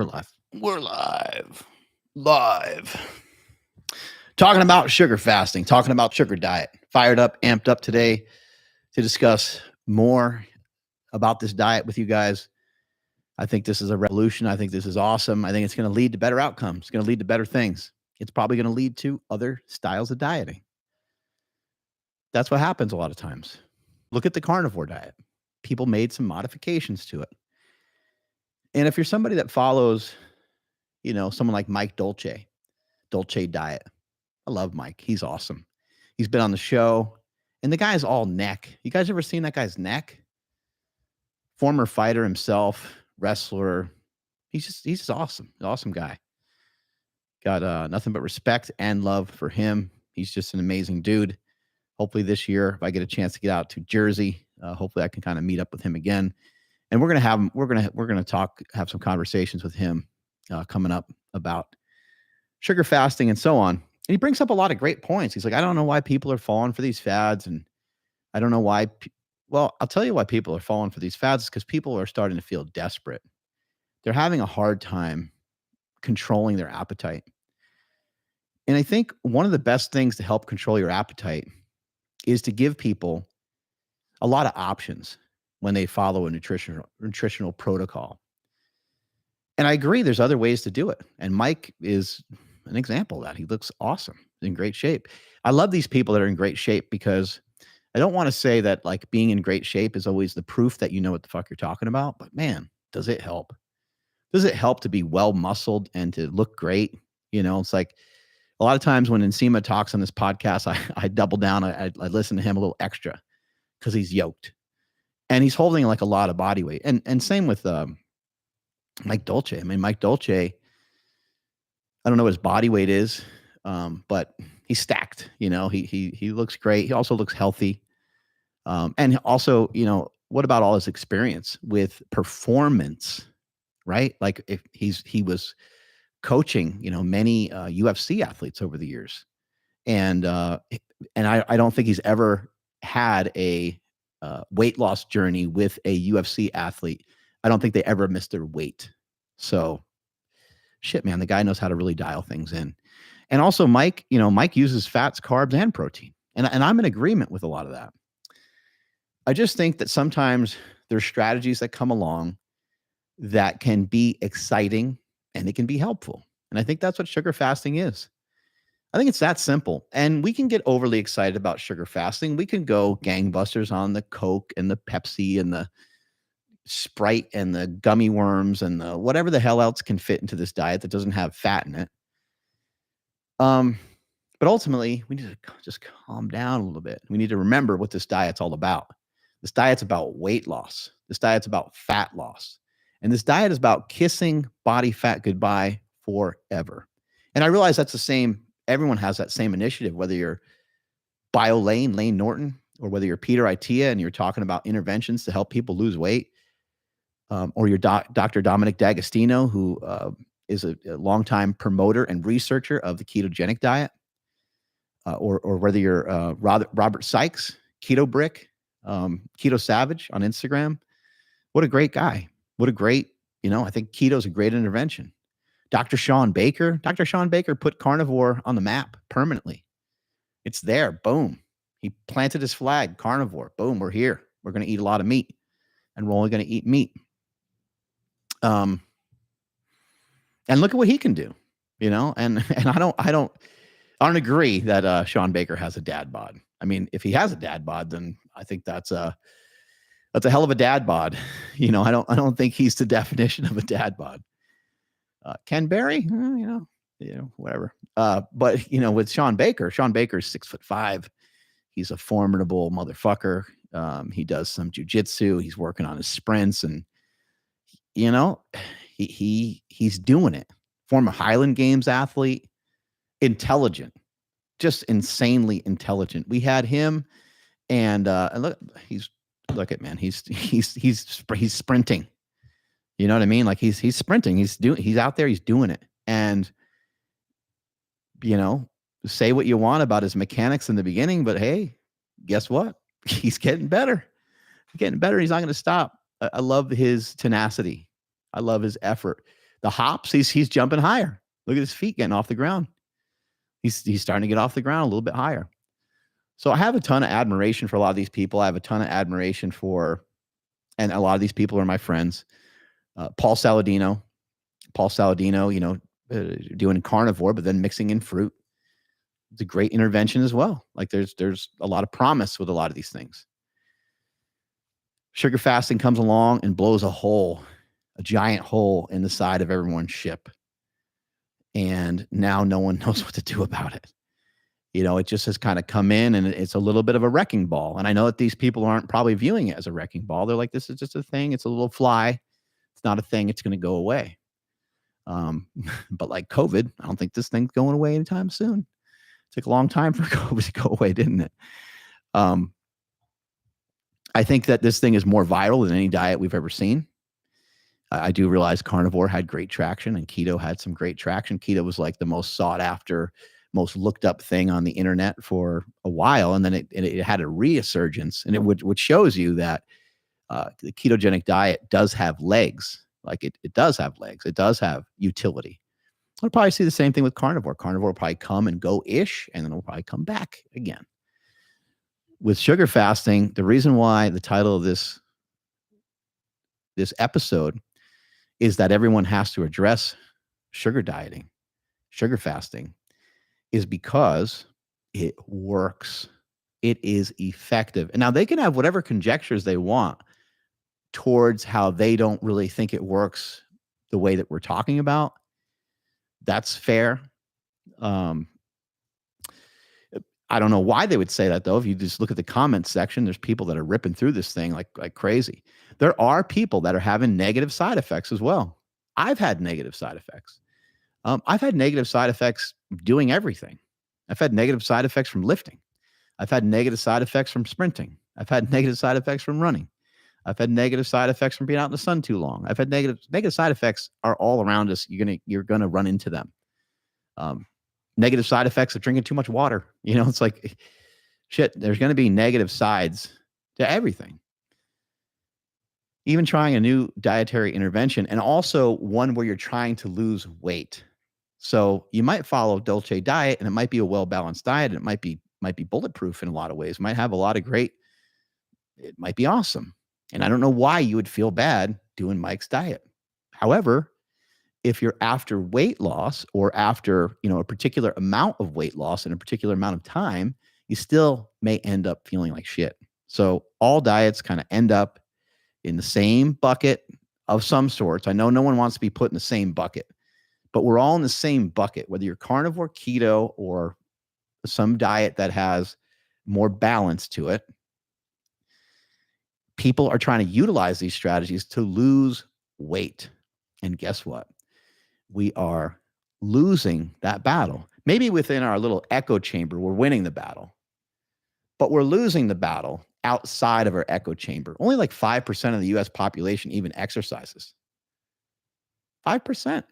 We're live. We're live. Live. Talking about sugar fasting, talking about sugar diet. Fired up, amped up today to discuss more about this diet with you guys. I think this is a revolution. I think this is awesome. I think it's going to lead to better outcomes. It's going to lead to better things. It's probably going to lead to other styles of dieting. That's what happens a lot of times. Look at the carnivore diet. People made some modifications to it. And if you're somebody that follows, you know, someone like Mike Dolce Diet. I love Mike. He's awesome. He's been on the show, and the guy's all neck. You guys ever seen that guy's neck? Former fighter himself, wrestler. He's just awesome. An awesome guy. Got nothing but respect and love for him. He's just an amazing dude. Hopefully this year, if I get a chance to get out to Jersey, hopefully I can kind of meet up with him again. And we're gonna have some conversations with him coming up about sugar fasting and so on. And he brings up a lot of great points. He's like, I don't know why people are falling for these fads, and I don't know why. Well, I'll tell you why people are falling for these fads, because people are starting to feel desperate. They're having a hard time controlling their appetite. And I think one of the best things to help control your appetite is to give people a lot of options when they follow a nutritional protocol. And I agree, there's other ways to do it. And Mike is an example of that. He looks awesome, in great shape. I love these people that are in great shape, because I don't want to say that like being in great shape is always the proof that you know what the fuck you're talking about. But man, does it help? Does it help to be well muscled and to look great? You know, it's like a lot of times when Nsima talks on this podcast, I double down. I listen to him a little extra because he's yoked. And he's holding like a lot of body weight. And same with Mike Dolce. I mean, Mike Dolce, I don't know what his body weight is, but he's stacked. You know, he looks great. He also looks healthy. And also, you know, what about all his experience with performance, right? Like if he was coaching, you know, many UFC athletes over the years. And I don't think he's ever had a weight loss journey with a UFC athlete. I don't think they ever missed their weight. So shit, man, the guy knows how to really dial things in. And also Mike, you know, Mike uses fats, carbs, and protein. And I'm in agreement with a lot of that. I just think that sometimes there's strategies that come along that can be exciting and it can be helpful. And I think that's what sugar fasting is. I think it's that simple. And we can get overly excited about sugar fasting. We can go gangbusters on the Coke and the Pepsi and the Sprite and the gummy worms and the whatever the hell else can fit into this diet that doesn't have fat in it. But ultimately, we need to just calm down a little bit. We need to remember what this diet's all about. This diet's about weight loss. This diet's about fat loss. And this diet is about kissing body fat goodbye forever. And I realize that's the same. Everyone has that same initiative, whether you're Lane Norton, or whether you're Peter Itea and you're talking about interventions to help people lose weight, or you're Dr. Dominic D'Agostino, who is a longtime promoter and researcher of the ketogenic diet, or whether you're Robert Sykes, Keto Brick, Keto Savage on Instagram. What a great guy. What a great, you know, I think keto is a great intervention. Dr. Sean Baker put carnivore on the map permanently. It's there. Boom. He planted his flag, carnivore. Boom. We're here. We're going to eat a lot of meat, and we're only going to eat meat. And look at what he can do, you know, and I don't agree that Sean Baker has a dad bod. I mean, if he has a dad bod, then I think that's a hell of a dad bod. You know, I don't think he's the definition of a dad bod. Ken Berry, you know, whatever. But you know, with Sean Baker's 6'5". He's a formidable motherfucker. He does some jujitsu. He's working on his sprints, and you know, he's doing it. Former Highland Games athlete, intelligent, just insanely intelligent. We had him, and look at man, he's sprinting. You know what I mean? Like he's sprinting. He's out there. He's doing it. And you know, say what you want about his mechanics in the beginning, but hey, guess what? He's getting better. He's getting better. He's not going to stop. I love his tenacity. I love his effort. The hops, he's jumping higher. Look at his feet getting off the ground. He's starting to get off the ground a little bit higher. So I have a ton of admiration for a lot of these people. I have a ton of admiration for, and a lot of these people are my friends. Paul Saladino, doing carnivore, but then mixing in fruit. It's a great intervention as well. Like there's a lot of promise with a lot of these things. Sugar fasting comes along and blows a giant hole in the side of everyone's ship. And now no one knows what to do about it. It just has kind of come in, and it's a little bit of a wrecking ball. And I know that these people aren't probably viewing it as a wrecking ball. They're like, this is just a thing. It's a little fly. It's not a thing. It's going to go away. But like COVID, I don't think this thing's going away anytime soon. It took a long time for COVID to go away, didn't it? I think that this thing is more viral than any diet we've ever seen. I do realize carnivore had great traction and keto had some great traction. Keto was like the most sought after, most looked up thing on the internet for a while. And then it had a resurgence, and which shows you that the ketogenic diet does have legs. Like it does have legs. It does have utility. I'll probably see the same thing with carnivore. Carnivore will probably come and go-ish, and then it'll probably come back again. With sugar fasting, the reason why the title of this episode is that everyone has to address sugar dieting, sugar fasting, is because it works. It is effective. And now they can have whatever conjectures they want towards how they don't really think it works the way that we're talking about. That's fair. I don't know why they would say that, though. If you just look at the comments section, there's people that are ripping through this thing like crazy. There are people that are having negative side effects as well. I've had negative side effects. I've had negative side effects doing everything. I've had negative side effects from lifting. I've had negative side effects from sprinting. I've had negative side effects from running. I've had negative side effects from being out in the sun too long. I've had negative side effects are all around us. You're gonna run into them. Negative side effects of drinking too much water. It's like shit. There's gonna be negative sides to everything. Even trying a new dietary intervention, and also one where you're trying to lose weight. So you might follow Dolce diet, and it might be a well-balanced diet, and it might be bulletproof in a lot of ways. It might have a lot of great. It might be awesome. And I don't know why you would feel bad doing Mike's diet. However, if you're after weight loss or after, a particular amount of weight loss in a particular amount of time, you still may end up feeling like shit. So all diets kind of end up in the same bucket of some sorts. I know no one wants to be put in the same bucket, but we're all in the same bucket, whether you're carnivore, keto, or some diet that has more balance to it. People are trying to utilize these strategies to lose weight. And guess what? We are losing that battle. Maybe within our little echo chamber, we're winning the battle, but we're losing the battle outside of our echo chamber. Only like 5% of the US population even exercises. 5%.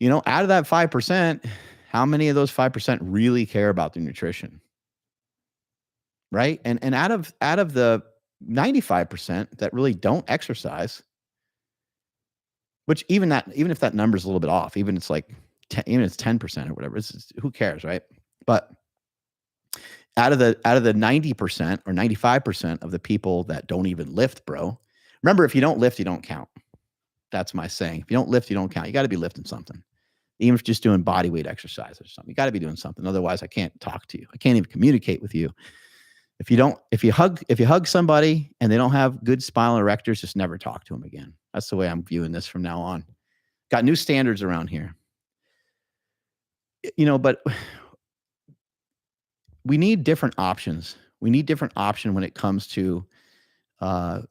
Out of that 5%, how many of those 5% really care about their nutrition? Right? And out of the 95% that really don't exercise, which even if that number is a little bit off, even it's like even it's 10% or whatever, who cares, right? But out of the 90% or 95% of the people that don't even lift, bro. Remember, if you don't lift, you don't count. That's my saying. If you don't lift, you don't count. You got to be lifting something. Even if just doing body weight exercise or something, you got to be doing something. Otherwise, I can't talk to you. I can't even communicate with you. If you hug somebody and they don't have good spinal erectors, just never talk to them again. That's the way I'm viewing this from now on. Got new standards around here. But we need different options. We need different option when it comes to the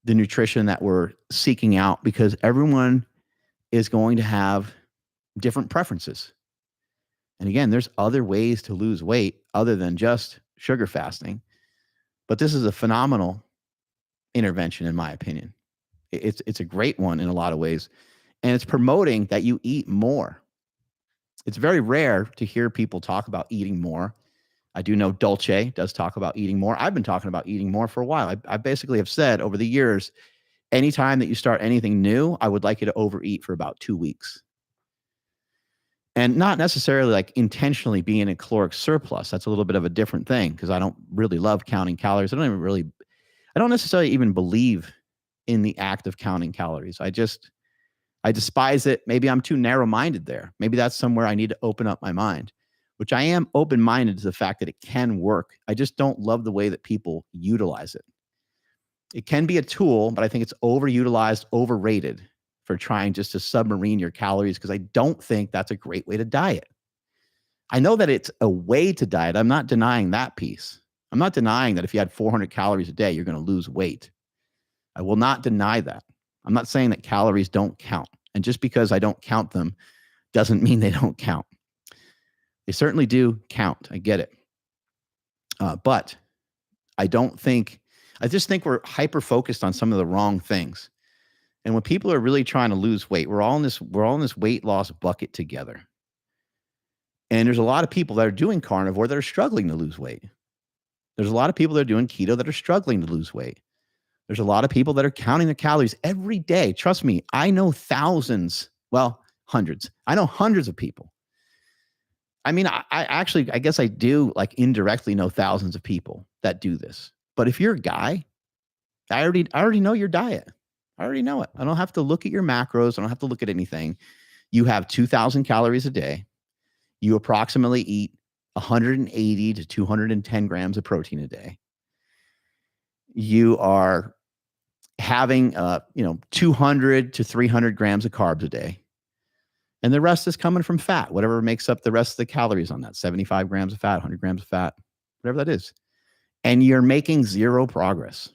nutrition that we're seeking out, because everyone is going to have different preferences. And again, there's other ways to lose weight other than just sugar fasting. But this is a phenomenal intervention, in my opinion. It's a great one in a lot of ways. And it's promoting that you eat more. It's very rare to hear people talk about eating more. I do know Dolce does talk about eating more. I've been talking about eating more for a while. I basically have said over the years, anytime that you start anything new, I would like you to overeat for about 2 weeks. And not necessarily like intentionally be in a caloric surplus. That's a little bit of a different thing because I don't really love counting calories. I don't necessarily even believe in the act of counting calories. I despise it. Maybe I'm too narrow-minded there. Maybe that's somewhere I need to open up my mind, which I am open-minded to the fact that it can work. I just don't love the way that people utilize it. It can be a tool, but I think it's overutilized, overrated for trying just to submarine your calories because I don't think that's a great way to diet. I know that it's a way to diet. I'm not denying that piece. I'm not denying that if you had 400 calories a day, you're going to lose weight. I will not deny that. I'm not saying that calories don't count. And just because I don't count them doesn't mean they don't count. They certainly do count. I get it. But I just think we're hyper-focused on some of the wrong things. And when people are really trying to lose weight, we're all in this weight loss bucket together. And there's a lot of people that are doing carnivore that are struggling to lose weight. There's a lot of people that are doing keto that are struggling to lose weight. There's a lot of people that are counting their calories every day. Trust me, I know hundreds. I know hundreds of people. I mean, I guess I do like indirectly know thousands of people that do this. But if you're a guy, I already know your diet. I already know it. I don't have to look at your macros. I don't have to look at anything. You have 2,000 calories a day. You approximately eat 180 to 210 grams of protein a day. You are having 200 to 300 grams of carbs a day. And the rest is coming from fat, whatever makes up the rest of the calories on that, 75 grams of fat, 100 grams of fat, whatever that is. And you're making zero progress.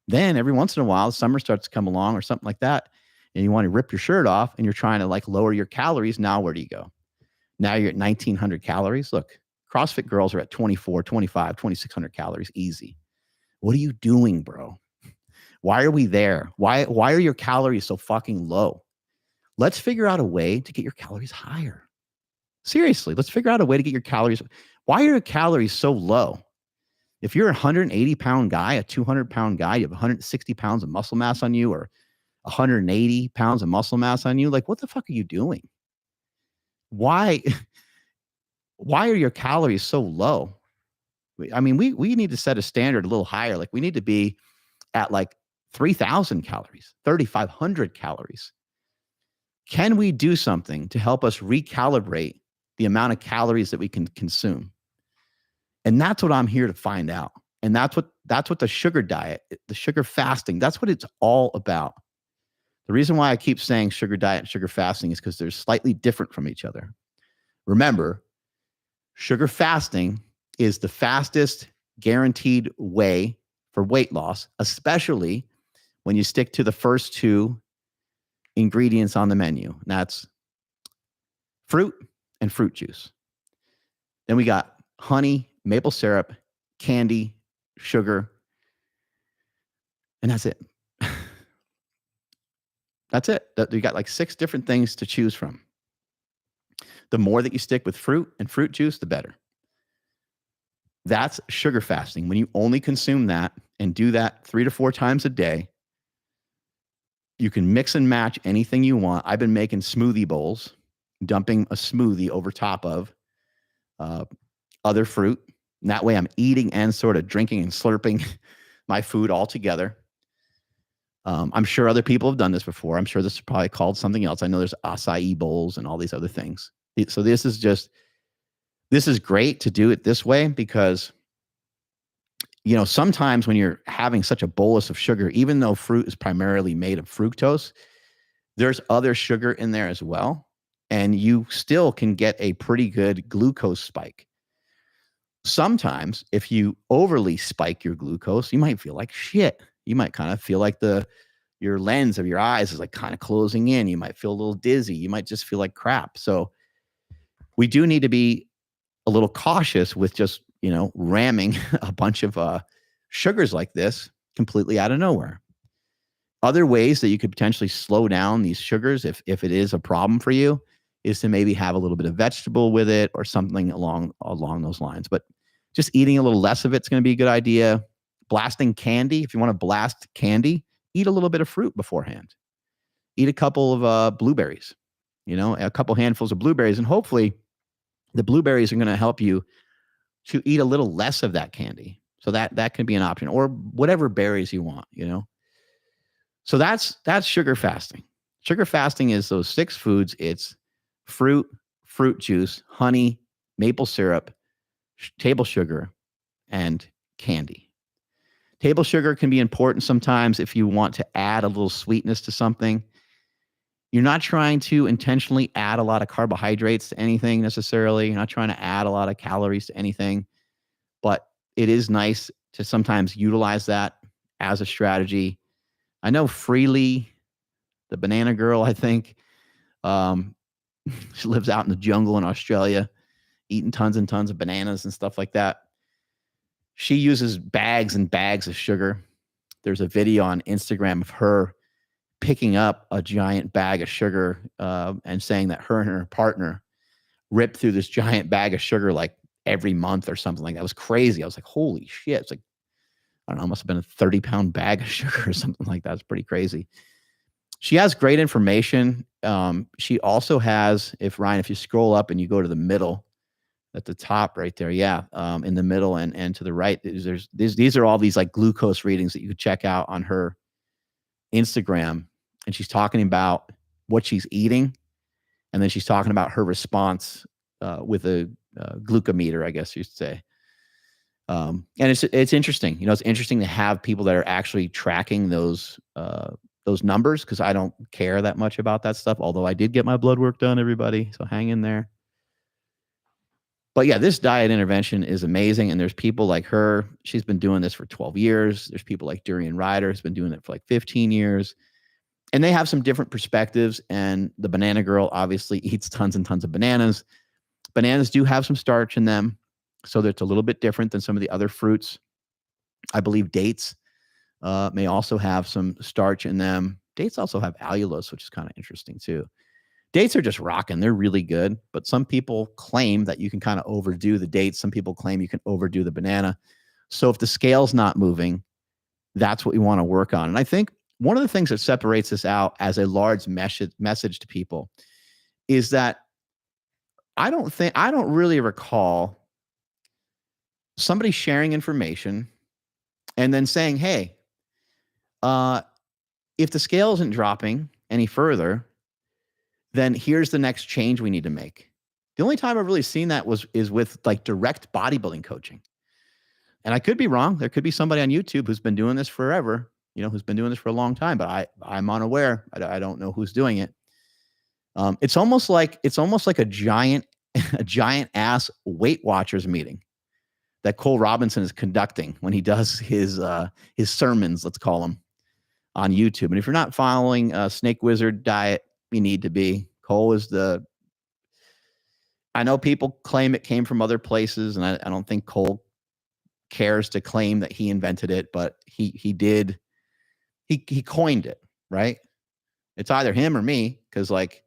Then every once in a while, summer starts to come along or something like that, and you want to rip your shirt off and you're trying to like lower your calories. Now, where do you go? Now you're at 1,900 calories. Look, CrossFit girls are at 24, 25, 2,600 calories easy. What are you doing, bro? Why are we there? Why are your calories so fucking low? Let's figure out a way to get your calories higher. Seriously, let's figure out a way to get your calories. Why are your calories so low? If you're a 180-pound guy, a 200-pound guy, you have 160 pounds of muscle mass on you or 180 pounds of muscle mass on you, like what the fuck are you doing? Why are your calories so low? I mean, we need to set a standard a little higher. Like we need to be at like 3,000 calories, 3,500 calories. Can we do something to help us recalibrate the amount of calories that we can consume? And that's what I'm here to find out. And that's what the sugar diet, the sugar fasting, that's what it's all about. The reason why I keep saying sugar diet and sugar fasting is because they're slightly different from each other. Remember, sugar fasting is the fastest guaranteed way for weight loss, especially when you stick to the first two ingredients on the menu. And that's fruit and fruit juice. Then we got honey, maple syrup, candy, sugar, and that's it. That's it. You got like 6 different things to choose from. The more that you stick with fruit and fruit juice, the better. That's sugar fasting. When you only consume that and do that 3 to 4 times a day, you can mix and match anything you want. I've been making smoothie bowls, dumping a smoothie over top of other fruit. And that way I'm eating and sort of drinking and slurping my food all together. I'm sure other people have done this before. I'm sure this is probably called something else. I know there's acai bowls and all these other things. So this is great to do it this way because, sometimes when you're having such a bolus of sugar, even though fruit is primarily made of fructose, there's other sugar in there as well. And you still can get a pretty good glucose spike. Sometimes if you overly spike your glucose, you might feel like shit. You might kind of feel like your lens of your eyes is like kind of closing in. You might feel a little dizzy. You might just feel like crap. So we do need to be a little cautious with just, ramming a bunch of sugars like this completely out of nowhere. Other ways that you could potentially slow down these sugars if it is a problem for you is to maybe have a little bit of vegetable with it or something along those lines. But just eating a little less of it's going to be a good idea. Blasting candy, if you want to blast candy, eat a little bit of fruit beforehand. Eat a couple of blueberries, a couple handfuls of blueberries, and hopefully the blueberries are going to help you to eat a little less of that candy. So that can be an option, or whatever berries you want, So that's sugar fasting. Sugar fasting is those 6 foods. It's fruit juice, honey, maple syrup, table sugar, and candy. Table sugar can be important sometimes if you want to add a little sweetness to something. You're not trying to intentionally add a lot of carbohydrates to anything necessarily. You're not trying to add a lot of calories to anything, but it is nice to sometimes utilize that as a strategy. I know Freely, the banana girl, I think, she lives out in the jungle in Australia, eating tons and tons of bananas and stuff like that. She uses bags and bags of sugar. There's a video on Instagram of her picking up a giant bag of sugar and saying that her and her partner ripped through this giant bag of sugar like every month or something like that. It was crazy. I was like, holy shit. It's like, I don't know, it must have been a 30-pound bag of sugar or something like that. It's pretty crazy. She has great information. She also has, if you scroll up and you go to the middle, at the top right there, in the middle and to the right, these are all these like glucose readings that you could check out on her Instagram, and she's talking about what she's eating, and then she's talking about her response with a glucometer, I guess you should say. And it's interesting. It's interesting to have people that are actually tracking those numbers, because I don't care that much about that stuff. Although I did get my blood work done, everybody, so hang in there. But yeah, this diet intervention is amazing. And there's people like her. She's been doing this for 12 years. There's people like Durian Ryder who's been doing it for like 15 years. And they have some different perspectives. And the banana girl obviously eats tons and tons of bananas. Bananas do have some starch in them, so that's a little bit different than some of the other fruits. I believe dates may also have some starch in them. Dates also have allulose, which is kind of interesting too. Dates are just rocking. They're really good. But some people claim that you can kind of overdo the dates. Some people claim you can overdo the banana. So if the scale's not moving, that's what we want to work on. And I think one of the things that separates this out as a large message to people is that I don't really recall somebody sharing information and then saying, hey, if the scale isn't dropping any further, then here's the next change we need to make. The only time I've really seen that is with like direct bodybuilding coaching. And I could be wrong. There could be somebody on YouTube who's been doing this forever, who's been doing this for a long time, but I'm unaware. I don't know who's doing it. It's almost like a giant ass Weight Watchers meeting that Cole Robinson is conducting when he does his sermons, let's call them, on YouTube. And if you're not following Snake Wizard Diet, you need to be. Cole is I know people claim it came from other places, and I don't think Cole cares to claim that he invented it, but he did. He coined it, right? It's either him or me, because like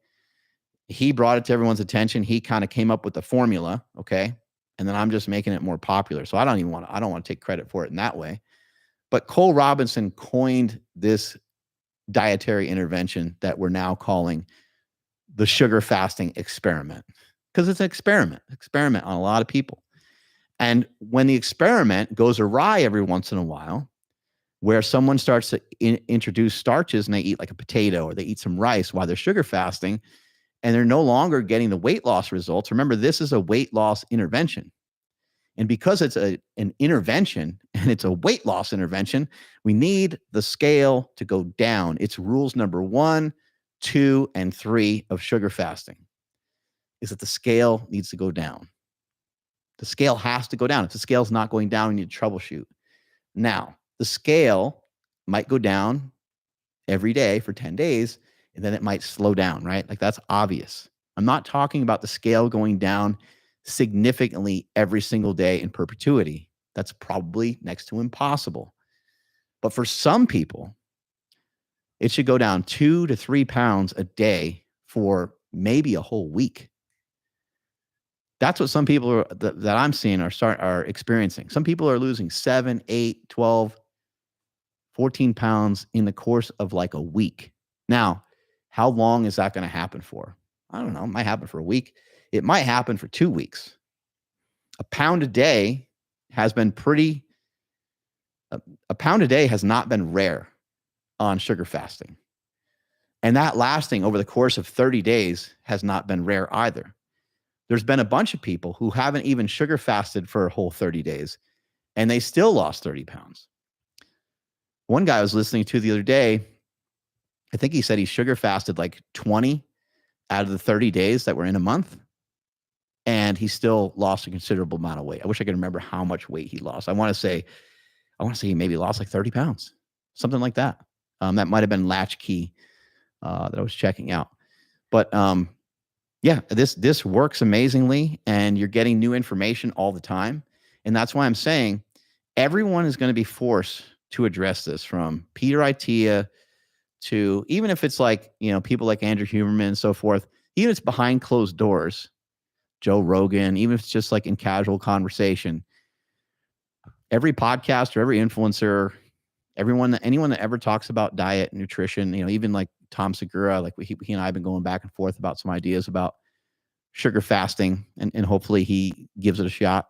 he brought it to everyone's attention. He kind of came up with the formula, okay? And then I'm just making it more popular. So I don't want to take credit for it in that way. But Cole Robinson coined this dietary intervention that we're now calling the sugar fasting experiment, because it's an experiment on a lot of people. And when the experiment goes awry every once in a while, where someone starts to introduce starches and they eat like a potato or they eat some rice while they're sugar fasting, and they're no longer getting the weight loss results. Remember, this is a weight loss intervention. And because it's an intervention and it's a weight loss intervention, we need the scale to go down. It's rules number 1, 2, and 3 of sugar fasting, is that the scale needs to go down. The scale has to go down. If the scale's not going down, we need to troubleshoot. Now, the scale might go down every day for 10 days, and then it might slow down, right? Like that's obvious. I'm not talking about the scale going down significantly every single day in perpetuity. That's probably next to impossible. But for some people, it should go down 2 to 3 pounds a day for maybe a whole week. That's what some people that I'm seeing are experiencing. Some people are losing 7, 8, 12, 14 pounds in the course of like a week. Now, how long is that going to happen for? I don't know. It might happen for a week. It might happen for 2 weeks. A pound a day has been a pound a day has not been rare on sugar fasting. And that lasting over the course of 30 days has not been rare either. There's been a bunch of people who haven't even sugar fasted for a whole 30 days, and they still lost 30 pounds. One guy I was listening to the other day, I think he said he sugar fasted like 20 out of the 30 days that were in a month, and he still lost a considerable amount of weight. I wish I could remember how much weight he lost. I want to say he maybe lost like 30 pounds, something like that. That might have been Latchkey that I was checking out. But yeah, this works amazingly, and you're getting new information all the time. And that's why I'm saying everyone is going to be forced to address this, from Peter Itea to, even if it's like, people like Andrew Huberman and so forth, even if it's behind closed doors, Joe Rogan, even if it's just like in casual conversation, every podcaster, every influencer, anyone that ever talks about diet, nutrition, even like Tom Segura, like he and I have been going back and forth about some ideas about sugar fasting, and hopefully he gives it a shot.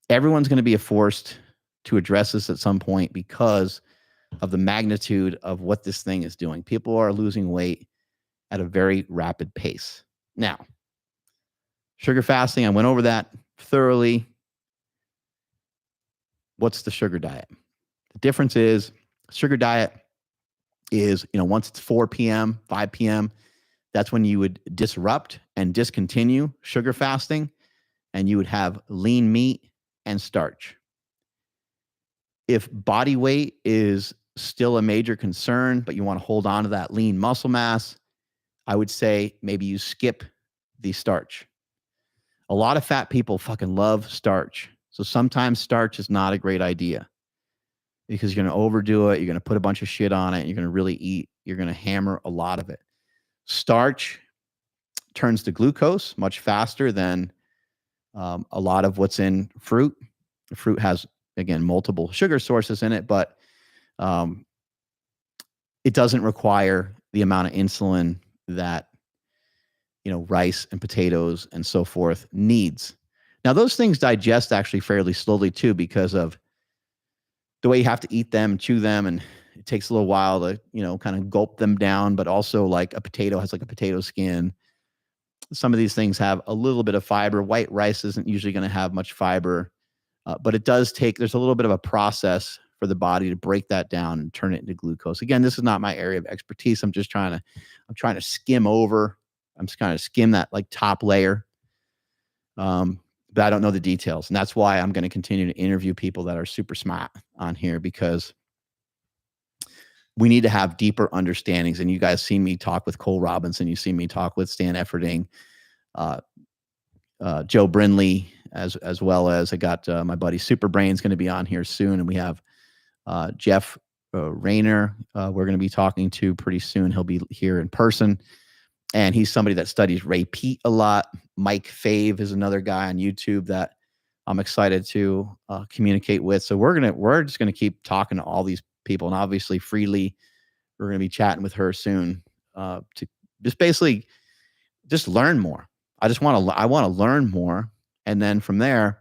Everyone's going to be forced to address this at some point because of the magnitude of what this thing is doing. People are losing weight at a very rapid pace. Now, sugar fasting, I went over that thoroughly. What's the sugar diet? The difference is sugar diet is, once it's 4 p.m., 5 p.m., that's when you would disrupt and discontinue sugar fasting, and you would have lean meat and starch. If body weight is still a major concern, but you want to hold on to that lean muscle mass, I would say maybe you skip the starch. A lot of fat people fucking love starch. So sometimes starch is not a great idea, because you're going to overdo it. You're going to put a bunch of shit on it. You're going to really eat. You're going to hammer a lot of it. Starch turns to glucose much faster than a lot of what's in fruit. Fruit has, again, multiple sugar sources in it, but it doesn't require the amount of insulin that, rice and potatoes and so forth needs. Now, those things digest actually fairly slowly too, because of the way you have to eat them, chew them, and it takes a little while to, kind of gulp them down. But also, like, a potato has like a potato skin. Some of these things have a little bit of fiber. White rice isn't usually going to have much fiber, but it does there's a little bit of a process for the body to break that down and turn it into glucose. Again, this is not my area of expertise. I'm trying to skim over. I'm just kind of skim that like top layer. But I don't know the details. And that's why I'm going to continue to interview people that are super smart on here, because we need to have deeper understandings. And you guys see me talk with Cole Robinson. You see me talk with Stan Efferding, Joe Brindley, as well as I got my buddy Super Brain's going to be on here soon. And we have Jeff Rayner we're going to be talking to pretty soon. He'll be here in person. And he's somebody that studies Ray Peat a lot. Mike Fave is another guy on YouTube that I'm excited to communicate with. So we're just gonna keep talking to all these people, and obviously Freely, we're gonna be chatting with her soon to just basically just learn more. I want to learn more, and then from there,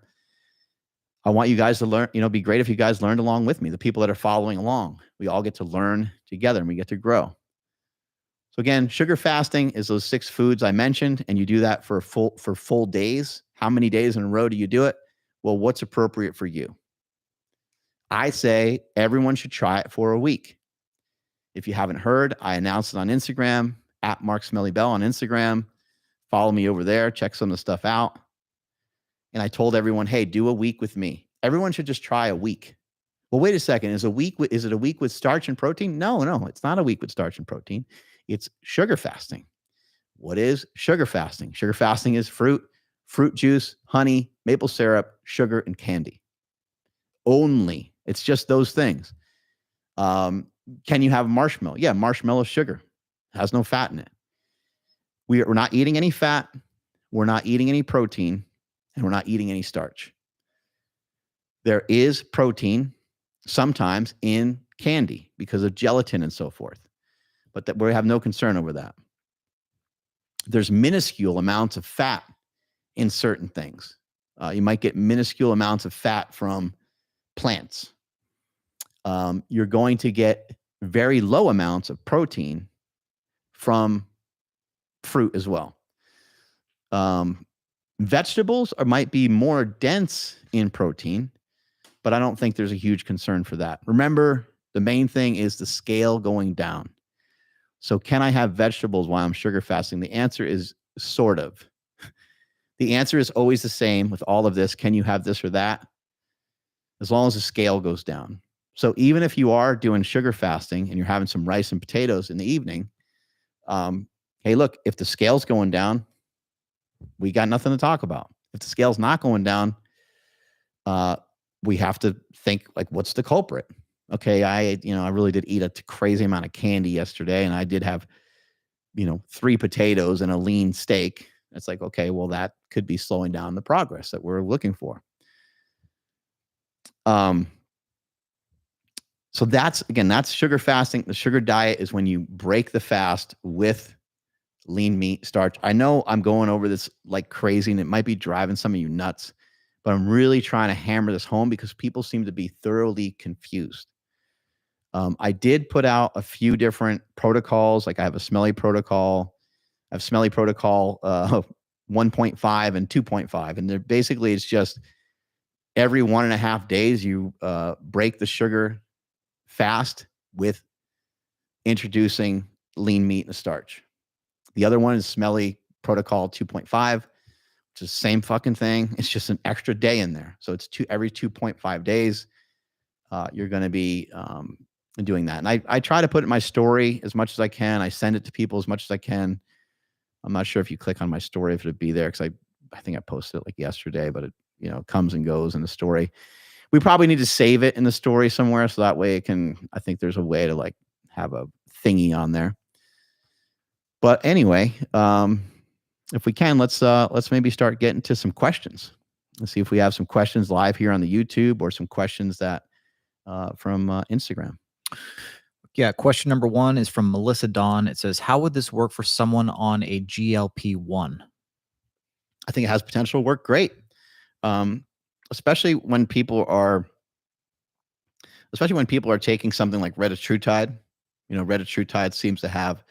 I want you guys to learn. It'd be great if you guys learned along with me. The people that are following along, we all get to learn together, and we get to grow. So again, sugar fasting is those 6 foods I mentioned, and you do that for full days. How many days in a row do you do it? Well, what's appropriate for you? I say everyone should try it for a week. If you haven't heard, I announced it on Instagram, at Mark Smelly Bell on Instagram. Follow me over there. Check some of the stuff out. And I told everyone, hey, do a week with me. Everyone should just try a week. Well, wait a second. Is it a week with starch and protein? No, it's not a week with starch and protein. It's sugar fasting. What is sugar fasting? Sugar fasting is fruit juice, honey, maple syrup, sugar, and candy. Only. It's just those things. Can you have marshmallow? Yeah, marshmallow sugar. Has no fat in it. We're not eating any fat. We're not eating any protein. And we're not eating any starch. There is protein sometimes in candy because of gelatin and so forth. But that we have no concern over that. There's minuscule amounts of fat in certain things. You might get minuscule amounts of fat from plants. You're going to get very low amounts of protein from fruit as well. Vegetables might be more dense in protein, but I don't think there's a huge concern for that. Remember, the main thing is the scale going down. So can I have vegetables while I'm sugar fasting? The answer is sort of. The answer is always the same with all of this. Can you have this or that? As long as the scale goes down. So even if you are doing sugar fasting and you're having some rice and potatoes in the evening, hey, look, if the scale's going down, we got nothing to talk about. If the scale's not going down, we have to think, like, what's the culprit? Okay, I really did eat a crazy amount of candy yesterday, and I did have, 3 potatoes and a lean steak. It's like, okay, well, that could be slowing down the progress that we're looking for. So that's sugar fasting. The sugar diet is when you break the fast with lean meat, starch. I know I'm going over this like crazy, and it might be driving some of you nuts, but I'm really trying to hammer this home because people seem to be thoroughly confused. I did put out a few different protocols. Like I have a Smelly protocol. I have Smelly protocol 1.5 and 2.5. And they're basically, it's just every 1.5 days, you break the sugar fast with introducing lean meat and starch. The other one is Smelly protocol 2.5, which is the same fucking thing. It's just an extra day in there. So it's every 2.5 days, you're going to be doing that. And I try to put it in my story as much as I can. I send it to people as much as I can. I'm not sure if you click on my story, if it'd be there, because I think I posted it like yesterday, but it comes and goes in the story. We probably need to save it in the story somewhere, so that way I think there's a way to like have a thingy on there. But anyway, if we can, let's maybe start getting to some questions. Let's see if we have some questions live here on the YouTube or some questions that from Instagram. Yeah, question number 1 is from Melissa Dawn. It says, how would this work for someone on a GLP-1? I think it has potential to work great, especially when people are taking something like retatrutide. Retatrutide seems to have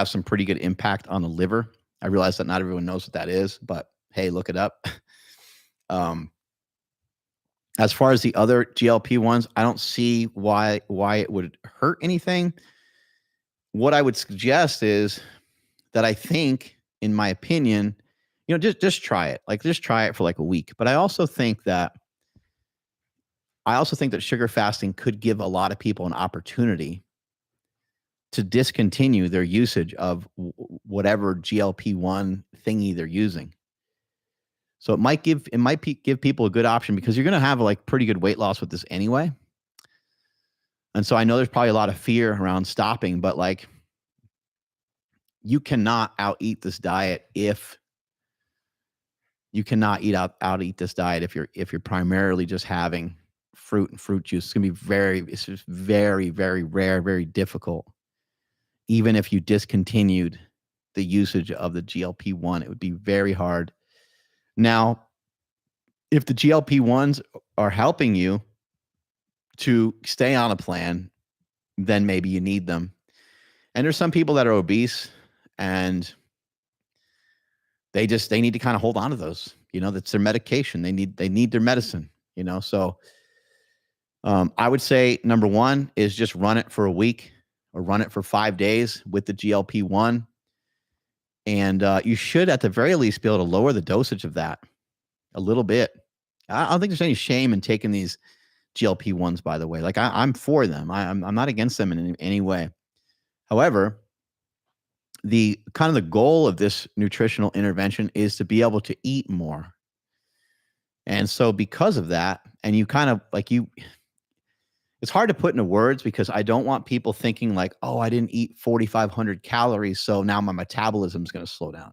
some pretty good impact on the liver. I realize that not everyone knows what that is, but hey, look it up. As far as the other GLP-1s, I don't see why it would hurt anything. What I would suggest is that I think, in my opinion, just try it. Like, just try it for like a week. But I also think that sugar fasting could give a lot of people an opportunity to discontinue their usage of whatever GLP-1 thingy they're using. So it might give people a good option, because you're going to have like pretty good weight loss with this anyway. And so I know there's probably a lot of fear around stopping, but like, you cannot out-eat this diet if you're primarily just having fruit and fruit juice. It's going to be it's just very, very rare, very difficult. Even if you discontinued the usage of the GLP-1, it would be very hard. Now, if the GLP-1s are helping you to stay on a plan, then maybe you need them. And there's some people that are obese and they need to kind of hold on to those. That's their medication. They need their medicine, So I would say number 1 is just run it for a week or run it for 5 days with the GLP-1. And you should, at the very least, be able to lower the dosage of that a little bit. I don't think there's any shame in taking these GLP-1s, by the way. Like, I'm for them. I'm not against them in any way. However, the goal of this nutritional intervention is to be able to eat more. And so because of that, and it's hard to put into words, because I don't want people thinking like, oh, I didn't eat 4,500 calories, so now my metabolism is going to slow down.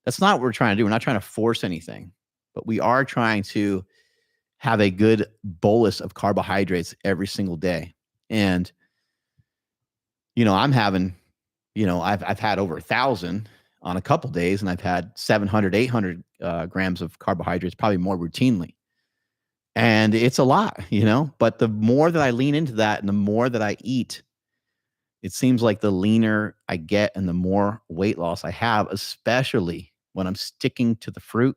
That's not what we're trying to do. We're not trying to force anything, but we are trying to have a good bolus of carbohydrates every single day. And, I'm having, I've had over 1,000 on a couple days, and I've had 700, 800 grams of carbohydrates, probably more routinely. And it's a lot, but the more that I lean into that and the more that I eat, it seems like the leaner I get and the more weight loss I have, especially when I'm sticking to the fruit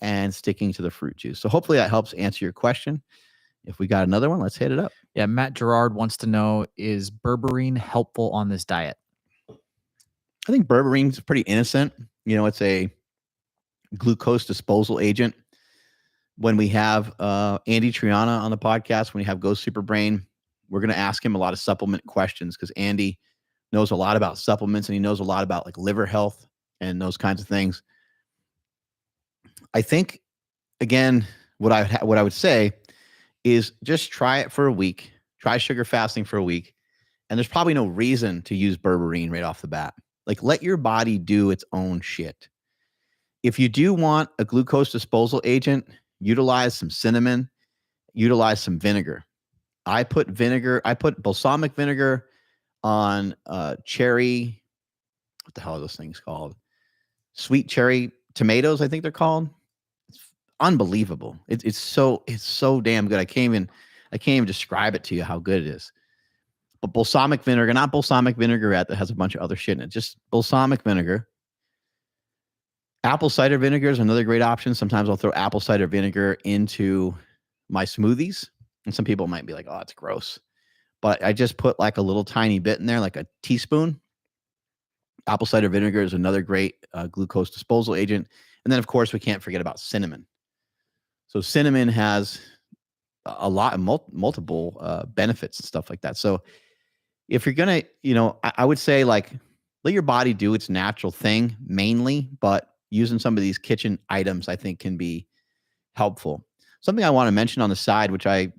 and sticking to the fruit juice. So hopefully that helps answer your question. If we got another one, let's hit it up. Yeah, Matt Gerard wants to know, is berberine helpful on this diet? I think berberine is pretty innocent. It's a glucose disposal agent. When we have Andy Triana on the podcast, when we have Go Super Brain, we're going to ask him a lot of supplement questions because Andy knows a lot about supplements and he knows a lot about like liver health and those kinds of things. I think, again, what I would say is just try it for a week. Try sugar fasting for a week. And there's probably no reason to use berberine right off the bat. Like, let your body do its own shit. If you do want a glucose disposal agent, utilize some cinnamon, utilize some vinegar. I put balsamic vinegar on cherry. What the hell are those things called? Sweet cherry tomatoes, I think they're called. It's unbelievable. It's so damn good. I can't even describe it to you how good it is. But balsamic vinegar, not balsamic vinaigrette that has a bunch of other shit in it, just balsamic vinegar. Apple cider vinegar is another great option. Sometimes I'll throw apple cider vinegar into my smoothies. And some people might be like, oh, it's gross. But I just put like a little tiny bit in there, like a teaspoon. Apple cider vinegar is another great glucose disposal agent. And then, of course, we can't forget about cinnamon. So cinnamon has a lot of multiple benefits and stuff like that. So if you're going to, I would say like let your body do its natural thing mainly, but using some of these kitchen items I think can be helpful. Something I want to mention on the side, which I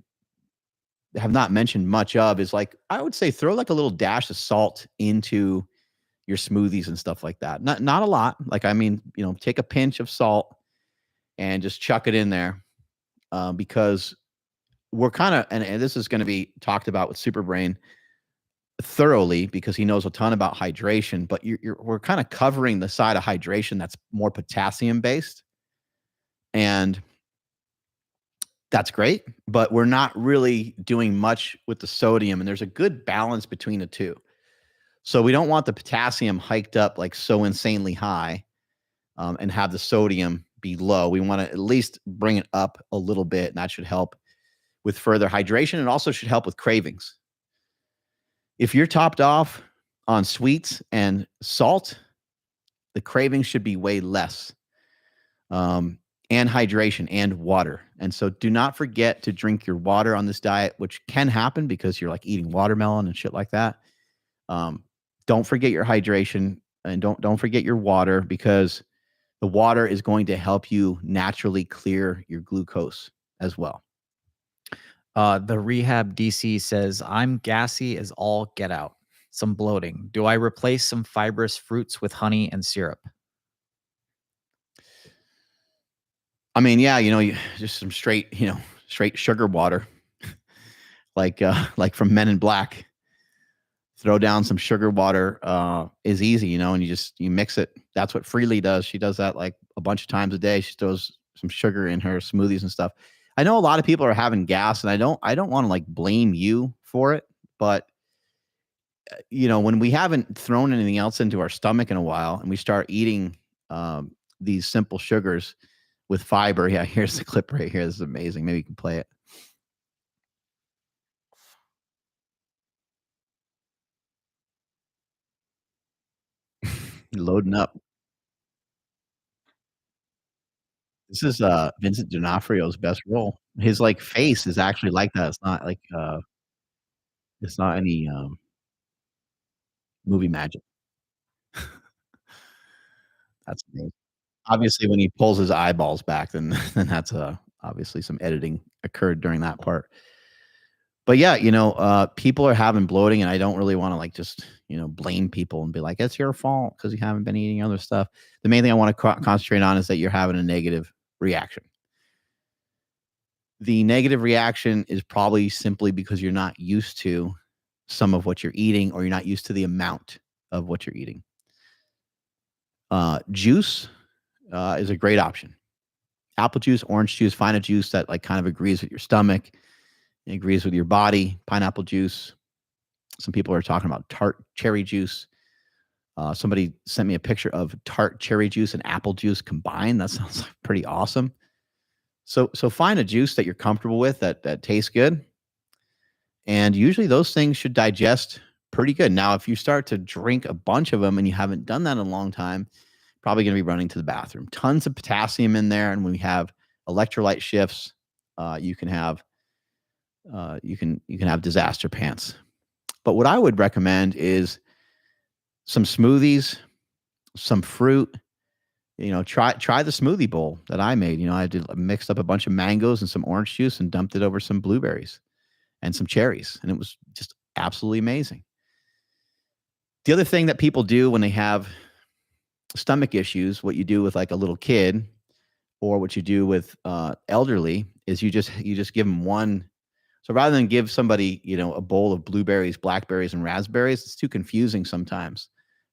have not mentioned much of, is like, I would say throw like a little dash of salt into your smoothies and stuff like that. Not a lot. Like, I mean, take a pinch of salt and just chuck it in there because we're kind of, and this is going to be talked about with Superbrain thoroughly because he knows a ton about hydration, but we're kind of covering the side of hydration that's more potassium based. And that's great, but we're not really doing much with the sodium, and there's a good balance between the two. So we don't want the potassium hiked up like so insanely high and have the sodium be low. We want to at least bring it up a little bit, and that should help with further hydration. It also should help with cravings. If you're topped off on sweets and salt, the cravings should be way less. And hydration and water. And so do not forget to drink your water on this diet, which can happen because you're like eating watermelon and shit like that. Don't forget your hydration and don't forget your water because the water is going to help you naturally clear your glucose as well. The Rehab DC says, I'm gassy as all get out. Some bloating. Do I replace some fibrous fruits with honey and syrup? I mean, yeah, just some straight sugar water, like from Men in Black. Throw down some sugar water is easy, and you mix it. That's what Freely does. She does that like a bunch of times a day. She throws some sugar in her smoothies and stuff. I know a lot of people are having gas, and I don't want to like blame you for it, but when we haven't thrown anything else into our stomach in a while, and we start eating these simple sugars with fiber. Yeah, here's the clip right here. This is amazing. Maybe you can play it. Loading up. This is Vincent D'Onofrio's best role. His like face is actually like that. It's not like it's not any movie magic. That's amazing. Obviously, when he pulls his eyeballs back, then then that's obviously some editing occurred during that part. But yeah, people are having bloating, and I don't really want to like just blame people and be like it's your fault because you haven't been eating other stuff. The main thing I want to concentrate on is that you're having a negative reaction. The negative reaction is probably simply because you're not used to some of what you're eating, or you're not used to the amount of what you're eating. Juice is a great option. Apple juice, orange juice, find a juice that like kind of agrees with your stomach, agrees with your body. Pineapple juice. Some people are talking about tart cherry juice. Somebody sent me a picture of tart cherry juice and apple juice combined. That sounds like pretty awesome. So find a juice that you're comfortable with, that tastes good. And usually those things should digest pretty good. Now, if you start to drink a bunch of them and you haven't done that in a long time, probably going to be running to the bathroom. Tons of potassium in there. And when we have electrolyte shifts, you can have disaster pants. But what I would recommend is some smoothies, some fruit. Try the smoothie bowl that I made. I mixed up a bunch of mangoes and some orange juice and dumped it over some blueberries and some cherries, and it was just absolutely amazing. The other thing that people do when they have stomach issues, what you do with like a little kid, or what you do with elderly, is you just give them one. So rather than give somebody, a bowl of blueberries, blackberries, and raspberries, it's too confusing sometimes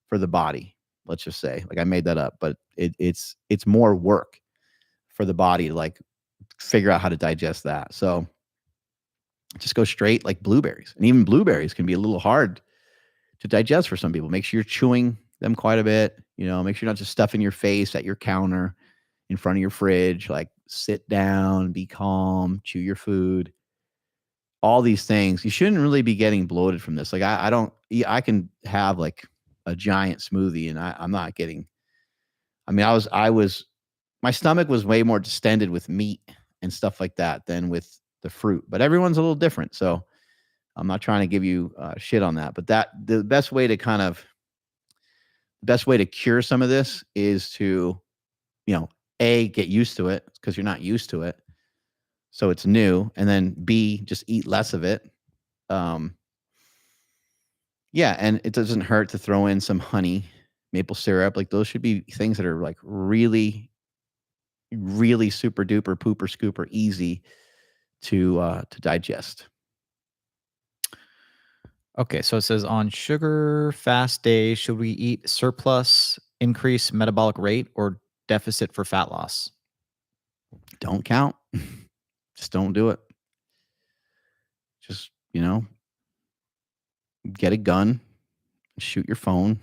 for the body. Let's just say, like, I made that up, but it's more work for the body to like figure out how to digest that. So just go straight like blueberries, and even blueberries can be a little hard to digest for some people. Make sure you're chewing them quite a bit. Make sure you're not just stuffing your face at your counter in front of your fridge. Like, sit down, be calm, chew your food. All these things, you shouldn't really be getting bloated from this. Like, I can have like a giant smoothie and I'm not getting, my stomach was way more distended with meat and stuff like that than with the fruit, but everyone's a little different. So I'm not trying to give you shit on that, but the best way to cure some of this is to, get used to it, because you're not used to it. So it's new. And then B, just eat less of it. Yeah. And it doesn't hurt to throw in some honey, maple syrup. Like, those should be things that are like really, really super duper pooper scooper easy to digest. Okay, so it says, on sugar fast days, should we eat surplus, increase metabolic rate, or deficit for fat loss? Don't count. Just don't do it. Just, get a gun, shoot your phone,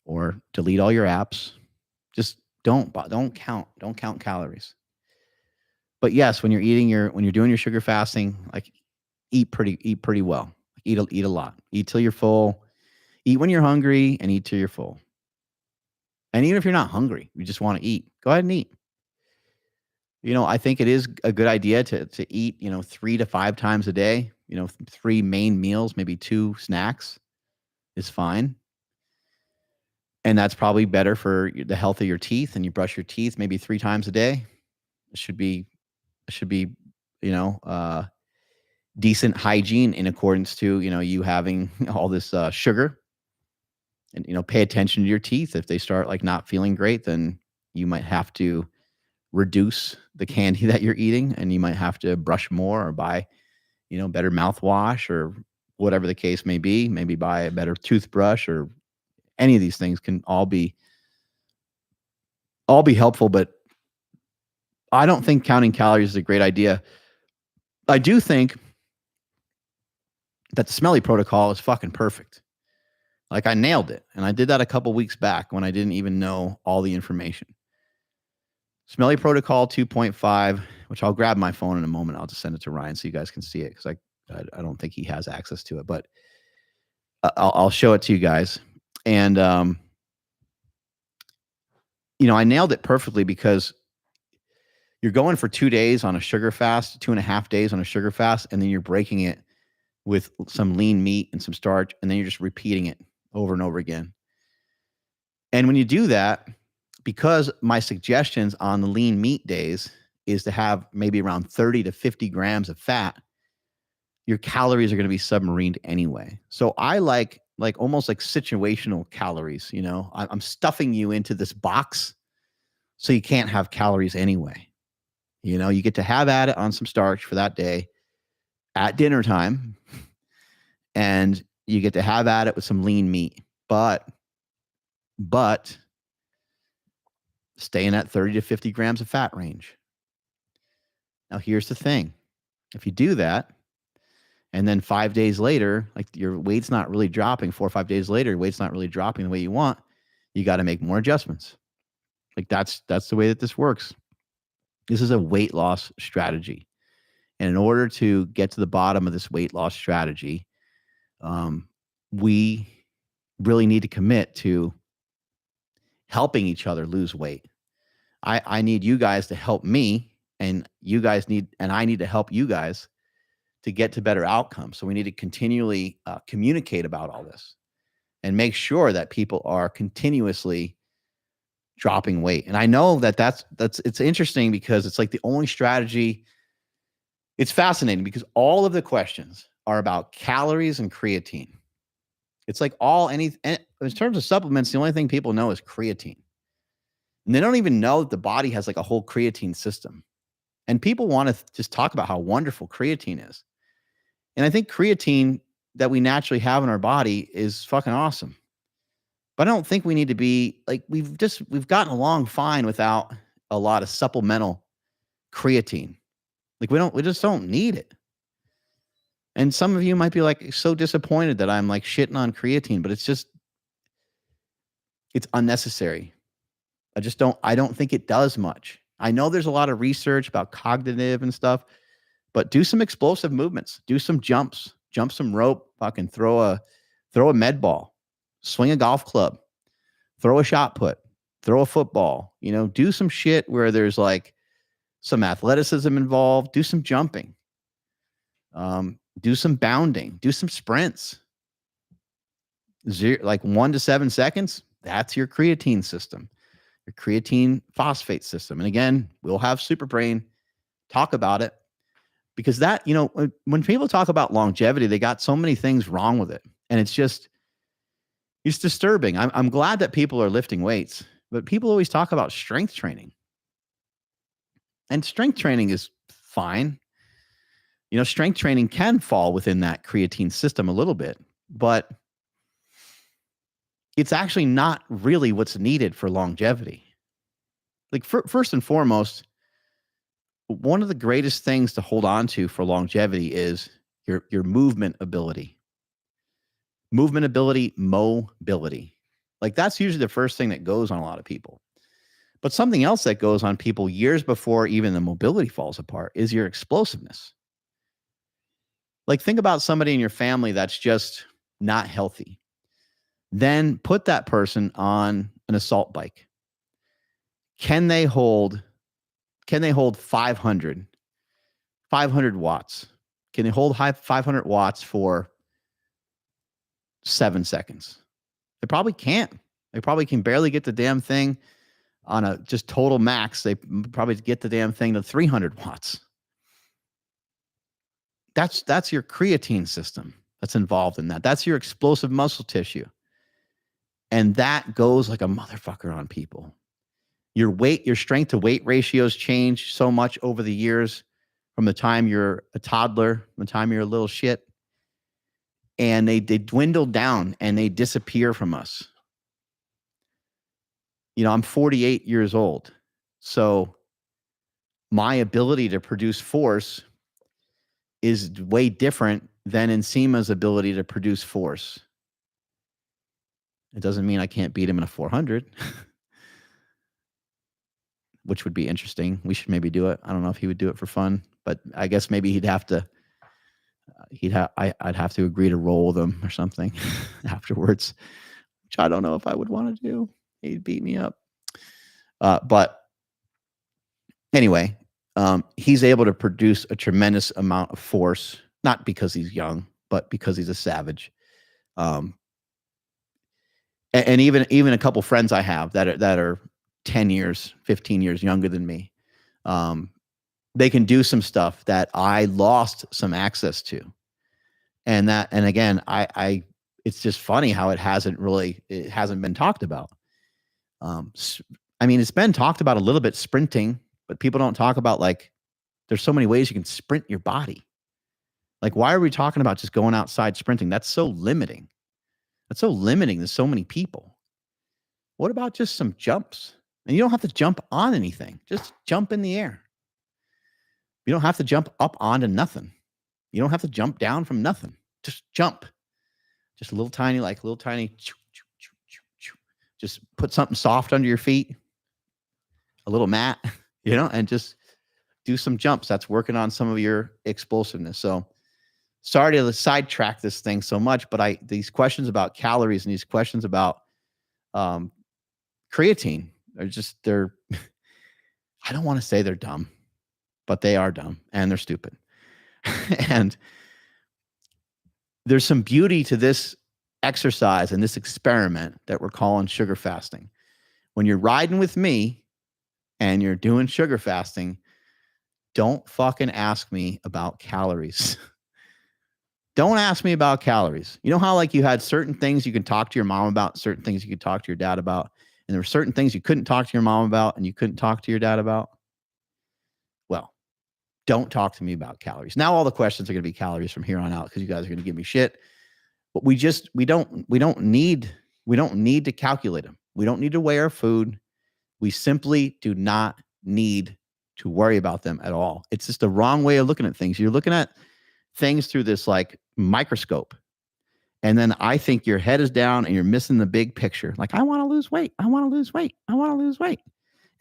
or delete all your apps. Just don't count. Don't count calories. But yes, when you're doing your sugar fasting, like, eat pretty well. Eat a lot. Eat till you're full. Eat when you're hungry, and eat till you're full. And even if you're not hungry, you just want to eat, go ahead and eat. I think it is a good idea to eat, 3 to 5 times a day. 3 main meals, maybe 2 snacks is fine. And that's probably better for the health of your teeth. And you brush your teeth maybe 3 times a day. It should be, decent hygiene in accordance to, you having all this sugar. And, pay attention to your teeth. If they start like not feeling great, then you might have to reduce the candy that you're eating, and you might have to brush more, or buy, better mouthwash, or whatever the case may be. Maybe buy a better toothbrush, or any of these things can all be helpful. But I don't think counting calories is a great idea. I do think that the Smelly protocol is fucking perfect. Like, I nailed it. And I did that a couple weeks back when I didn't even know all the information. Smelly protocol 2.5, which I'll grab my phone in a moment. I'll just send it to Ryan so you guys can see it, because I don't think he has access to it, but I'll show it to you guys. And, I nailed it perfectly, because you're going for 2 days on a sugar fast, 2.5 days on a sugar fast, and then you're breaking it with some lean meat and some starch, and then you're just repeating it over and over again. And when you do that, because my suggestions on the lean meat days is to have maybe around 30 to 50 grams of fat, your calories are going to be submarined anyway. So I like almost like situational calories. I'm stuffing you into this box so you can't have calories anyway. You know, you get to have at it on some starch for that day at dinner time, and you get to have at it with some lean meat. But stay in that 30 to 50 grams of fat range. Now, here's the thing. If you do that, and then 5 days later, like your weight's not really dropping, 4 or 5 days later, your weight's not really dropping the way you want, you got to make more adjustments. Like that's the way that this works. This is a weight loss strategy. And in order to get to the bottom of this weight loss strategy, we really need to commit to helping each other lose weight. I need you guys to help me, and I need to help you guys to get to better outcomes. So we need to continually communicate about all this and make sure that people are continuously dropping weight. And I know that's it's interesting because it's like the only strategy. It's fascinating because all of the questions are about calories and creatine. It's like in terms of supplements, the only thing people know is creatine. And they don't even know that the body has like a whole creatine system. And people want to just talk about how wonderful creatine is. And I think creatine that we naturally have in our body is fucking awesome. But I don't think we need to be like, we've gotten along fine without a lot of supplemental creatine. Like we just don't need it. And some of you might be like so disappointed that I'm like shitting on creatine, but it's unnecessary. I don't think it does much. I know there's a lot of research about cognitive and stuff, but do some explosive movements, do some jumps, jump some rope, fucking throw a med ball, swing a golf club, throw a shot put, throw a football, do some shit where there's like some athleticism involved, do some jumping, do some bounding, do some sprints. Like 1 to 7 seconds, that's your creatine system, your creatine phosphate system. And again, we'll have SuperTraining talk about it because that, when people talk about longevity, they got so many things wrong with it. And it's disturbing. I'm glad that people are lifting weights, but people always talk about strength training. And strength training is fine. Strength training can fall within that creatine system a little bit, but it's actually not really what's needed for longevity. Like first and foremost, one of the greatest things to hold on to for longevity is your movement ability. Movement ability, mobility. Like that's usually the first thing that goes on a lot of people. But something else that goes on people years before even the mobility falls apart is your explosiveness. Like think about somebody in your family that's just not healthy. Then put that person on an assault bike. Can they hold 500 watts? Can they hold 500 watts for 7 seconds? They probably can't. They probably can barely get the damn thing on a just total max. They probably get the damn thing to 300 watts. That's your creatine system that's involved in that. That's your explosive muscle tissue. And that goes like a motherfucker on people. Your strength to weight ratios change so much over the years from the time you're a toddler, from the time you're a little shit. And they dwindle down and they disappear from us. I'm 48 years old. So my ability to produce force is way different than Ensema's ability to produce force. It doesn't mean I can't beat him in a 400, which would be interesting. We should maybe do it. I don't know if he would do it for fun, but I guess maybe he'd have to. I'd have to agree to roll with him or something afterwards, which I don't know if I would want to do. He'd beat me up. But anyway, he's able to produce a tremendous amount of force, not because he's young, but because he's a savage. And even a couple friends I have that are 10 years, 15 years younger than me, they can do some stuff that I lost some access to. And again, it's just funny how it hasn't been talked about. It's been talked about a little bit, sprinting, but people don't talk about like There's so many ways you can sprint your body. Like, why are we talking about just going outside sprinting? That's so limiting. That's so limiting to so many people. What about just some jumps? And you don't have to jump on anything. Just jump in the air. You don't have to jump up onto nothing. You don't have to jump down from nothing. Just jump. Just a little tiny. Just put something soft under your feet, a little mat, and just do some jumps. That's working on some of your explosiveness. So sorry to sidetrack this thing so much, but these questions about calories and these questions about creatine are just, I don't want to say they're dumb, but they are dumb and they're stupid. And there's some beauty to this exercise and this experiment that we're calling sugar fasting. When you're riding with me and you're doing sugar fasting, don't fucking ask me about calories. Don't ask me about calories. You know how like you had certain things you could talk to your mom about, certain things you could talk to your dad about, and there were certain things you couldn't talk to your mom about and you couldn't talk to your dad about? Well, don't talk to me about calories. Now all the questions are going to be calories from here on out because you guys are going to give me shit. But we don't need to calculate them. We don't need to weigh our food. We simply do not need to worry about them at all. It's just the wrong way of looking at things. You're looking at things through this like microscope. And then I think your head is down and you're missing the big picture. Like, I want to lose weight. I want to lose weight. I want to lose weight.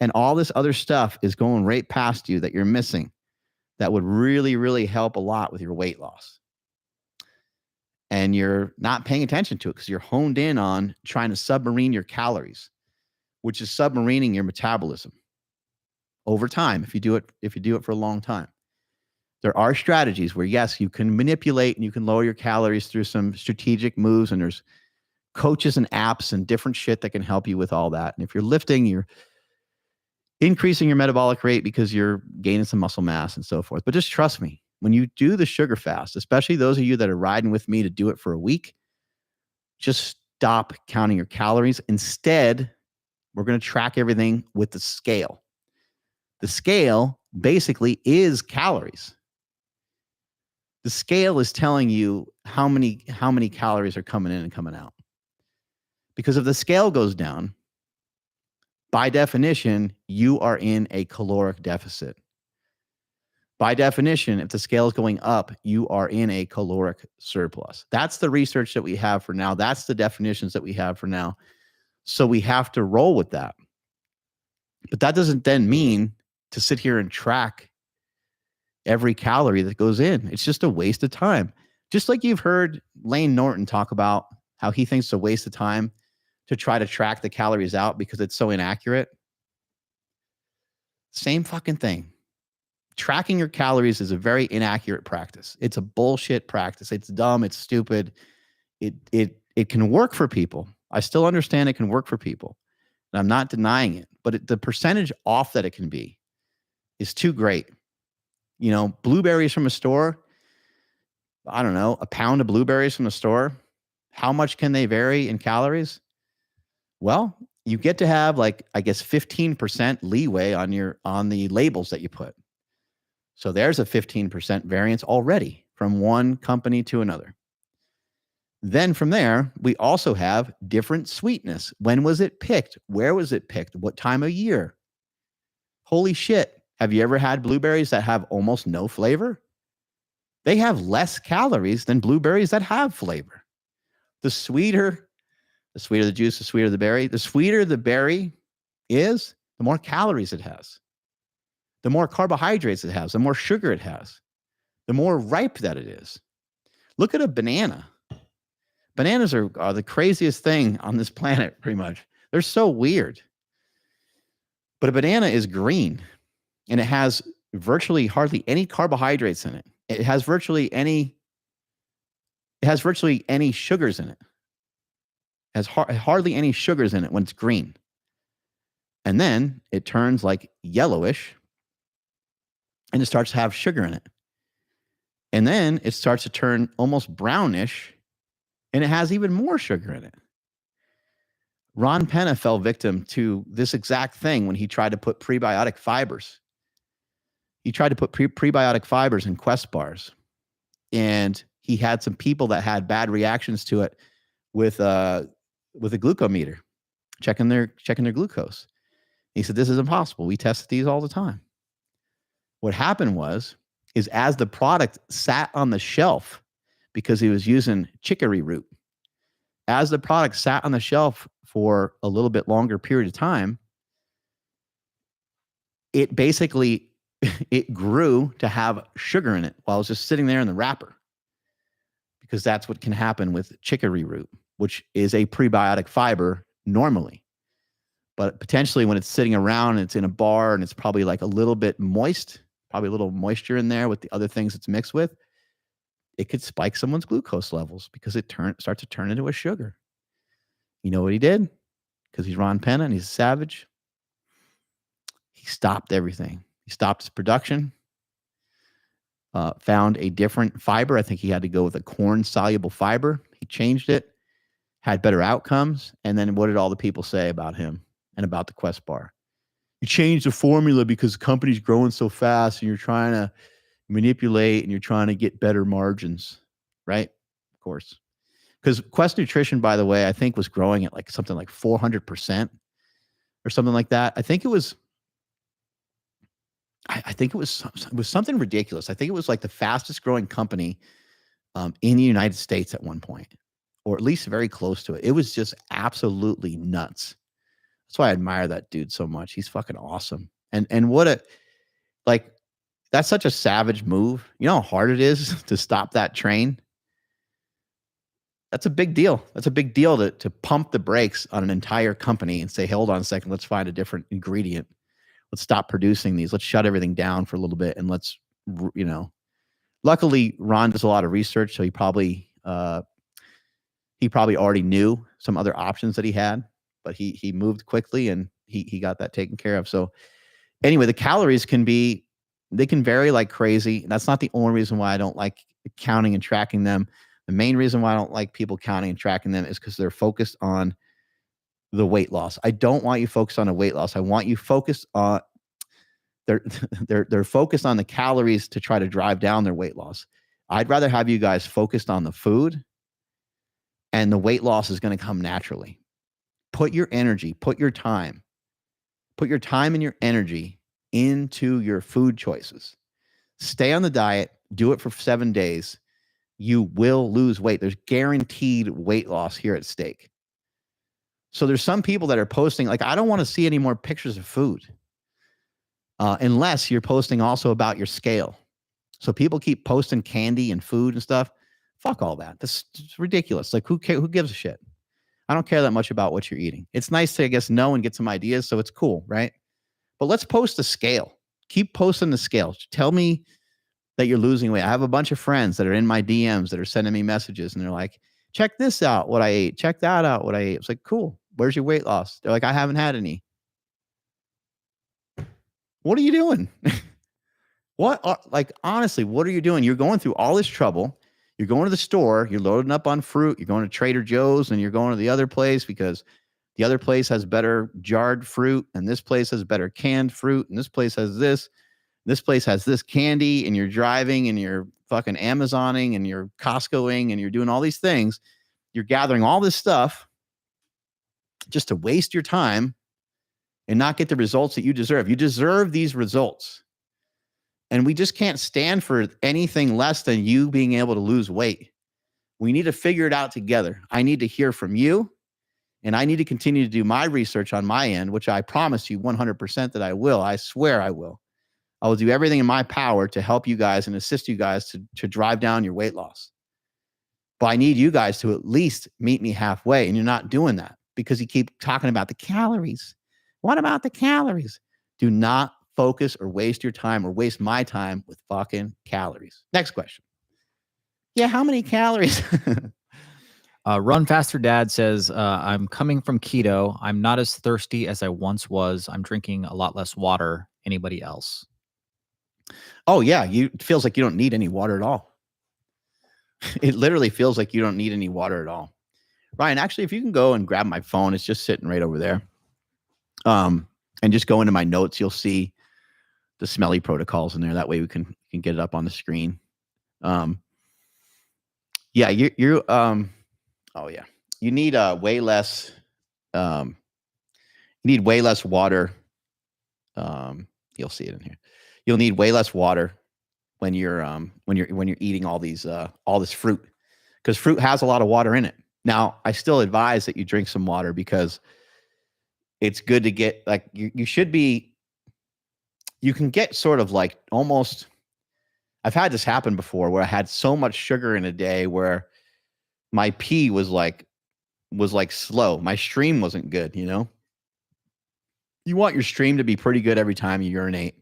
And all this other stuff is going right past you that you're missing. That would really, really help a lot with your weight loss. And you're not paying attention to it because you're honed in on trying to submarine your calories, which is submarining your metabolism over time if you do it for a long time. There are strategies where, yes, you can manipulate and you can lower your calories through some strategic moves, and there's coaches and apps and different shit that can help you with all that. And if you're lifting, you're increasing your metabolic rate because you're gaining some muscle mass and so forth. But just trust me, when you do the sugar fast, especially those of you that are riding with me to do it for a week, just stop counting your calories. Instead, we're going to track everything with the scale. The scale basically is calories. The scale is telling you how many calories are coming in and coming out. Because if the scale goes down, by definition, you are in a caloric deficit. By definition, if the scale is going up, you are in a caloric surplus. That's the research that we have for now. That's the definitions that we have for now. So we have to roll with that. But that doesn't then mean to sit here and track every calorie that goes in. It's just a waste of time. Just like you've heard Lane Norton talk about how he thinks it's a waste of time to try to track the calories out because it's so inaccurate. Same fucking thing. Tracking your calories is a very inaccurate practice. It's a bullshit practice. It's dumb. It's stupid. It can work for people. I still understand it can work for people. And I'm not denying it. But the percentage off that it can be is too great. Blueberries from a store, I don't know, a pound of blueberries from the store. How much can they vary in calories? Well, you get to have 15% leeway on the labels that you put. So there's a 15% variance already from one company to another. Then from there, we also have different sweetness. When was it picked? Where was it picked? What time of year? Holy shit. Have you ever had blueberries that have almost no flavor? They have less calories than blueberries that have flavor. The sweeter the juice, the sweeter the berry. The sweeter the berry is, the more calories it has. The more carbohydrates it has, the more sugar it has, the more ripe that it is. Look at a banana. Bananas are the craziest thing on this planet, pretty much. They're so weird. But a banana is green, and it has virtually hardly any carbohydrates in it. It has virtually any sugars in it. It has hardly any sugars in it when it's green. And then it turns like yellowish, and it starts to have sugar in it. And then it starts to turn almost brownish, and it has even more sugar in it. Ron Penna fell victim to this exact thing when he tried to put prebiotic fibers. He tried to put prebiotic fibers in Quest bars, and he had some people that had bad reactions to it with a glucometer, checking their glucose. He said, this is impossible. We tested these all the time. What happened is as the product sat on the shelf, because he was using chicory root, as the product sat on the shelf for a little bit longer period of time, it basically, it grew to have sugar in it while it was just sitting there in the wrapper, because that's what can happen with chicory root, which is a prebiotic fiber normally. But potentially when it's sitting around and it's in a bar and it's probably like a little bit moist, probably a little moisture in there with the other things it's mixed with, it could spike someone's glucose levels because it starts to turn into a sugar. You know what he did? Because he's Ron Penna and he's a savage. He stopped everything. He stopped his production, found a different fiber. I think he had to go with a corn-soluble fiber. He changed it, had better outcomes. And then what did all the people say about him and about the Quest bar? You changed the formula because the company's growing so fast and you're trying to manipulate and you're trying to get better margins, right? Of course. Because Quest Nutrition, by the way, I think was growing at like something like 400% or something like that. I think it was something ridiculous. I think it was like the fastest growing company in the United States at one point, or at least very close to it. It was just absolutely nuts. That's why I admire that dude so much. He's fucking awesome. And what a, like, that's such a savage move. You know how hard it is to stop that train? That's a big deal. That's a big deal to pump the brakes on an entire company and say, hey, hold on a second, let's find a different ingredient. Let's stop producing these. Let's shut everything down for a little bit and let's, you know, luckily Ron does a lot of research. So he probably already knew some other options that he had, but he moved quickly and he got that taken care of. So anyway, the calories they can vary like crazy. That's not the only reason why I don't like counting and tracking them. The main reason why I don't like people counting and tracking them is because they're focused on the weight loss. I don't want you focused on a weight loss. I want you focused on they're focused on the calories to try to drive down their weight loss. I'd rather have you guys focused on the food, and the weight loss is going to come naturally. Put your energy, put your time and your energy into your food choices. Stay on the diet, do it for 7 days. You will lose weight. There's guaranteed weight loss here at stake. So there's some people that are posting, like, I don't want to see any more pictures of food unless you're posting also about your scale. So people keep posting candy and food and stuff. Fuck all that. That's ridiculous. Like, who gives a shit? I don't care that much about what you're eating. It's nice to, I guess, know and get some ideas. So it's cool, right? But let's post the scale. Keep posting the scale. Tell me that you're losing weight. I have a bunch of friends that are in my DMs that are sending me messages and they're like, check this out, what I ate. Check that out, what I ate. It's like, cool. Where's your weight loss? They're like, I haven't had any. What are you doing? Like, honestly, what are you doing? You're going through all this trouble. You're going to the store. You're loading up on fruit. You're going to Trader Joe's and you're going to the other place because the other place has better jarred fruit and this place has better canned fruit and this place has this. This place has this candy, and you're driving and you're fucking Amazoning and you're Costcoing and you're doing all these things. You're gathering all this stuff just to waste your time and not get the results that you deserve. You deserve these results. And we just can't stand for anything less than you being able to lose weight. We need to figure it out together. I need to hear from you, and I need to continue to do my research on my end, which I promise you 100% that I will. I swear I will. I will do everything in my power to help you guys and assist you guys to drive down your weight loss. But I need you guys to at least meet me halfway, and you're not doing that because you keep talking about the calories. What about the calories? Do not focus or waste your time or waste my time with fucking calories. Next question. Yeah, how many calories? Run Faster Dad says, I'm coming from keto. I'm not as thirsty as I once was. I'm drinking a lot less water. Anybody else? Oh, yeah. It feels like you don't need any water at all. It literally feels like you don't need any water at all. Ryan, actually, if you can go and grab my phone, it's just sitting right over there. And just go into my notes, you'll see Smelly protocols in there. That way we can get it up on the screen. Yeah, oh yeah, you need way less. You need way less water. You'll see it in here. You'll need way less water when you're eating all this fruit, because fruit has a lot of water in it. Now, I still advise that you drink some water, because it's good to get, like, you should be, you can get sort of like almost, I've had this happen before where I had so much sugar in a day where my pee was like slow. My stream wasn't good, you know? You want your stream to be pretty good every time you urinate.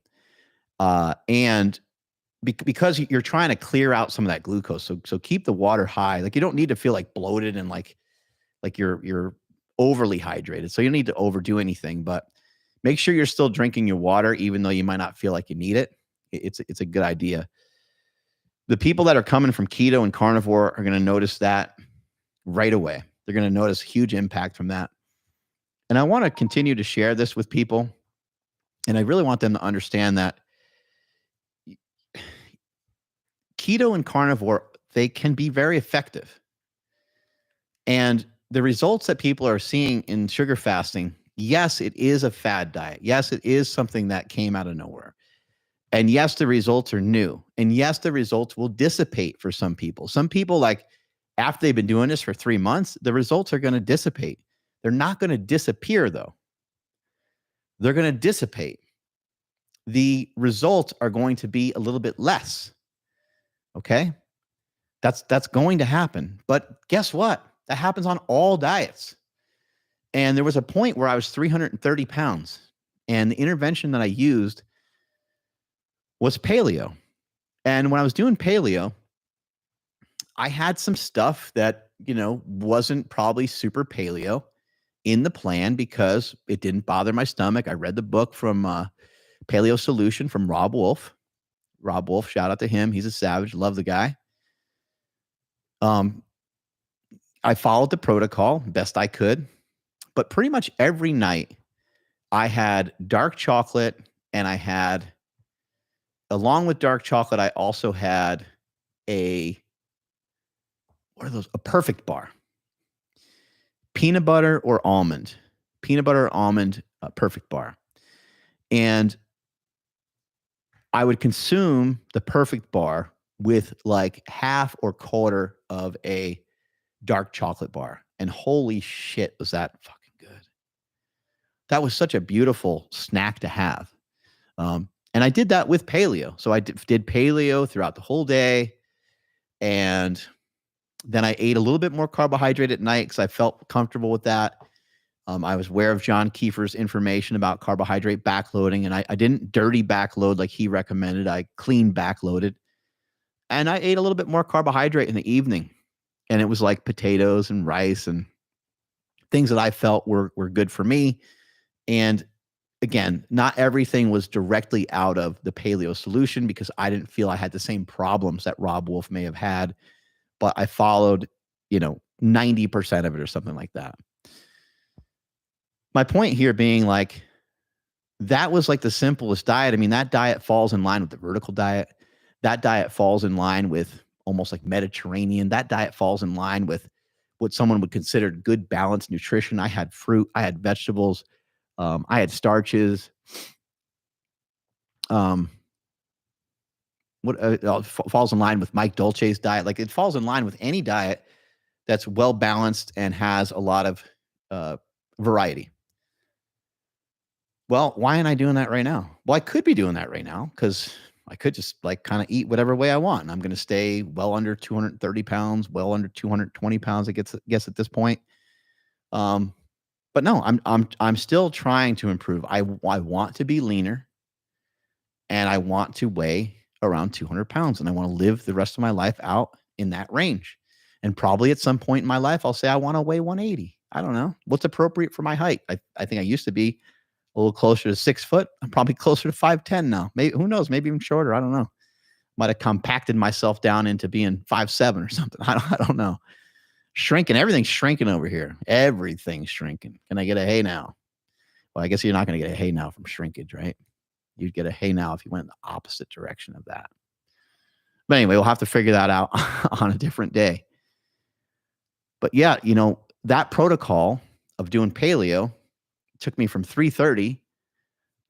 And because you're trying to clear out some of that glucose. So keep the water high. Like, you don't need to feel like bloated and like you're overly hydrated. So you don't need to overdo anything, but make sure you're still drinking your water, even though you might not feel like you need it. It's a good idea. The people that are coming from keto and carnivore are going to notice that right away. They're going to notice a huge impact from that. And I want to continue to share this with people. And I really want them to understand that keto and carnivore, they can be very effective. And the results that people are seeing in sugar fasting, yes, it is a fad diet. Yes, it is something that came out of nowhere. And yes, the results are new. And yes, the results will dissipate for some people. Some people, like, after they've been doing this for 3 months, the results are going to dissipate. They're not going to disappear, though. They're going to dissipate. The results are going to be a little bit less. Okay? That's going to happen. But guess what? That happens on all diets. And there was a point where I was 330 pounds. And the intervention that I used was paleo. And when I was doing paleo, I had some stuff that, wasn't probably super paleo in the plan, because it didn't bother my stomach. I read the book from Paleo Solution from Rob Wolf. Rob Wolf, shout out to him. He's a savage. Love the guy. I followed the protocol best I could, but pretty much every night I had dark chocolate, and I had, along with dark chocolate, I also had a perfect bar. Peanut butter or almond, perfect bar. And I would consume the perfect bar with like half or quarter of a dark chocolate bar. And holy shit, was that fucking good. That was such a beautiful snack to have. And I did that with paleo. So I did paleo throughout the whole day. And then I ate a little bit more carbohydrate at night because I felt comfortable with that. I was aware of John Kiefer's information about carbohydrate backloading, and I didn't dirty backload like he recommended. I clean backloaded. And I ate a little bit more carbohydrate in the evening. And it was like potatoes and rice and things that I felt were good for me. And again, not everything was directly out of the Paleo Solution, because I didn't feel I had the same problems that Rob Wolf may have had. But I followed, 90% of it or something like that. My point here being, like, that was like the simplest diet. I mean, that diet falls in line with the vertical diet. That diet falls in line with almost like Mediterranean. That diet falls in line with what someone would consider good balanced nutrition. I had fruit, I had vegetables, I had starches. Falls in line with Mike Dolce's diet. Like, it falls in line with any diet that's well balanced and has a lot of variety. Well, why am I doing that right now? Well, I could be doing that right now because I could just like kind of eat whatever way I want. And I'm going to stay well under 230 pounds, well under 220 pounds. I guess at this point. But no, I'm still trying to improve. I want to be leaner, and I want to weigh around 200 pounds, and I want to live the rest of my life out in that range. And probably at some point in my life, I'll say I want to weigh 180. I don't know what's appropriate for my height. I think I used to be a little closer to 6 foot. I'm probably closer to 5'10" now. Maybe, who knows? Maybe even shorter. I don't know. Might have compacted myself down into being 5'7" or something. I don't know. Shrinking. Everything's shrinking over here. Everything's shrinking. Can I get a hey now? Well, I guess you're not going to get a hey now from shrinkage, right? You'd get a hey now if you went in the opposite direction of that. But anyway, we'll have to figure that out on a different day. But yeah, that protocol of doing paleo took me from 330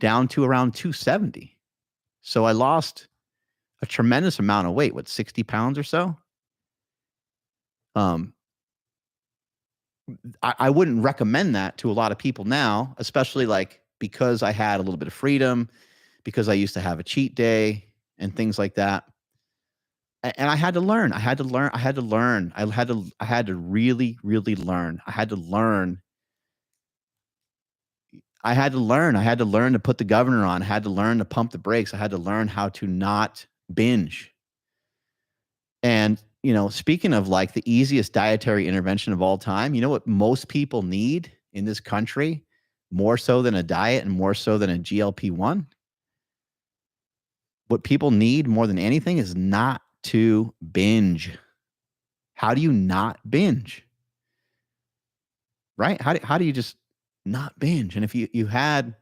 down to around 270. So I lost a tremendous amount of weight, 60 pounds or so. I wouldn't recommend that to a lot of people now, especially because I had a little bit of freedom, because I used to have a cheat day and things like that. And I had to learn. I had to really, really learn. I had to learn to put the governor on. I had to learn to pump the brakes. I had to learn how to not binge. And, speaking of the easiest dietary intervention of all time, you know what most people need in this country, more so than a diet and more so than a GLP-1? What people need more than anything is not to binge. How do you not binge? Right? How do you just not binge? And if you had,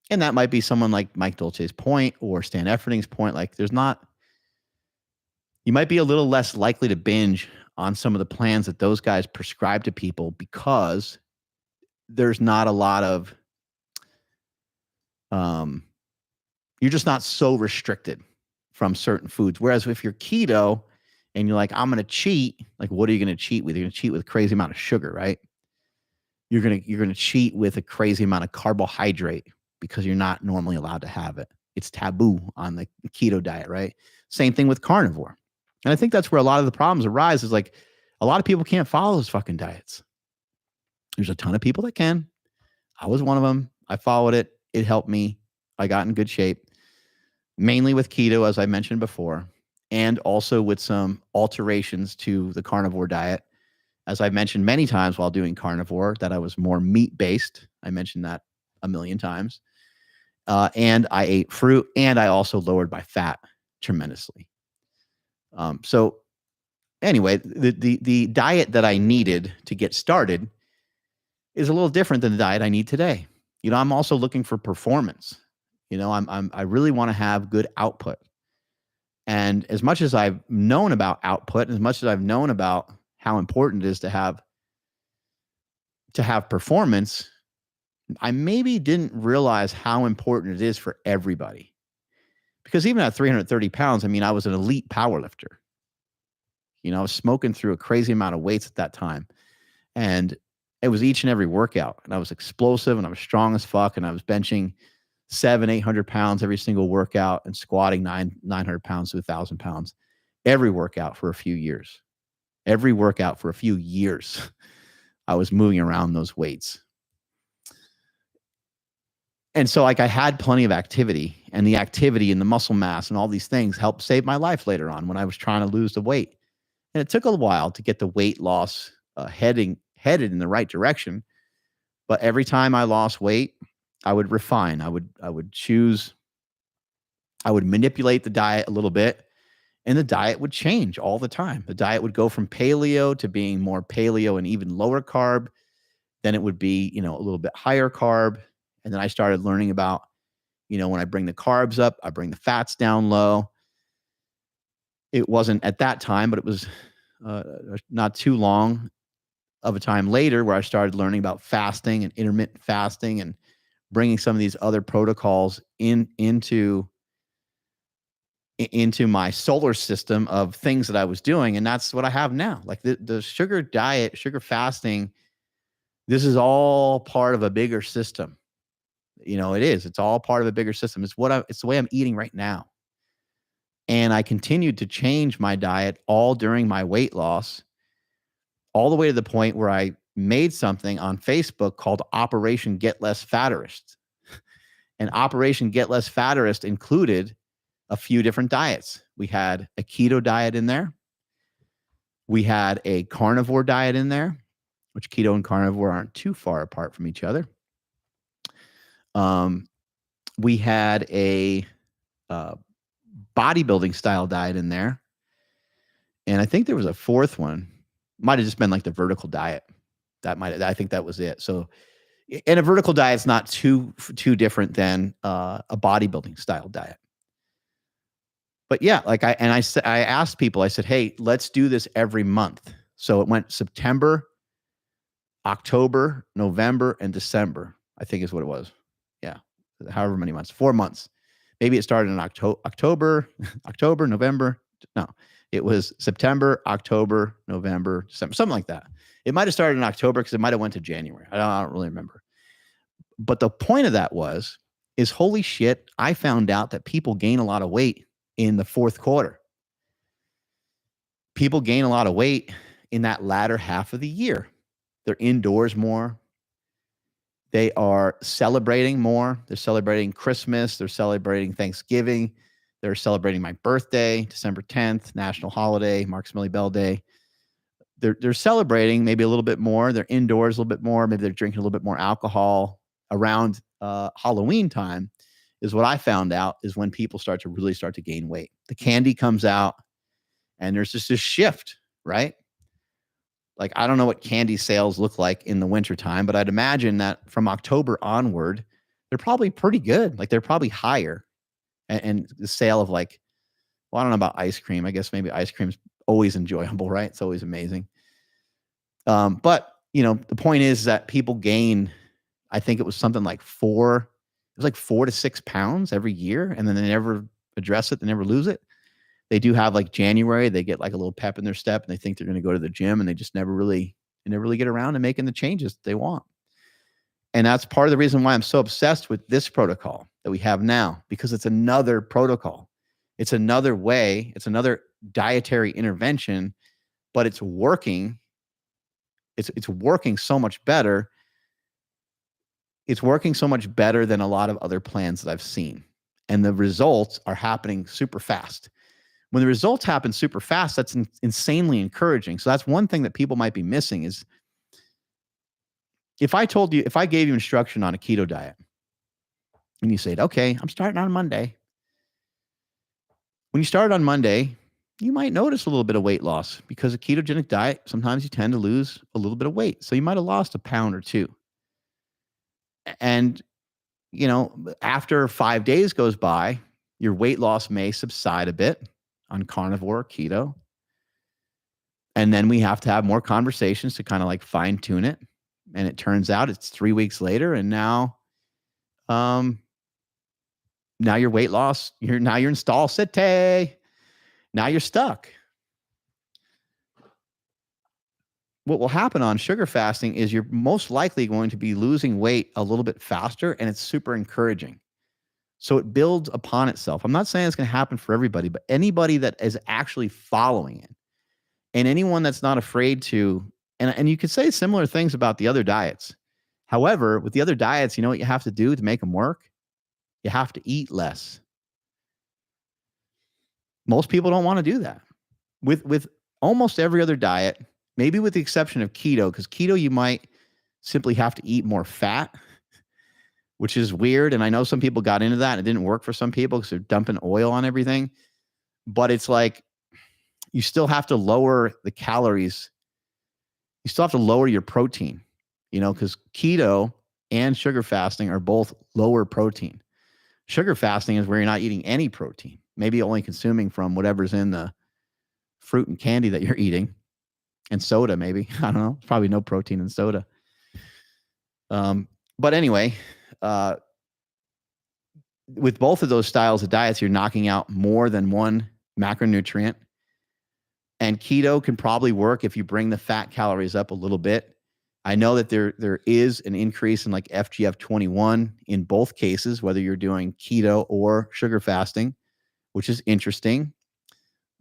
and that might be someone like Mike Dolce's point or Stan Efferding's point, you might be a little less likely to binge on some of the plans that those guys prescribe to people because there's not a lot of, you're just not so restricted from certain foods. Whereas if you're keto and you're I'm going to cheat, what are you going to cheat with? You're going to cheat with a crazy amount of sugar, right? You're going to cheat with a crazy amount of carbohydrate because you're not normally allowed to have it. It's taboo on the keto diet, right? Same thing with carnivore. And I think that's where a lot of the problems arise is a lot of people can't follow those fucking diets. There's a ton of people that can. I was one of them. I followed it. It helped me. I got in good shape. Mainly with keto, as I mentioned before, and also with some alterations to the carnivore diet. As I mentioned many times while doing carnivore, that I was more meat-based. I mentioned that a million times. And I ate fruit, and I also lowered my fat tremendously. So anyway, the diet that I needed to get started is a little different than the diet I need today. I'm also looking for performance. I really want to have good output. And as much as I've known about output, as much as I've known about how important it is to have performance, I maybe didn't realize how important it is for everybody. Because even at 330 pounds, I was an elite power lifter. I was smoking through a crazy amount of weights at that time. And it was each and every workout. And I was explosive and I was strong as fuck. And I was benching 700-800 pounds every single workout and squatting 900 pounds to 1,000 pounds every workout for a few years. Every workout for a few years, I was moving around those weights. And so I had plenty of activity, and the activity and the muscle mass and all these things helped save my life later on when I was trying to lose the weight. And it took a while to get the weight loss headed in the right direction. But every time I lost weight, I would refine. I would manipulate the diet a little bit, and the diet would change all the time. The diet would go from paleo to being more paleo and even lower carb. Then it would be, a little bit higher carb. And then I started learning about, when I bring the carbs up, I bring the fats down low. It wasn't at that time, but it was not too long of a time later where I started learning about fasting and intermittent fasting and bringing some of these other protocols into my solar system of things that I was doing. And that's what I have now. The sugar diet, sugar fasting, this is all part of a bigger system. It is. It's all part of a bigger system. It's the way I'm eating right now. And I continued to change my diet all during my weight loss, all the way to the point where I made something on Facebook called Operation Get Less Fatterist. And Operation Get Less Fatterist included a few different diets. We had a keto diet in there. We had a carnivore diet in there, which keto and carnivore aren't too far apart from each other. We had a bodybuilding style diet in there. And I think there was a fourth one. Might have just been the vertical diet. I think that was it. So, And a vertical diet's not too different than a bodybuilding style diet. But yeah, like I asked people, I said, hey, let's do this every month. So it went September, October, November, and December, I think is what it was. Yeah. However many months, 4 months. Maybe it started in October, November. No, it was September, October, November, December, something like that. It might have started in October because it might have went to January. I don't really remember. But the point of that is holy shit, I found out that people gain a lot of weight in the fourth quarter. People gain a lot of weight in that latter half of the year. They're indoors more. They are celebrating more. They're celebrating Christmas. They're celebrating Thanksgiving. They're celebrating my birthday, December 10th, national holiday, Mark Smelly Bell Day. They're celebrating maybe a little bit more. They're indoors a little bit more. Maybe they're drinking a little bit more alcohol around Halloween time is what I found out is when people start to gain weight. The candy comes out and there's just this shift, right? Like, I don't know what candy sales look like in the wintertime, but I'd imagine that from October onward, they're probably pretty good. Like, they're probably higher. And the sale of like, well, I don't know about ice cream. I guess maybe ice cream's always enjoyable, right? It's always amazing. But, the point is that people gain, I think it was something like 4 to 6 pounds every year. And then they never address it. They never lose it. They do have like January, they get like a little pep in their step and they think they're going to go to the gym and they just never really get around to making the changes that they want. And that's part of the reason why I'm so obsessed with this protocol that we have now, because it's another protocol. It's another way. It's another dietary intervention, but it's working. It's working so much better. It's working so much better than a lot of other plans that I've seen. And the results are happening super fast. When the results happen super fast, that's insanely encouraging. So that's one thing that people might be missing is if I gave you instruction on a keto diet and you said, okay, I'm starting on Monday. When you start on Monday, you might notice a little bit of weight loss because a ketogenic diet, sometimes you tend to lose a little bit of weight. So you might have lost a pound or two. And, after 5 days goes by, your weight loss may subside a bit on carnivore, keto. And then we have to have more conversations to kind of like fine tune it. And it turns out it's 3 weeks later. And now your weight loss, you're in stall city. Now you're stuck. What will happen on sugar fasting is you're most likely going to be losing weight a little bit faster, and it's super encouraging. So it builds upon itself. I'm not saying it's going to happen for everybody, but anybody that is actually following it and anyone that's not afraid to, and you could say similar things about the other diets. However, with the other diets, you know what you have to do to make them work? You have to eat less. Most people don't want to do that. With almost every other diet, maybe with the exception of keto, because keto, you might simply have to eat more fat, which is weird. And I know some people got into that and it didn't work for some people because they're dumping oil on everything. But it's like you still have to lower the calories. You still have to lower your protein, because keto and sugar fasting are both lower protein. Sugar fasting is where you're not eating any protein, maybe only consuming from whatever's in the fruit and candy that you're eating. And soda, maybe. I don't know. There's probably no protein in soda. But anyway, with both of those styles of diets, you're knocking out more than one macronutrient. And keto can probably work if you bring the fat calories up a little bit. I know that there is an increase in like FGF21 in both cases, whether you're doing keto or sugar fasting, which is interesting.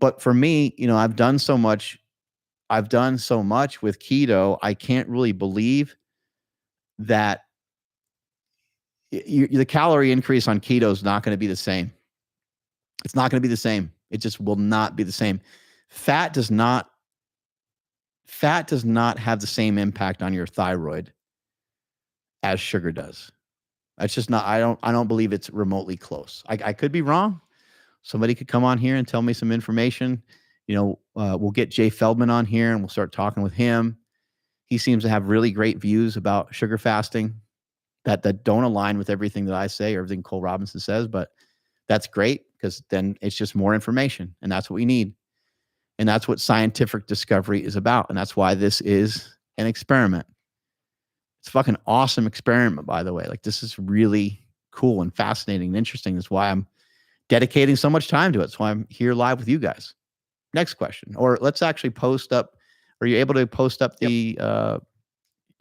But for me, I've done so much with keto, I can't really believe that the calorie increase on keto is not going to be the same. It's not going to be the same. It just will not be the same. Fat does not have the same impact on your thyroid as sugar does. That's just not, I don't believe it's remotely close. I could be wrong. Somebody could come on here and tell me some information. We'll get Jay Feldman on here and we'll start talking with him. He seems to have really great views about sugar fasting. that don't align with everything that I say or everything Cole Robinson says, but that's great because then it's just more information, and that's what we need. And that's what scientific discovery is about. And that's why this is an experiment. It's a fucking awesome experiment, by the way. Like, this is really cool and fascinating and interesting. That's why I'm dedicating so much time to it. That's why I'm here live with you guys. Next question. Or let's actually post up. Are you able to post up the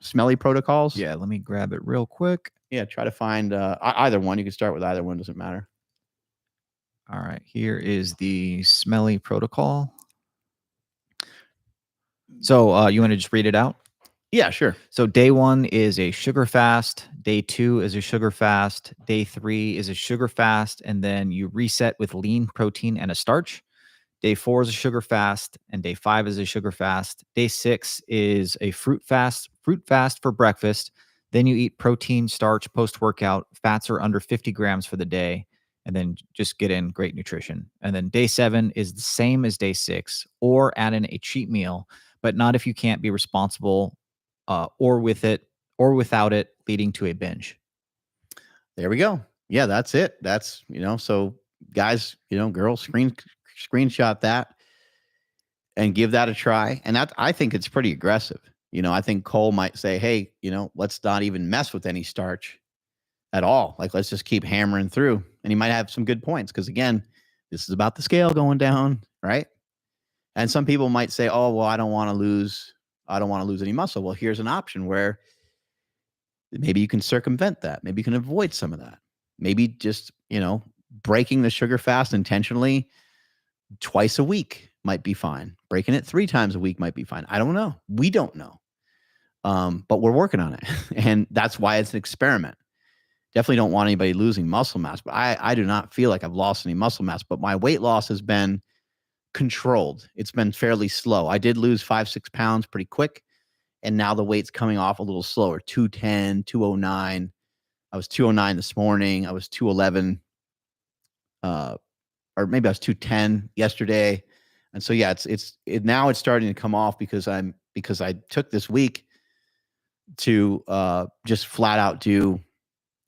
Smelly protocols? Yeah, let me grab it real quick. Yeah, try to find either one. You can start with either one. Doesn't matter. All right, here is the Smelly protocol. So you want to just read it out? Yeah, sure. So day 1 is a sugar fast. Day 2 is a sugar fast. Day 3 is a sugar fast. And then you reset with lean protein and a starch. Day 4 is a sugar fast. And day 5 is a sugar fast. Day 6 is a fruit fast for breakfast. Then you eat protein, starch, post-workout. Fats are under 50 grams for the day. And then just get in great nutrition. And then day 7 is the same as day 6, or add in a cheat meal, but not if you can't be responsible or with it or without it, leading to a binge. There we go. Yeah, that's it. That's, so guys, girls, screenshot that and give that a try. And that, I think it's pretty aggressive. I think Cole might say, hey, let's not even mess with any starch at all. Like, let's just keep hammering through. And he might have some good points because, again, this is about the scale going down, right? And some people might say, oh, well, I don't want to lose any muscle. Well, here's an option where maybe you can circumvent that. Maybe you can avoid some of that. Maybe just, breaking the sugar fast intentionally twice a week might be fine. Breaking it 3 times a week might be fine. I don't know. We don't know. But we're working on it. And that's why it's an experiment. Definitely don't want anybody losing muscle mass, but I do not feel like I've lost any muscle mass, but my weight loss has been controlled. It's been fairly slow. I did lose 5-6 pounds pretty quick. And now the weight's coming off a little slower. 210, 209. I was 209 this morning. I was 211, or maybe I was 210 yesterday. And so, yeah, now it's starting to come off because I took this week to just flat out do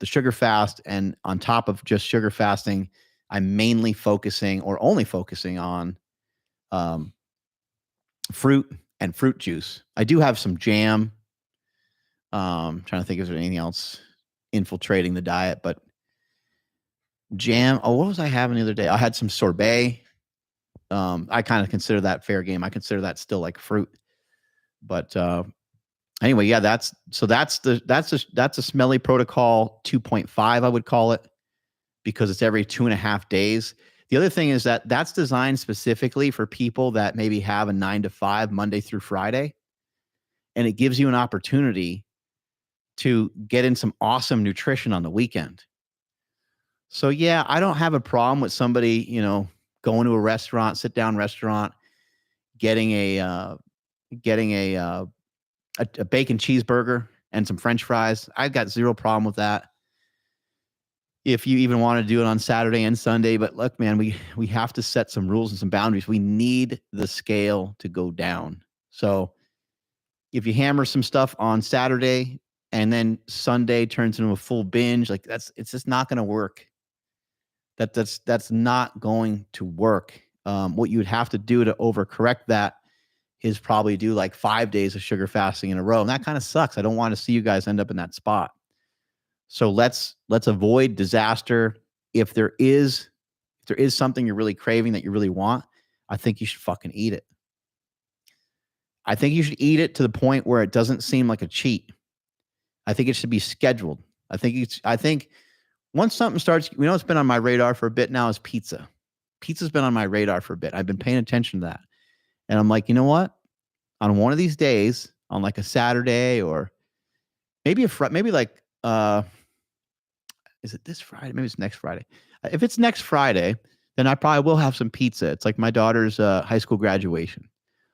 the sugar fast. And on top of just sugar fasting, I'm mainly focusing or only focusing on fruit and fruit juice. I do have some jam. Trying to think if there's anything else infiltrating the diet, but jam. Oh, what was I having the other day? I had some sorbet. I kind of consider that fair game. I consider that still like fruit. But anyway, yeah, that's a Smelly protocol 2.5, I would call it, because it's every 2.5 days. The other thing is that that's designed specifically for people that maybe have a 9 to 5 Monday through Friday. And it gives you an opportunity to get in some awesome nutrition on the weekend. So yeah, I don't have a problem with somebody, going to a restaurant, sit down restaurant, getting a bacon cheeseburger and some French fries. I've got zero problem with that. If you even want to do it on Saturday and Sunday, but look, man, we have to set some rules and some boundaries. We need the scale to go down. So if you hammer some stuff on Saturday and then Sunday turns into a full binge, like it's just not going to work. That's not going to work. What you would have to do to overcorrect that is probably do like 5 days of sugar fasting in a row. And that kind of sucks. I don't want to see you guys end up in that spot. So let's avoid disaster. If there is something you're really craving that you really want, I think you should fucking eat it. I think you should eat it to the point where it doesn't seem like a cheat. I think it should be scheduled. I think once something starts, it's been on my radar for a bit now is pizza. Pizza's been on my radar for a bit. I've been paying attention to that. And I'm like, you know what? On one of these days, on like a Saturday or maybe like, is it this Friday? Maybe it's next Friday. If it's next Friday, then I probably will have some pizza. It's like my daughter's high school graduation.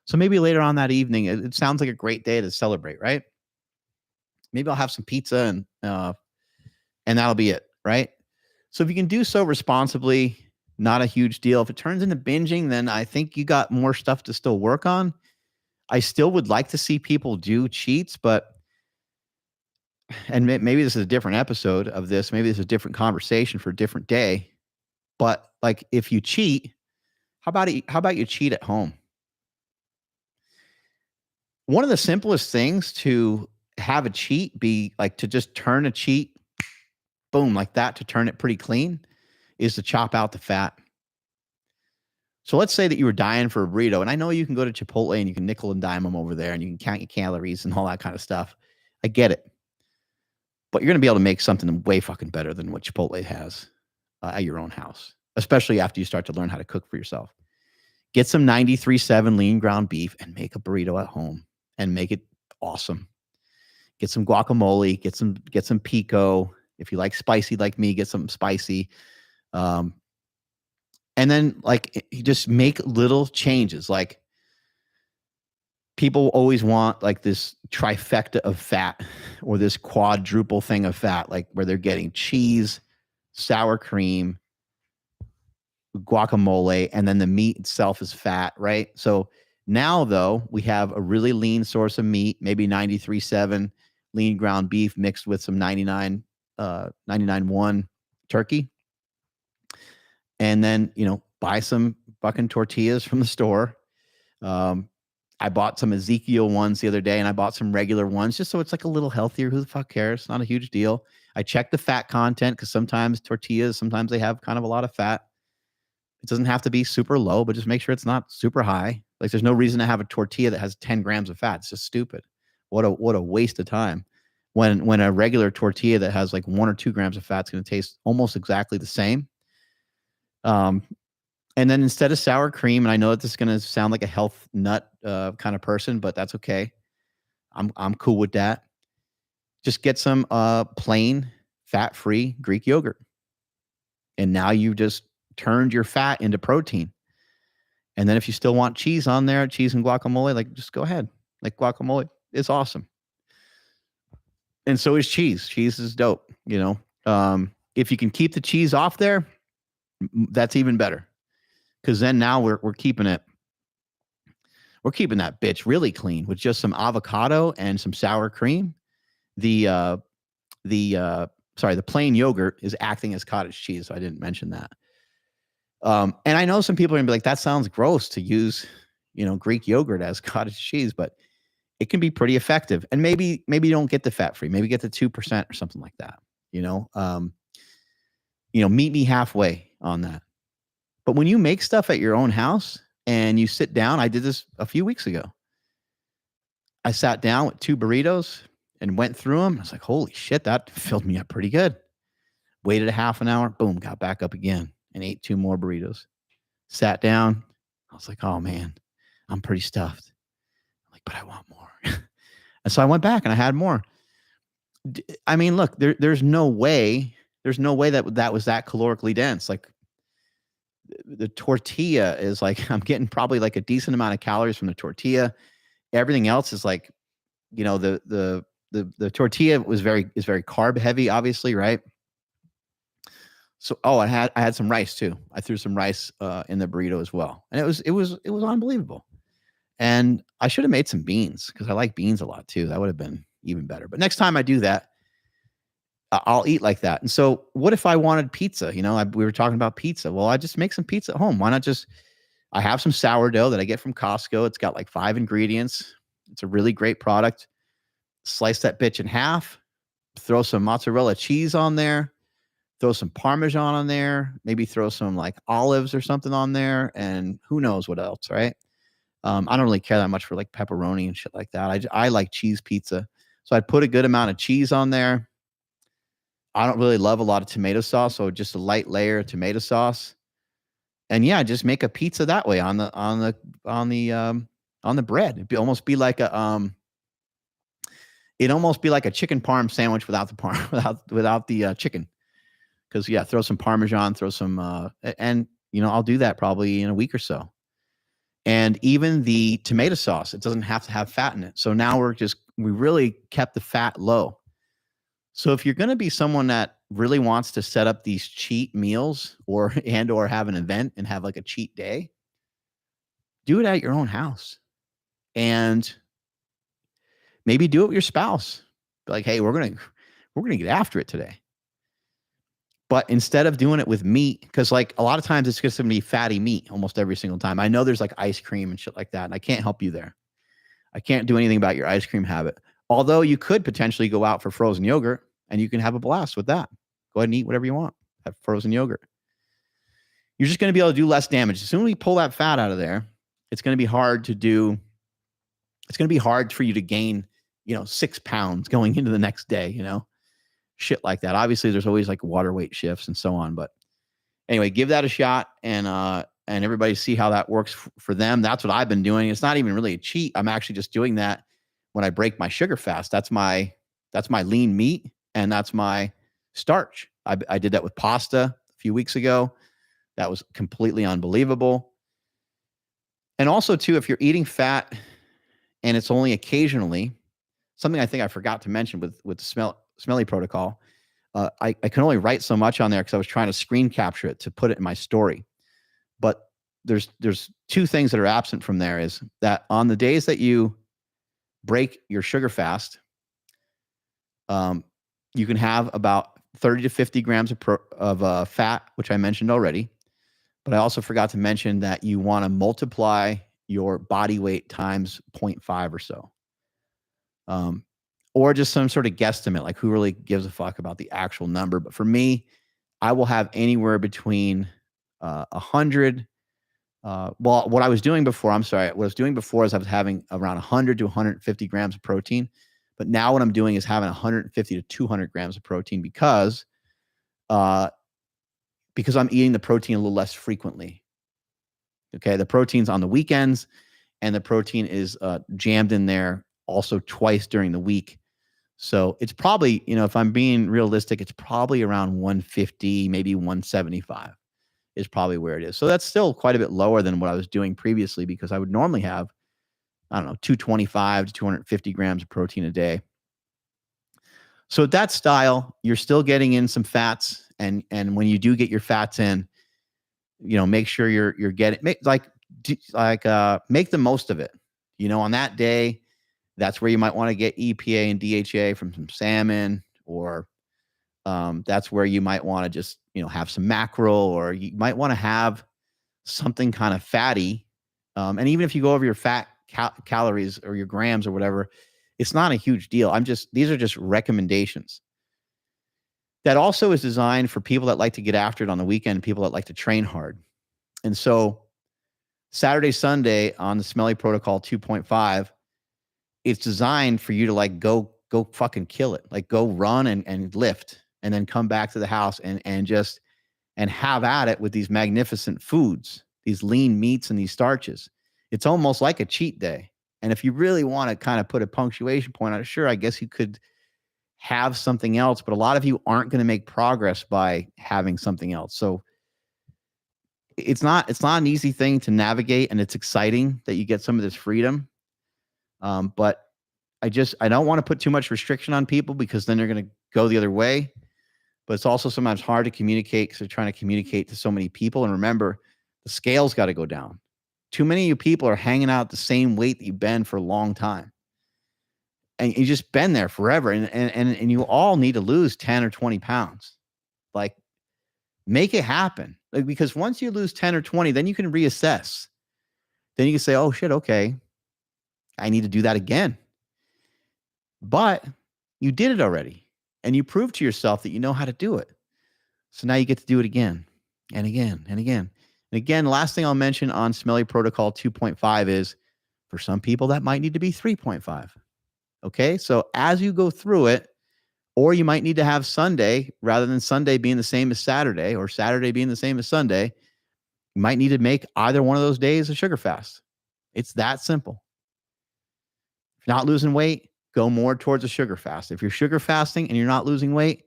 So maybe later on that evening, it sounds like a great day to celebrate, right? Maybe I'll have some pizza and that'll be it, right? So if you can do so responsibly, not a huge deal. If it turns into binging, then I think you got more stuff to still work on. I still would like to see people do cheats, but and maybe this is a different episode of this. Maybe this is a different conversation for a different day. But like, if you cheat, how about you cheat at home? One of the simplest things to have a cheat be like to just turn a cheat, boom, like that, to turn it pretty clean, is to chop out the fat. So let's say that you were dying for a burrito, and I know you can go to Chipotle and you can nickel and dime them over there and you can count your calories and all that kind of stuff. I get it. But you're going to be able to make something way fucking better than what Chipotle has at your own house, especially after you start to learn how to cook for yourself. Get some 93.7 lean ground beef and make a burrito at home and make it awesome. Get some guacamole, get some pico. If you like spicy like me, get some spicy. And then like you just make little changes. Like people always want like this trifecta of fat or this quadruple thing of fat, like where they're getting cheese, sour cream, guacamole, and then the meat itself is fat, right? So now though, we have a really lean source of meat, maybe 93.7 lean ground beef mixed with some 99.1 turkey. And then, buy some fucking tortillas from the store. I bought some Ezekiel ones the other day, and I bought some regular ones just so it's like a little healthier. Who the fuck cares? Not a huge deal. I check the fat content because sometimes tortillas, sometimes they have kind of a lot of fat. It doesn't have to be super low, but just make sure it's not super high. Like there's no reason to have a tortilla that has 10 grams of fat. It's just stupid. What a waste of time. When a regular tortilla that has like 1 or 2 grams of fat is going to taste almost exactly the same. And then instead of sour cream, and I know that this is going to sound like a health nut kind of person, but that's okay. I'm cool with that. Just get some plain fat-free Greek yogurt. And now you just turned your fat into protein. And then if you still want cheese on there, cheese and guacamole, like just go ahead. Like guacamole is awesome. And so is cheese. Cheese is dope, If you can keep the cheese off there, that's even better. Because then now we're keeping it. We're keeping that bitch really clean with just some avocado and some sour cream. The plain yogurt is acting as cottage cheese. So I didn't mention that. And I know some people are gonna be like, that sounds gross to use, Greek yogurt as cottage cheese, but it can be pretty effective. And maybe you don't get the fat free. Maybe get the 2% or something like that. Meet me halfway on that. But when you make stuff at your own house and you sit down, I did this a few weeks ago. I sat down with 2 burritos and went through them. I was like, holy shit, that filled me up pretty good. Waited a half an hour, boom, got back up again and ate 2 more burritos. Sat down. I was like, oh man, I'm pretty stuffed. I'm like, but I want more. And so I went back and I had more. I mean, look, there's no way that was that calorically dense. Like the tortilla is like, I'm getting probably like a decent amount of calories from the tortilla. Everything else is like, the tortilla is very carb heavy, obviously, right? So, I had some rice too. I threw some rice in the burrito as well, and it was unbelievable. And I should have made some beans because I like beans a lot too. That would have been even better. But next time I do that, I'll eat like that. And so what if I wanted pizza? We were talking about pizza. Well, I just make some pizza at home. Why not I have some sourdough that I get from Costco. It's got like 5 ingredients. It's a really great product. Slice that bitch in half, throw some mozzarella cheese on there, throw some Parmesan on there, maybe throw some like olives or something on there, and who knows what else, right? I don't really care that much for like pepperoni and shit like that. I like cheese pizza. So I'd put a good amount of cheese on there. I don't really love a lot of tomato sauce, so just a light layer of tomato sauce. And yeah, just make a pizza that way on the bread. It'd almost be like a chicken parm sandwich without the parm without the chicken. Because yeah, throw some Parmesan, throw some I'll do that probably in a week or so. And even the tomato sauce, it doesn't have to have fat in it. So now we really kept the fat low. So if you're going to be someone that really wants to set up these cheat meals or have an event and have like a cheat day, do it at your own house. And maybe do it with your spouse. Be like, hey, we're going We're going to get after it today. But instead of doing it with meat, because like a lot of times it's just going to be fatty meat almost every single time. I know there's like ice cream and shit like that, and I can't help you there. I can't do anything about your ice cream habit. Although you could potentially go out for frozen yogurt and you can have a blast with that. Go ahead and eat whatever you want. Have frozen yogurt. You're just going to be able to do less damage. As soon as we pull that fat out of there, it's going to be hard to do. It's going to be hard for you to gain, 6 pounds going into the next day, shit like that. Obviously, there's always like water weight shifts and so on. But anyway, give that a shot and everybody see how that works for them. That's what I've been doing. It's not even really a cheat. I'm actually just doing that when I break my sugar fast. That's my lean meat and that's my starch. I did that with pasta a few weeks ago. That was completely unbelievable. And also, too, if you're eating fat and it's only occasionally, something I think I forgot to mention with the Smelly protocol, I can only write so much on there because I was trying to screen capture it to put it in my story. But there's 2 things that are absent from there is that on the days that you break your sugar fast, you can have about 30 to 50 grams of fat, which I mentioned already. But I also forgot to mention that you want to multiply your body weight times 0.5 or so. Or just some sort of guesstimate, like who really gives a fuck about the actual number. But for me, I will have anywhere between 100. What I was doing before, what I was doing before is I was having around 100 to 150 grams of protein. But now what I'm doing is having 150 to 200 grams of protein because I'm eating the protein a little less frequently. Okay, the protein's on the weekends, and the protein is jammed in there also twice during the week. So it's probably, if I'm being realistic, it's probably around 150, maybe 175 is probably where it is. So that's still quite a bit lower than what I was doing previously because I would normally have, 225 to 250 grams of protein a day. So at that style, you're still getting in some fats. And when you do get your fats in, make sure you're getting make the most of it. On that day, that's where you might want to get EPA and DHA from some salmon, or that's where you might want to just have some mackerel, or you might want to have something kind of fatty. And even if you go over your fat calories or your grams or whatever, it's not a huge deal. These are just recommendations. That also is designed for people that like to get after it on the weekend, people that like to train hard. And so Saturday, Sunday on the Smelly Protocol 2.5, it's designed for you to like go fucking kill it. Like go run and lift and then come back to the house and have at it with these magnificent foods, these lean meats and these starches. It's almost like a cheat day. And if you really want to kind of put a punctuation point on it, sure, I guess you could have something else, but a lot of you aren't going to make progress by having something else. So it's not an easy thing to navigate, and it's exciting that you get some of this freedom. But I don't want to put too much restriction on people because then they're going to go the other way. But it's also sometimes hard to communicate because they're trying to communicate to so many people. And remember, the scale's got to go down. Too many of you people are hanging out the same weight that you've been for a long time. And you just been there forever. And you all need to lose 10 or 20 pounds. Like, make it happen. Like, because once you lose 10 or 20, then you can reassess. Then you can say, oh shit, okay, I need to do that again. But you did it already. And you proved to yourself that you know how to do it. So now you get to do it again and again and again. And again, last thing I'll mention on Smelly Protocol 2.5 is for some people that might need to be 3.5. Okay. So as you go through it, or you might need to have Sunday rather than Sunday being the same as Saturday or Saturday being the same as Sunday, you might need to make either one of those days a sugar fast. It's that simple. If you're not losing weight, go more towards a sugar fast. If you're sugar fasting and you're not losing weight,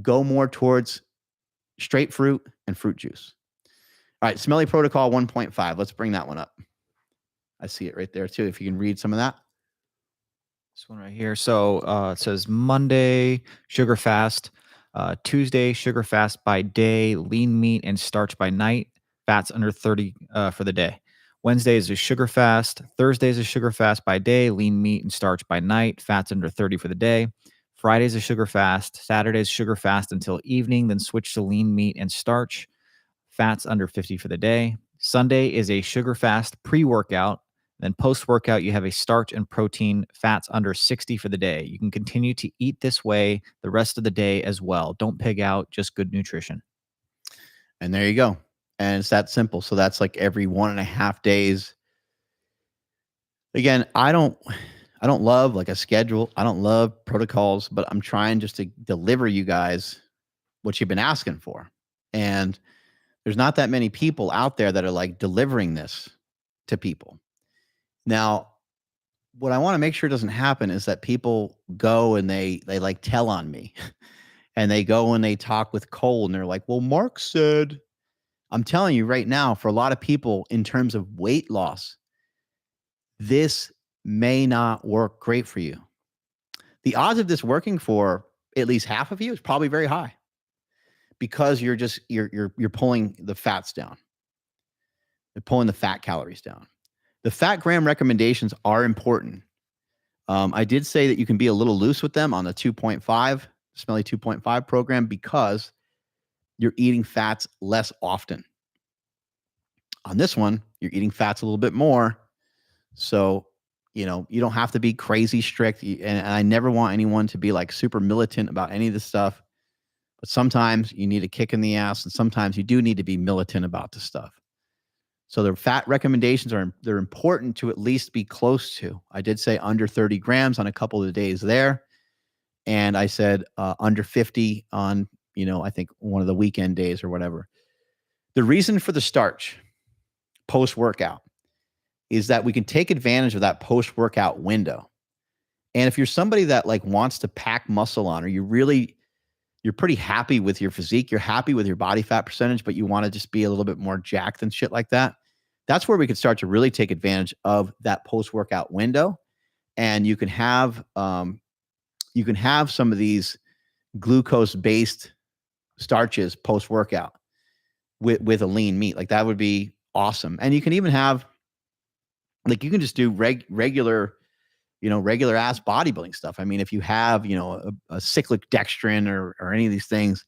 go more towards straight fruit and fruit juice. All right, Smelly Protocol 1.5. Let's bring that one up. I see it right there too. If you can read some of that. This one right here. So it says Monday, sugar fast. Tuesday, sugar fast by day, lean meat and starch by night, fats under 30 for the day. Wednesday is a sugar fast. Thursday is a sugar fast by day, lean meat and starch by night, fats under 30 for the day. Friday's a sugar fast. Saturday's sugar fast until evening, then switch to lean meat and starch. Fats under 50 for the day. Sunday is a sugar fast pre-workout. Then post-workout, you have a starch and protein, fats under 60 for the day. You can continue to eat this way the rest of the day as well. Don't pig out, just good nutrition. And there you go. And it's that simple. So that's like every 1.5 days. Again, I don't love like a schedule. I don't love protocols, but I'm trying just to deliver you guys what you've been asking for. And there's not that many people out there that are like delivering this to people. Now, what I want to make sure doesn't happen is that people go and they like tell on me and they go and they talk with Cole and they're like, well, Mark said, I'm telling you right now, for a lot of people in terms of weight loss, this may not work great for you. The odds of this working for at least half of you is probably very high because you're pulling the fats down. You're pulling the fat calories down. The fat gram recommendations are important. I did say that you can be a little loose with them on the 2.5, Smelly 2.5 program because you're eating fats less often. On this one, you're eating fats a little bit more. So, you don't have to be crazy strict. And I never want anyone to be like super militant about any of this stuff. But sometimes you need a kick in the ass, and sometimes you do need to be militant about this stuff. So the fat recommendations they're important to at least be close to. I did say under 30 grams on a couple of the days there. And I said under 50 on, I think one of the weekend days or whatever. The reason for the starch post-workout is that we can take advantage of that post-workout window. And if you're somebody that like wants to pack muscle on, or you're pretty happy with your physique, you're happy with your body fat percentage, but you want to just be a little bit more jacked and shit like that, that's where we could start to really take advantage of that post-workout window. And you can have some of these glucose-based starches post-workout with a lean meat. Like that would be awesome. And you can even have, like, you can just do regular ass bodybuilding stuff. I mean, if you have, a cyclic dextrin or any of these things,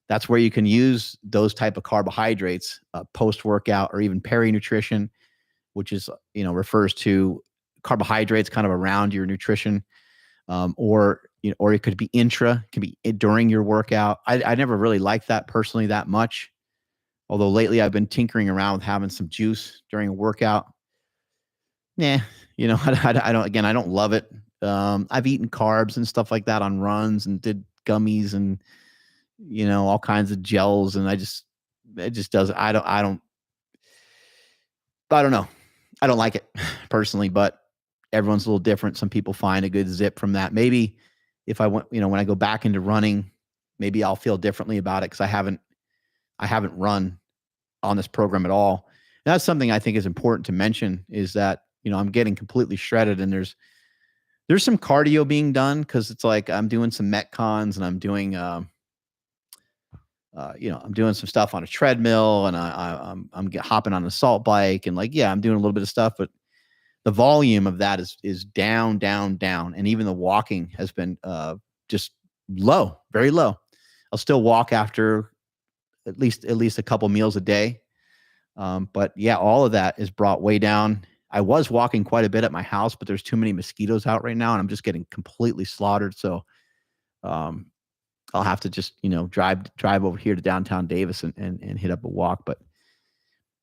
that's where you can use those type of carbohydrates post-workout, or even peri-nutrition, which is, refers to carbohydrates kind of around your nutrition. Or it could be it can be during your workout. I never really liked that personally that much. Although lately I've been tinkering around with having some juice during a workout. I don't love it. I've eaten carbs and stuff like that on runs and did gummies and, all kinds of gels. And it just doesn't, I don't know. I don't like it personally, but everyone's a little different. Some people find a good zip from that. Maybe if I went, when I go back into running, maybe I'll feel differently about it. Cause I haven't run on this program at all. And that's something I think is important to mention, is that, I'm getting completely shredded, and there's some cardio being done. Cause it's like, I'm doing some Metcons, and I'm doing, I'm doing some stuff on a treadmill, and I'm hopping on an assault bike, and like, yeah, I'm doing a little bit of stuff, but the volume of that is down. And even the walking has been just low, very low. I'll still walk after at least a couple meals a day. But yeah, all of that is brought way down. I was walking quite a bit at my house, but there's too many mosquitoes out right now, and I'm just getting completely slaughtered. So I'll have to just, drive over here to downtown Davis and hit up a walk. But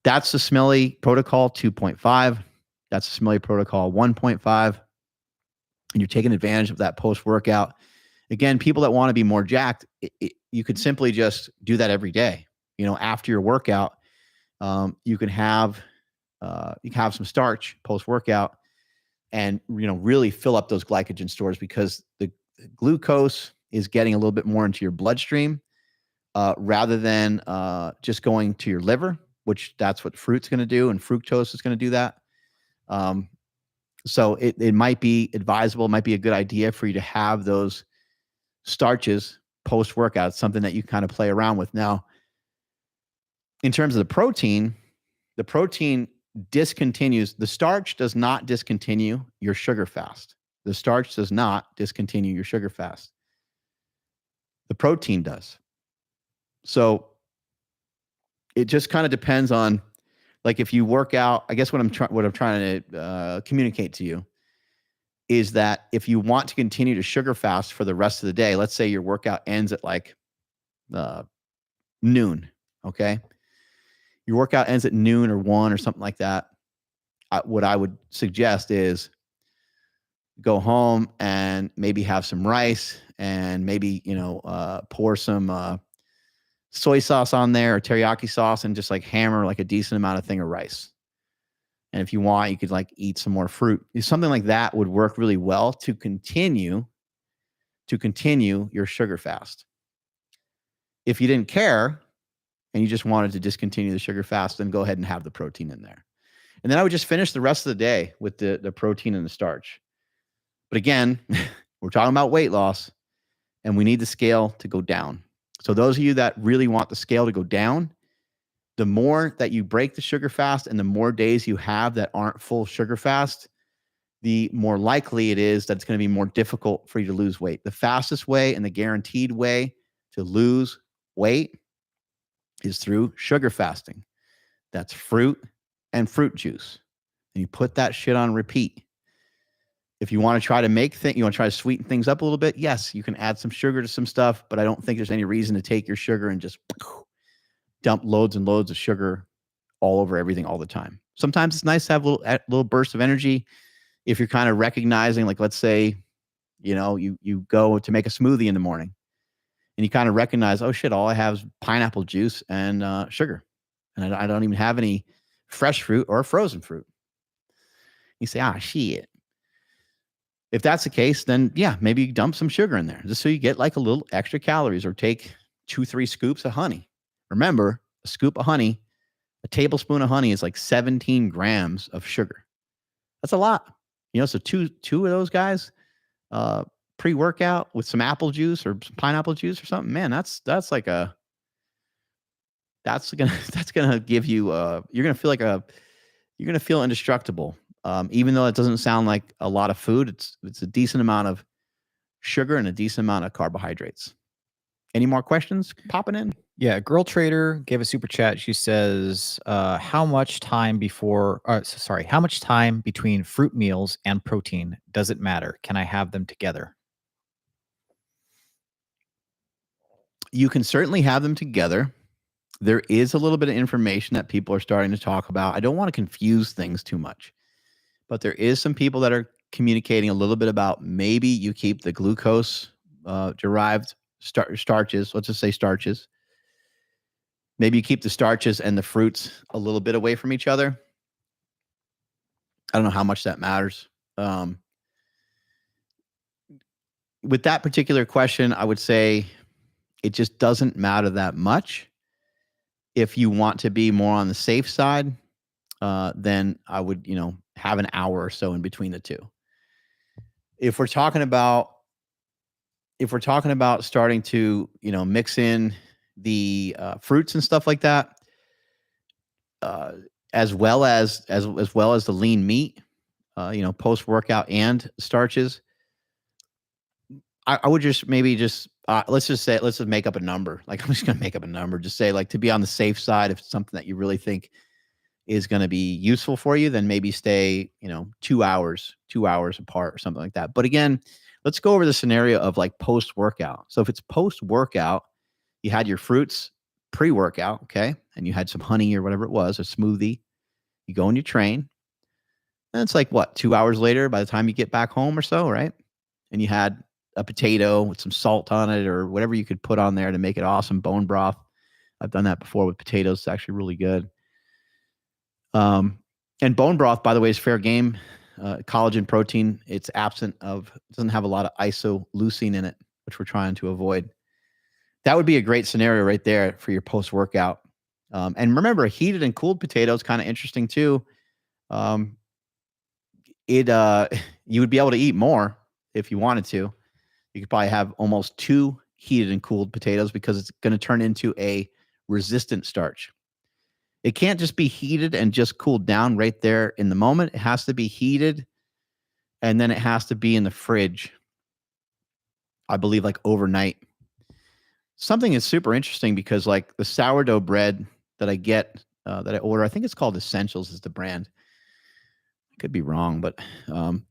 that's the Smelly protocol 2.5. That's the Smelly protocol 1.5. And you're taking advantage of that post-workout. Again, people that want to be more jacked, you could simply just do that every day. After your workout, you can have some starch post-workout, and really fill up those glycogen stores, because the glucose is getting a little bit more into your bloodstream rather than just going to your liver, which that's what fruit's going to do, and fructose is going to do that. So it might be advisable, it might be a good idea for you to have those starches post-workout. It's something that you kind of play around with. Now, in terms of the protein discontinues. The starch does not discontinue your sugar fast. The starch does not discontinue your sugar fast. The protein does. So it just kind of depends on, like, if you work out, I guess what I'm trying to communicate to you is that if you want to continue to sugar fast for the rest of the day, let's say your workout ends at like noon, okay? Your workout ends at noon or 1 or something like that. What I would suggest is go home and maybe have some rice and maybe, pour some soy sauce on there or teriyaki sauce and just like hammer like a decent amount of thing of rice. And if you want, you could like eat some more fruit. Something like that would work really well to continue your sugar fast. If you didn't care and you just wanted to discontinue the sugar fast, then go ahead and have the protein in there. And then I would just finish the rest of the day with the protein and the starch. But again, we're talking about weight loss and we need the scale to go down. So those of you that really want the scale to go down, the more that you break the sugar fast and the more days you have that aren't full sugar fast, the more likely it is that it's going to be more difficult for you to lose weight. The fastest way and the guaranteed way to lose weight is through sugar fasting. That's fruit and fruit juice. And you put that shit on repeat. If you want to try to you want to try to sweeten things up a little bit, yes, you can add some sugar to some stuff, but I don't think there's any reason to take your sugar and just dump loads and loads of sugar all over everything all the time. Sometimes it's nice to have little bursts of energy. If you're kind of recognizing, like, let's say, you go to make a smoothie in the morning and you kind of recognize, oh shit, all I have is pineapple juice and sugar. And I don't even have any fresh fruit or frozen fruit. You say, shit. If that's the case, then yeah, maybe you dump some sugar in there just so you get like a little extra calories, or take 2-3 scoops of honey. Remember, a scoop of honey, a tablespoon of honey is like 17 grams of sugar. That's a lot. So two of those guys, pre-workout with some apple juice or some pineapple juice or something, man, that's gonna give you you're gonna feel indestructible. Even though it doesn't sound like a lot of food, it's a decent amount of sugar and a decent amount of carbohydrates. Any more questions popping in? Yeah, Girl Trader gave a super chat. She says, how much time between fruit meals and protein does it matter? Can I have them together? You can certainly have them together. There is a little bit of information that people are starting to talk about. I don't want to confuse things too much, but there is some people that are communicating a little bit about maybe you keep the glucose derived starches. Let's just say starches. Maybe you keep the starches and the fruits a little bit away from each other. I don't know how much that matters. With that particular question, I would say it just doesn't matter that much. If you want to be more on the safe side, then I would, have an hour or so in between the two. If we're talking about starting to, mix in the fruits and stuff like that, as well as the lean meat, post workout and starches, I would just let's just make up a number. Like, I'm just gonna make up a number. Just say, like, to be on the safe side, if it's something that you really think is going to be useful for you, then maybe stay, 2 hours apart or something like that. But again, let's go over the scenario of like post-workout. So if it's post-workout, you had your fruits pre-workout, okay, and you had some honey or whatever it was, a smoothie, you go and you train, and it's like, what, 2 hours later by the time you get back home or so, right? And you had a potato with some salt on it or whatever you could put on there to make it awesome, bone broth. I've done that before with potatoes. It's actually really good. And bone broth, by the way, is fair game. Collagen protein, it's doesn't have a lot of isoleucine in it, which we're trying to avoid. That would be a great scenario right there for your post-workout. And remember, heated and cooled potatoes, kind of interesting too. You would be able to eat more if you wanted to. You could probably have almost 2 heated and cooled potatoes because it's going to turn into a resistant starch. It can't just be heated and just cooled down right there in the moment. It has to be heated, and then it has to be in the fridge, I believe, like overnight. something is super interesting because like the sourdough bread that I get, that I order, I think it's called Essentials is the brand. I could be wrong, but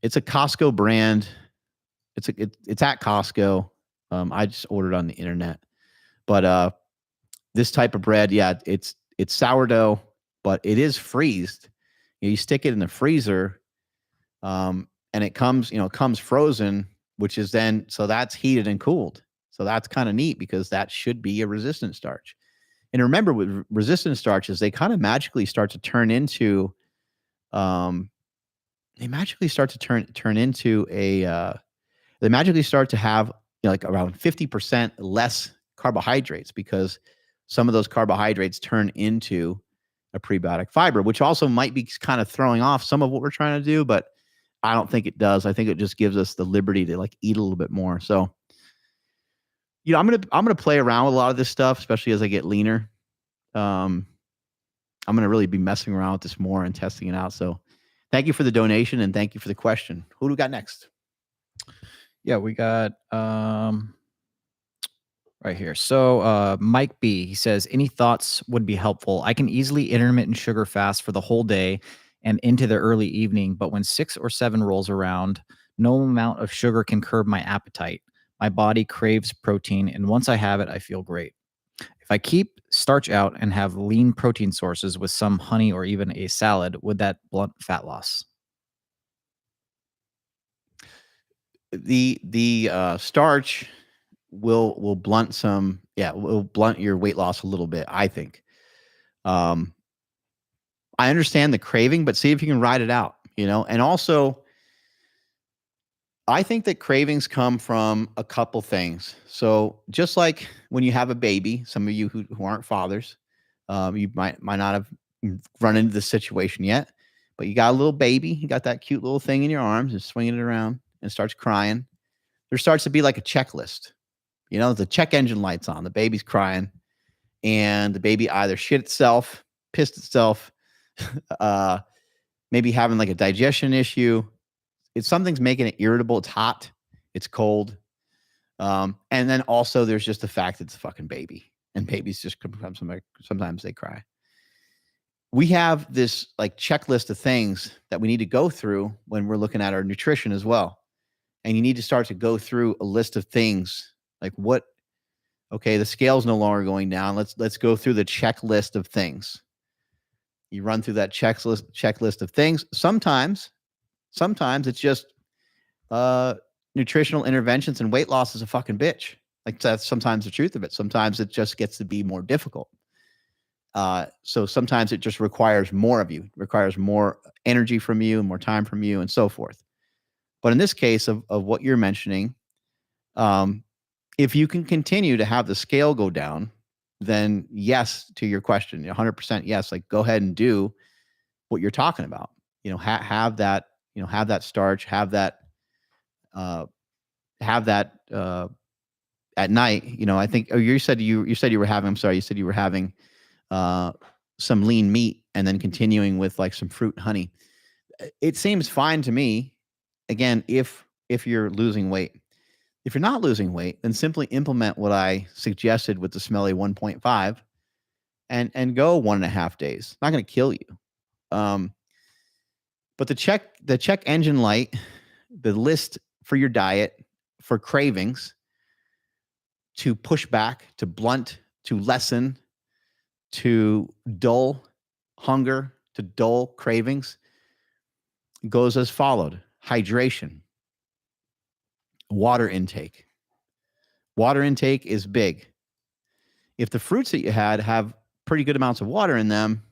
it's a Costco brand. It's at Costco. I just ordered on the internet, but this type of bread, yeah, it's sourdough, but it is freezed. You stick it in the freezer, and it comes frozen, which is then, so that's heated and cooled. So that's kind of neat because that should be a resistant starch. And remember, with resistant starches, they kind of magically start to turn into, they magically start to turn into they magically start to have like around 50% less carbohydrates because some of those carbohydrates turn into a prebiotic fiber, which also might be kind of throwing off some of what we're trying to do, but I don't think it does. I think it just gives us the liberty to like eat a little bit more. So, I'm gonna play around with a lot of this stuff, especially as I get leaner. I'm gonna really be messing around with this more and testing it out. So, thank you for the donation and thank you for the question. Who do we got next? Yeah, we got right here. So Mike B, he says, any thoughts would be helpful. I can easily intermittent sugar fast for the whole day and into the early evening, but when 6 or 7 rolls around, no amount of sugar can curb my appetite. My body craves protein, and once I have it, I feel great. If I keep starch out and have lean protein sources with some honey or even a salad, would that blunt fat loss? The starch will blunt some, will blunt your weight loss a little bit, I think. I understand the craving, but see if you can ride it out, and also I think that cravings come from a couple things. So just like when you have a baby, some of you who aren't fathers, you might not have run into this situation yet, but you got a little baby, you got that cute little thing in your arms and swinging it around and starts crying. There starts to be like a checklist. The check engine light's on, the baby's crying, and the baby either shit itself, pissed itself, maybe having like a digestion issue. If something's making it irritable, it's hot, it's cold. And then also there's just the fact that it's a fucking baby, and babies just sometimes they cry. We have this like checklist of things that we need to go through when we're looking at our nutrition as well. And you need to start to go through a list of things like okay, the scale's no longer going down. Let's go through the checklist of things. You run through that checklist of things. Sometimes it's just nutritional interventions, and weight loss is a fucking bitch. Like that's sometimes the truth of it. Sometimes it just gets to be more difficult. So sometimes it just requires more of you, it requires more energy from you, more time from you, and so forth. But in this case of what you're mentioning, if you can continue to have the scale go down, then yes, to your question, 100% yes, like go ahead and do what you're talking about. Have that, have that starch, have that at night. I think, you said you were having, I'm sorry, you said you were having some lean meat and then continuing with like some fruit and honey. It seems fine to me. Again, if you're losing weight. If you're not losing weight, then simply implement what I suggested with the Smelly 1.5 and go 1.5 days. It's not going to kill you. But the check engine light, the list for your diet, for cravings, to push back, to blunt, to lessen, to dull hunger, to dull cravings, goes as followed. Hydration. Water intake. Water intake is big. If the fruits that you had have pretty good amounts of water in them,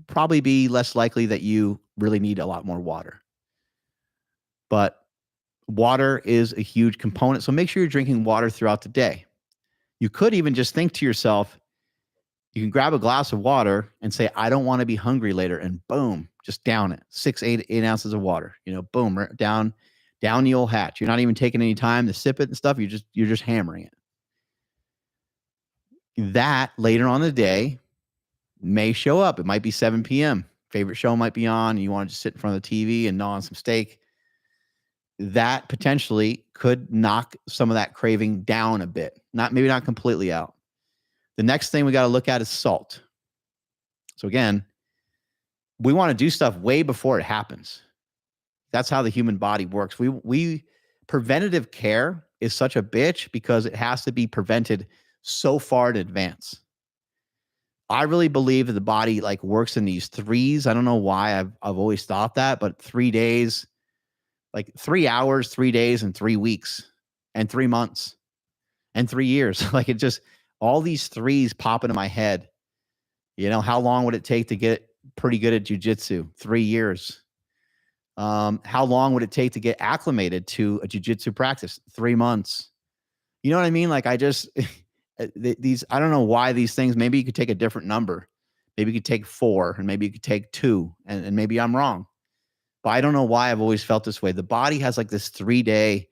probably be less likely that you really need a lot more water. But water is a huge component. So make sure you're drinking water throughout the day. You could even just think to yourself, you can grab a glass of water and say, I don't want to be hungry later. And boom, just down it. 8 ounces of water, boom, right down the old hatch. You're not even taking any time to sip it and stuff. You're just hammering it. That later on in the day may show up. It might be 7 p.m. Favorite show might be on. And you want to just sit in front of the TV and gnaw on some steak. that potentially could knock some of that craving down a bit. Maybe not completely out. The next thing we got to look at is salt. So again, we want to do stuff way before it happens. That's how the human body works. We preventative care is such a bitch because it has to be prevented so far in advance. I really believe that the body like works in these threes. I don't know why I've always thought that, but 3 days, like 3 hours, 3 days, and 3 weeks, and 3 months, and 3 years. Like it just, all these threes pop into my head. You know, how long would it take to get pretty good at jujitsu? 3 years. How long would it take to get acclimated to a jujitsu practice? 3 months. You know what I mean? Like I just, these, I don't know why these things, maybe you could take a different number. Maybe you could take 4 and maybe you could take 2 and maybe I'm wrong. But I don't know why I've always felt this way. The body has like this 3-day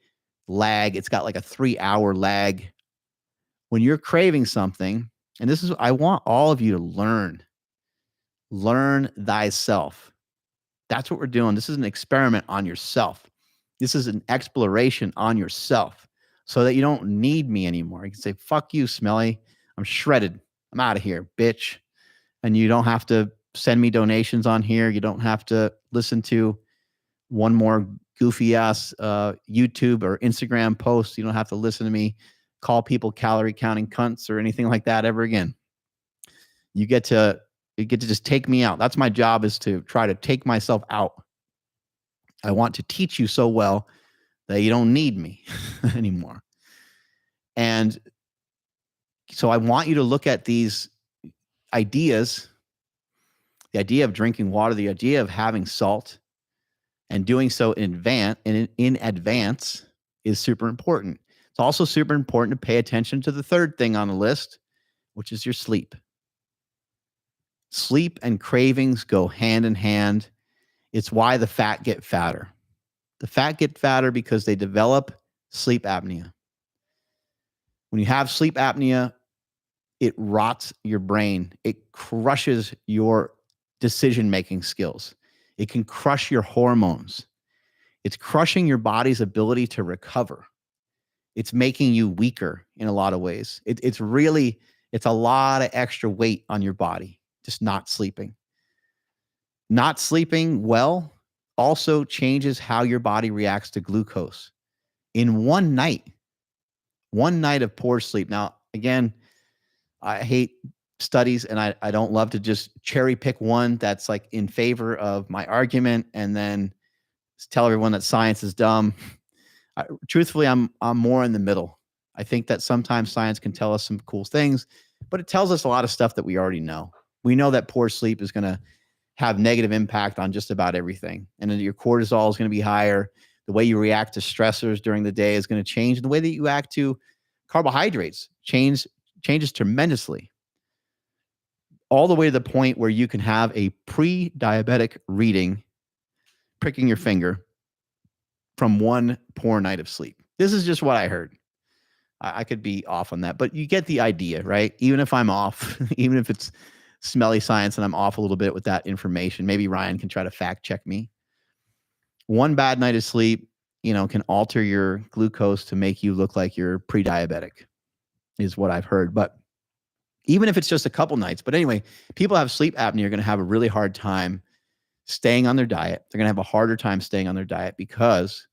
lag. It's got like a 3-hour lag. When you're craving something, and this is, I want all of you to learn thyself. That's what we're doing. This is an experiment on yourself. This is an exploration on yourself so that you don't need me anymore. You can say, fuck you, Smelly. I'm shredded. I'm out of here, bitch. And you don't have to send me donations on here. You don't have to listen to one more goofy ass YouTube or Instagram post. You don't have to listen to me call people calorie counting cunts or anything like that ever again. You get to just take me out. That's my job, is to try to take myself out. I want to teach you so well that you don't need me anymore. And so I want you to look at these ideas, the idea of drinking water, the idea of having salt, and doing so in advance is super important. It's also super important to pay attention to the third thing on the list, which is your sleep. Sleep and cravings go hand in hand. It's why the fat get fatter. The fat get fatter because they develop sleep apnea. When you have sleep apnea, it rots your brain. It crushes your decision-making skills. It can crush your hormones. It's crushing your body's ability to recover. It's making you weaker in a lot of ways. It's a lot of extra weight on your body, just not sleeping. Not sleeping well also changes how your body reacts to glucose. In one night of poor sleep. Now, again, I hate studies and I don't love to just cherry pick one that's like in favor of my argument and then tell everyone that science is dumb. Truthfully, I'm more in the middle. I think that sometimes science can tell us some cool things, but it tells us a lot of stuff that we already know. We know that poor sleep is going to have negative impact on just about everything. And then your cortisol is going to be higher. The way you react to stressors during the day is going to change. The way that you act to carbohydrates changes tremendously. All the way to the point where you can have a pre-diabetic reading, pricking your finger, from one poor night of sleep. This is just what I heard. I could be off on that, but you get the idea, right? Even if I'm off, even if it's smelly science and I'm off a little bit with that information, maybe Ryan can try to fact check me. One bad night of sleep, can alter your glucose to make you look like you're pre-diabetic, is what I've heard. But even if it's just a couple nights, but anyway, people have sleep apnea are going to have a really hard time staying on their diet. They're going to have a harder time staying on their diet because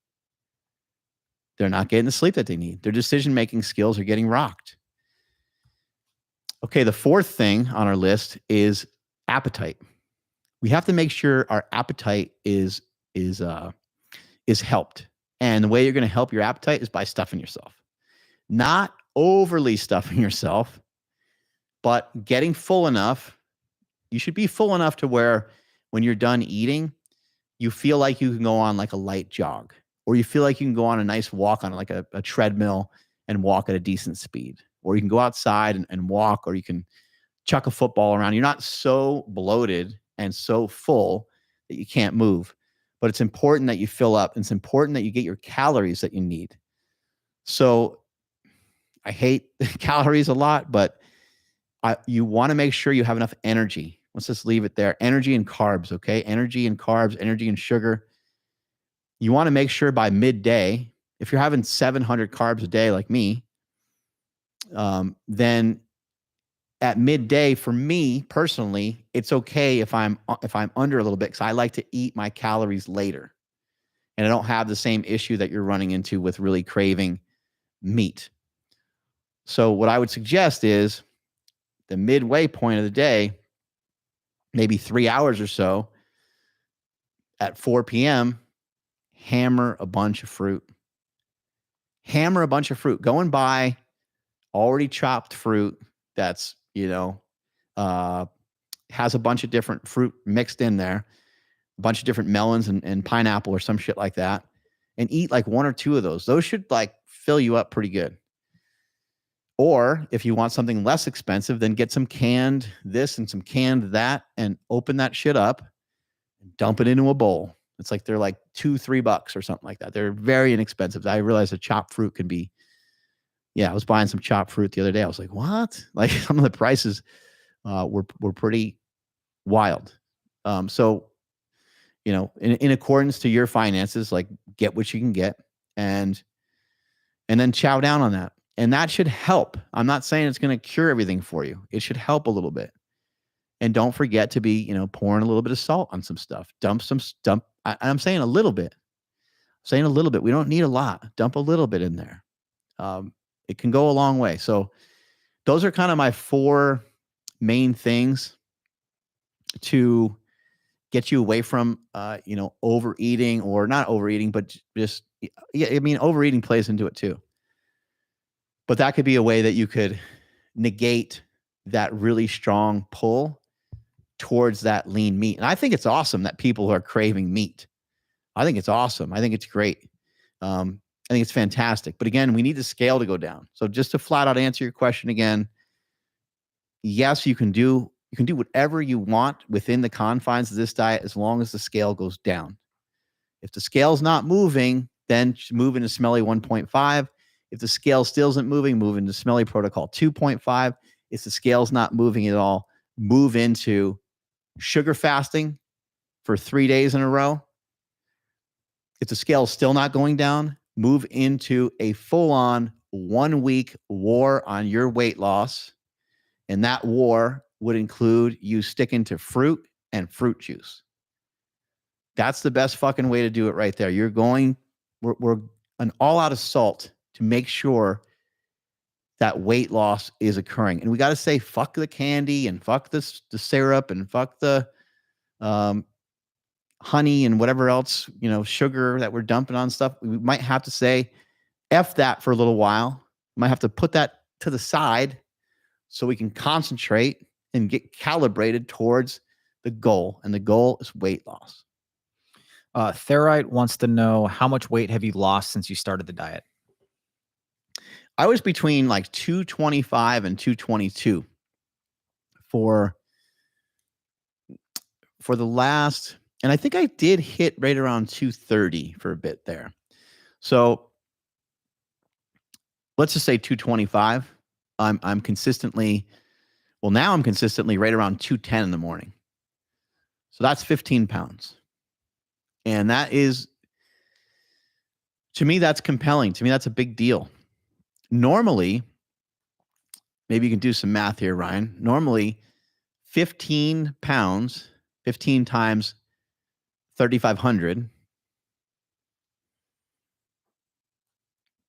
they're not getting the sleep that they need. Their decision-making skills are getting rocked. Okay, the fourth thing on our list is appetite. We have to make sure our appetite is helped. And the way you're going to help your appetite is by stuffing yourself. Not overly stuffing yourself, but getting full enough. You should be full enough to where when you're done eating, you feel like you can go on like a light jog, or you feel like you can go on a nice walk on like a treadmill and walk at a decent speed, or you can go outside and walk, or you can chuck a football around. You're not so bloated and so full that you can't move, but it's important that you fill up. And it's important that you get your calories that you need. So I hate calories a lot, but you want to make sure you have enough energy. Let's just leave it there. Energy and carbs, okay? Energy and carbs, energy and sugar. you want to make sure by midday, if you're having 700 carbs a day like me, then at midday, for me personally, it's okay if I'm under a little bit, because I like to eat my calories later, and I don't have the same issue that you're running into with really craving meat. So what I would suggest is the midway point of the day, maybe 3 hours or so, at 4 p.m., hammer a bunch of fruit. Hammer a bunch of fruit. Go and buy already chopped fruit that's, has a bunch of different fruit mixed in there, a bunch of different melons and pineapple or some shit like that, and eat like 1 or 2 of those. Those should like fill you up pretty good. Or if you want something less expensive, then get some canned this and some canned that and open that shit up and dump it into a bowl. It's like they're like $2-3 or something like that. They're very inexpensive. I realized a chopped fruit can be, I was buying some chopped fruit the other day. I was like, what? Like some of the prices were pretty wild. So, in accordance to your finances, like get what you can get and then chow down on that. And that should help. I'm not saying it's going to cure everything for you. It should help a little bit. And don't forget to be, pouring a little bit of salt on some stuff. I'm saying a little bit. We don't need a lot. Dump a little bit in there. It can go a long way. So those are kind of my 4 main things to get you away from, overeating, or not overeating, but just, overeating plays into it too. But that could be a way that you could negate that really strong pull towards that lean meat. And I think it's awesome that people are craving meat. I think it's awesome. I think it's great. I think it's fantastic. But again, we need the scale to go down. So just to flat out answer your question again, yes, you can do whatever you want within the confines of this diet as long as the scale goes down. If the scale's not moving, then move into Smelly 1.5. If the scale still isn't moving, move into Smelly Protocol 2.5. If the scale's not moving at all, move into sugar fasting for 3 days in a row. If the scale is still not going down, move into a full-on 1-week war on your weight loss. And that war would include you sticking to fruit and fruit juice. That's the best fucking way to do it right there. We're an all-out assault to make sure that weight loss is occurring. And we got to say, fuck the candy and fuck the syrup and fuck the honey and whatever else, sugar that we're dumping on stuff. We might have to say, F that for a little while. We might have to put that to the side so we can concentrate and get calibrated towards the goal. And the goal is weight loss. Therite wants to know, how much weight have you lost since you started the diet? I was between like 225 and 222 for the last, and I think I did hit right around 230 for a bit there. So let's just say 225. I'm consistently right around 210 in the morning. So that's 15 pounds. And that is, to me, that's compelling. To me, that's a big deal. Normally, maybe you can do some math here, Ryan. Normally, 15 pounds, 15 times 3,500.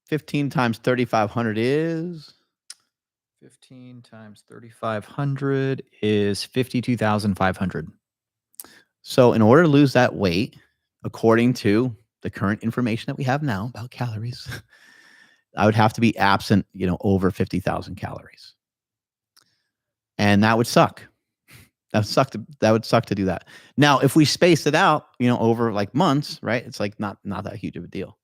15 times 3,500 is? 15 times 3,500 is 52,500. So in order to lose that weight, according to the current information that we have now about calories, I would have to be absent, over 50,000 calories. And that would suck. That would suck to do that. Now, if we space it out, over like months, right? It's like not that huge of a deal.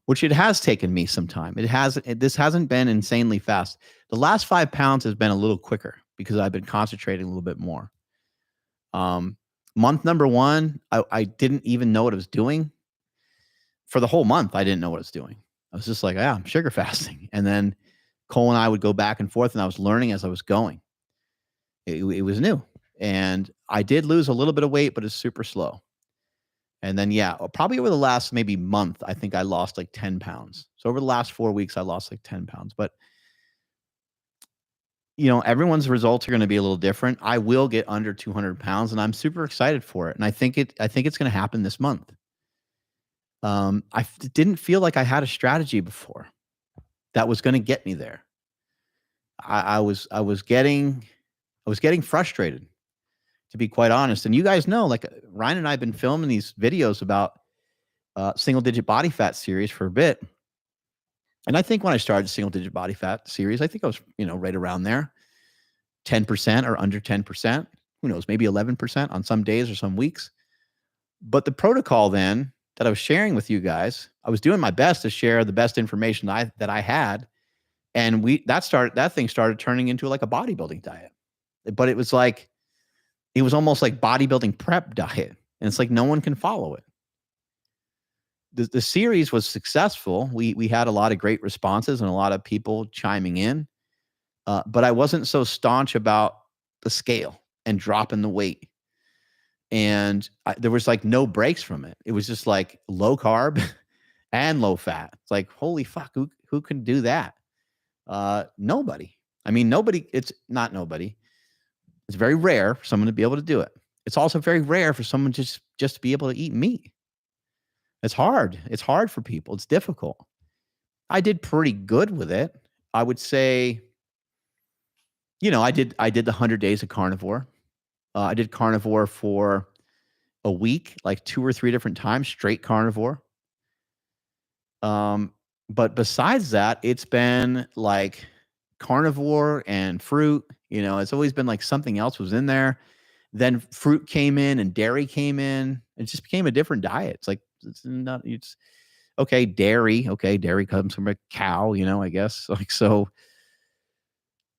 Which it has taken me some time. This hasn't been insanely fast. The last 5 pounds has been a little quicker because I've been concentrating a little bit more. Month number 1, I didn't even know what I was doing. For the whole month, I didn't know what I was doing. I was just like, I'm sugar fasting. And then Cole and I would go back and forth, and I was learning as I was going. It was new. And I did lose a little bit of weight, but it's super slow. And then, yeah, probably over the last maybe month, I think I lost like 10 pounds. So over the last 4 weeks, I lost like 10 pounds. But, everyone's results are going to be a little different. I will get under 200 pounds, and I'm super excited for it. And I think it's going to happen this month. I didn't feel like I had a strategy before that was going to get me there. I was getting frustrated, to be quite honest. And you guys know, like Ryan and I have been filming these videos about single digit body fat series for a bit. And I think when I started the single digit body fat series, I think I was, right around there, 10% or under 10%, who knows, maybe 11% on some days or some weeks. But the protocol then that I was sharing with you guys, I was doing my best to share the best information that I had. And that thing started turning into like a bodybuilding diet. But it was almost like bodybuilding prep diet. And it's like no one can follow it. The series was successful. We had a lot of great responses and a lot of people chiming in. But I wasn't so staunch about the scale and dropping the weight. And there was like no breaks from it. It was just like low carb and low fat. It's like, holy fuck, who can do that? Nobody. I mean, nobody. It's not nobody. It's very rare for someone to be able to do it. It's also very rare for someone just to be able to eat meat. It's hard. It's hard for people. It's difficult. I did pretty good with it. I would say, I did the 100 days of carnivore. I did carnivore for a week, like 2 or 3 different times, straight carnivore. But besides that, it's been like carnivore and fruit. It's always been like something else was in there. Then fruit came in and dairy came in. It just became a different diet. It's like, it's okay. Dairy. Okay. Dairy comes from a cow, I guess. Like, so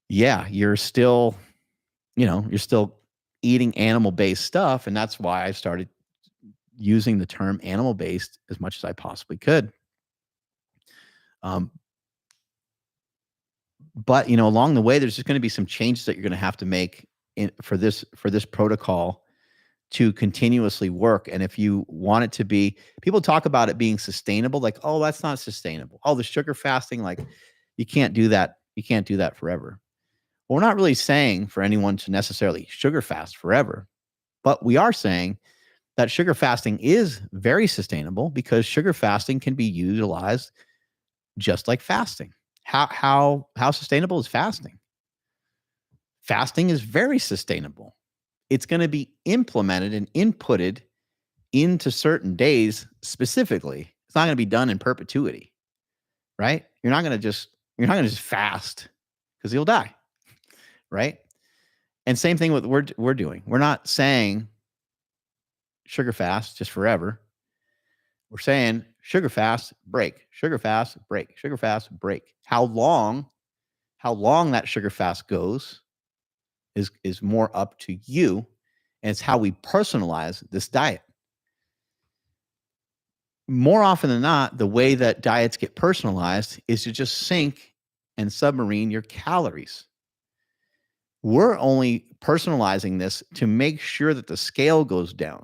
yeah, you're still eating animal-based stuff. And that's why I started using the term animal-based as much as I possibly could. But along the way, there's just going to be some changes that you're going to have to make for this protocol to continuously work. And if you want it to be, people talk about it being sustainable, like, oh, that's not sustainable. Oh, the sugar fasting, like you can't do that. You can't do that forever. Well, we're not really saying for anyone to necessarily sugar fast forever, but we are saying that sugar fasting is very sustainable because sugar fasting can be utilized just like fasting. How sustainable is fasting? Fasting is very sustainable. It's going to be implemented and inputted into certain days specifically. It's not going to be done in perpetuity, right? You're not going to just fast because you'll die, right? And same thing with what we're doing. We're not saying sugar fast just forever. We're saying sugar fast, break, sugar fast, break, sugar fast, break. How long that sugar fast goes is more up to you. And it's how we personalize this diet. More often than not, the way that diets get personalized is to just sink and submarine your calories. We're only personalizing this to make sure that the scale goes down,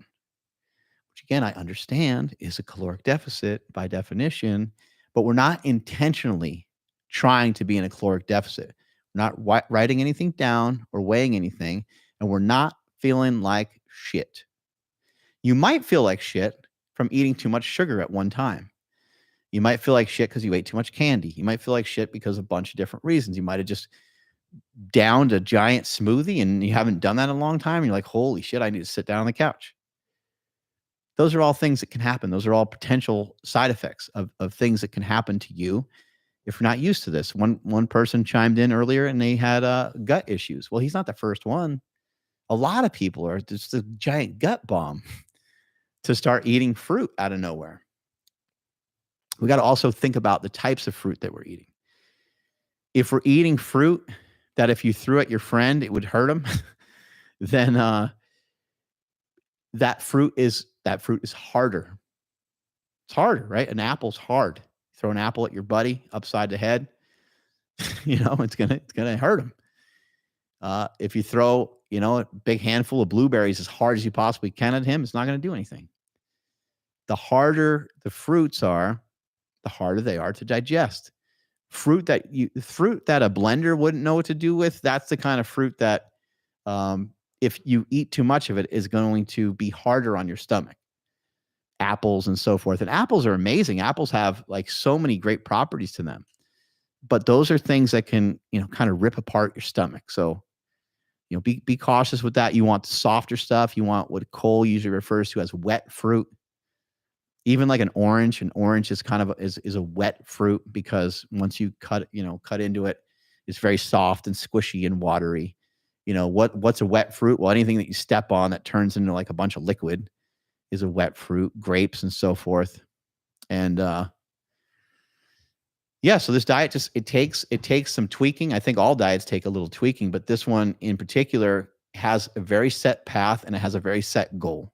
which again, I understand is a caloric deficit by definition, but we're not intentionally trying to be in a caloric deficit. We're not writing anything down or weighing anything, and we're not feeling like shit. You might feel like shit from eating too much sugar at one time. You might feel like shit because you ate too much candy. You might feel like shit because of a bunch of different reasons. You might have just downed a giant smoothie and you haven't done that in a long time. And you're like, holy shit, I need to sit down on the couch. Those are all things that can happen. Those are all potential side effects of things that can happen to you if you're not used to this. One person chimed in earlier and they had gut issues. Well, he's not the first one. A lot of people are just a giant gut bomb to start eating fruit out of nowhere. We got to also think about the types of fruit that we're eating. If we're eating fruit that if you threw at your friend, it would hurt them, then that fruit is harder. It's harder, right? An apple's hard. Throw an apple at your buddy upside the head, it's gonna hurt him. If you throw, a big handful of blueberries as hard as you possibly can at him, it's not going to do anything. the harder the fruits are, the harder they are to digest. Fruit that a blender wouldn't know what to do with, that's the kind of fruit that if you eat too much of it is going to be harder on your stomach. Apples and so forth. And apples are amazing. Apples have like so many great properties to them. But those are things that can, kind of rip apart your stomach. So, be cautious with that. You want the softer stuff. You want what Cole usually refers to as wet fruit. Even like an orange is kind of is a wet fruit because once you cut into it, it's very soft and squishy and watery. What's a wet fruit? Well, anything that you step on that turns into like a bunch of liquid is a wet fruit, grapes and so forth. And so this diet it takes some tweaking. I think all diets take a little tweaking, but this one in particular has a very set path and it has a very set goal.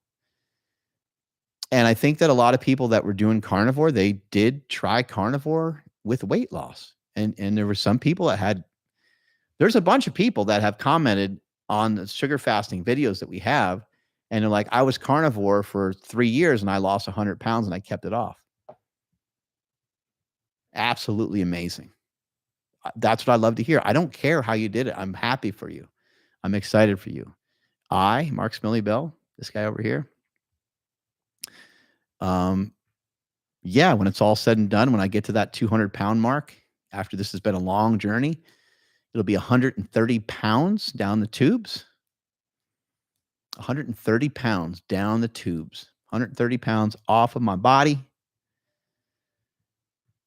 And I think that a lot of people that were doing carnivore, they did try carnivore with weight loss. And there were some people there's a bunch of people that have commented on the sugar fasting videos that we have. And they're like, I was carnivore for 3 years and I lost 100 pounds and I kept it off. Absolutely amazing. That's what I love to hear. I don't care how you did it. I'm happy for you. I'm excited for you. Mark Smelly Bell, this guy over here. When it's all said and done, when I get to that 200-pound mark, after this has been a long journey, it'll be 130 pounds down the tubes. 130 pounds down the tubes. 130 pounds off of my body.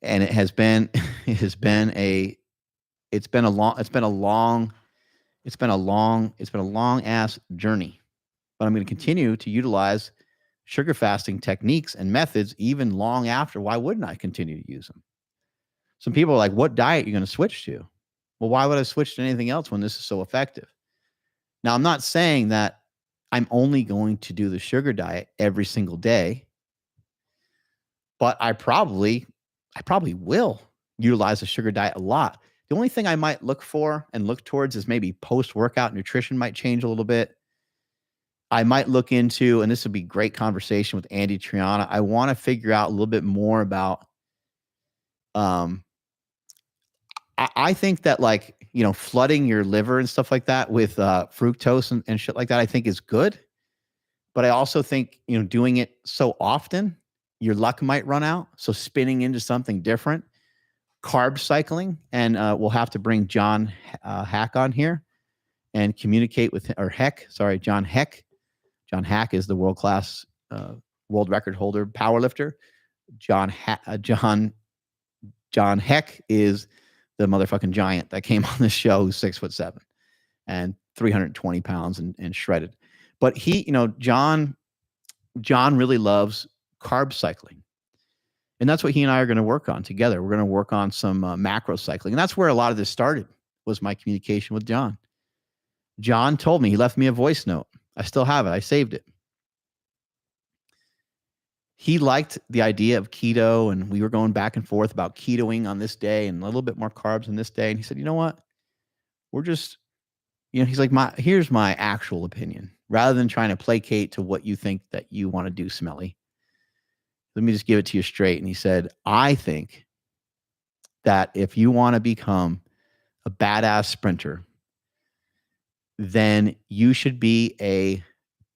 And it's been a long ass journey. But I'm going to continue to utilize sugar fasting techniques and methods even long after. Why wouldn't I continue to use them? Some people are like, what diet are you going to switch to? Well, why would I switch to anything else when this is so effective? Now, I'm not saying that I'm only going to do the sugar diet every single day, but I probably will utilize the sugar diet a lot. The only thing I might look towards is maybe post-workout nutrition might change a little bit. I might look into, and this would be great conversation with Andy Triana. I want to figure out a little bit more about, I think that flooding your liver and stuff like that with fructose and shit like that, I think is good. But I also think, doing it so often, your luck might run out. So spinning into something different, carb cycling, and we'll have to bring John Hack on here and communicate with John Heck. John Hack is the world-class world record holder powerlifter. John Heck is the motherfucking giant that came on the show, who's 6'7" and 320 pounds and shredded. But John really loves carb cycling. And that's what he and I are going to work on together. We're going to work on some macro cycling. And that's where a lot of this started, was my communication with John. John told me, he left me a voice note. I still have it. I saved it. He liked the idea of keto, and we were going back and forth about ketoing on this day and a little bit more carbs on this day. And he said, you know what? We're just, he's like, here's my actual opinion. Rather than trying to placate to what you think that you want to do, Smelly, let me just give it to you straight. And he said, I think that if you want to become a badass sprinter, then you should be a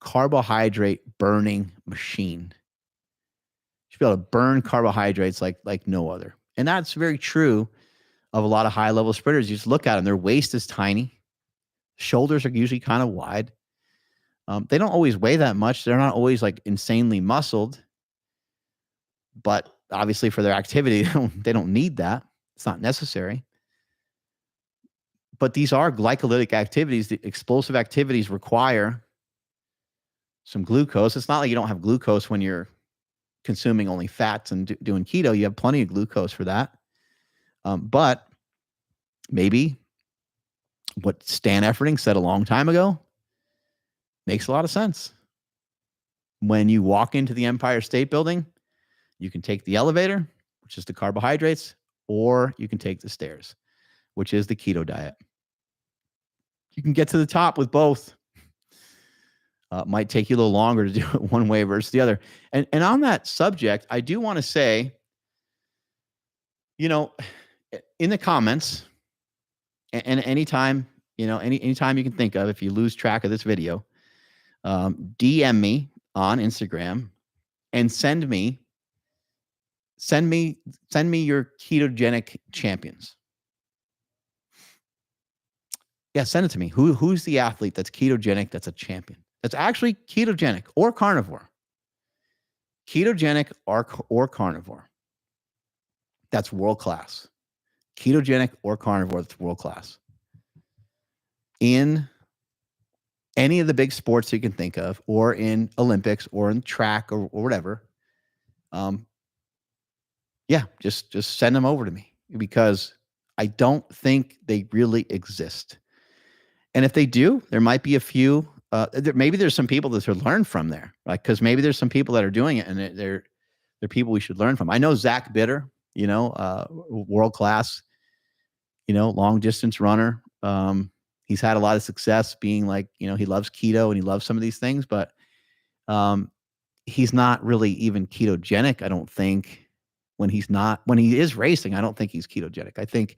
carbohydrate burning machine. You should be able to burn carbohydrates like no other. And that's very true of a lot of high level sprinters. You just look at them, their waist is tiny. Shoulders are usually kind of wide. They don't always weigh that much. They're not always insanely muscled, but obviously for their activity, they don't need that. It's not necessary. But these are glycolytic activities. The explosive activities require some glucose. It's not like you don't have glucose when you're consuming only fats and doing keto. You have plenty of glucose for that. But maybe what Stan Efferding said a long time ago makes a lot of sense. When you walk into the Empire State Building, you can take the elevator, which is the carbohydrates, or you can take the stairs, which is the keto diet. You can get to the top with both. Might take you a little longer to do it one way versus the other. And on that subject, I do want to say, in the comments, and anytime, anytime you can think of, if you lose track of this video, DM me on Instagram and send me your ketogenic champions. Yeah, send it to me. Who's the athlete that's ketogenic, that's a champion, that's actually ketogenic or carnivore? Ketogenic or carnivore. That's world class. Ketogenic or carnivore, that's world class. In any of the big sports you can think of, or in Olympics, or in track, or whatever. Yeah, just send them over to me, because I don't think they really exist. And if they do, there might be a few. Maybe there's some people that should learn from there, right? Because maybe there's some people that are doing it, and they're people we should learn from. I know Zach Bitter, world class, long distance runner. He's had a lot of success being like, he loves keto and he loves some of these things, but he's not really even ketogenic, I don't think. When he is racing, I don't think he's ketogenic. I think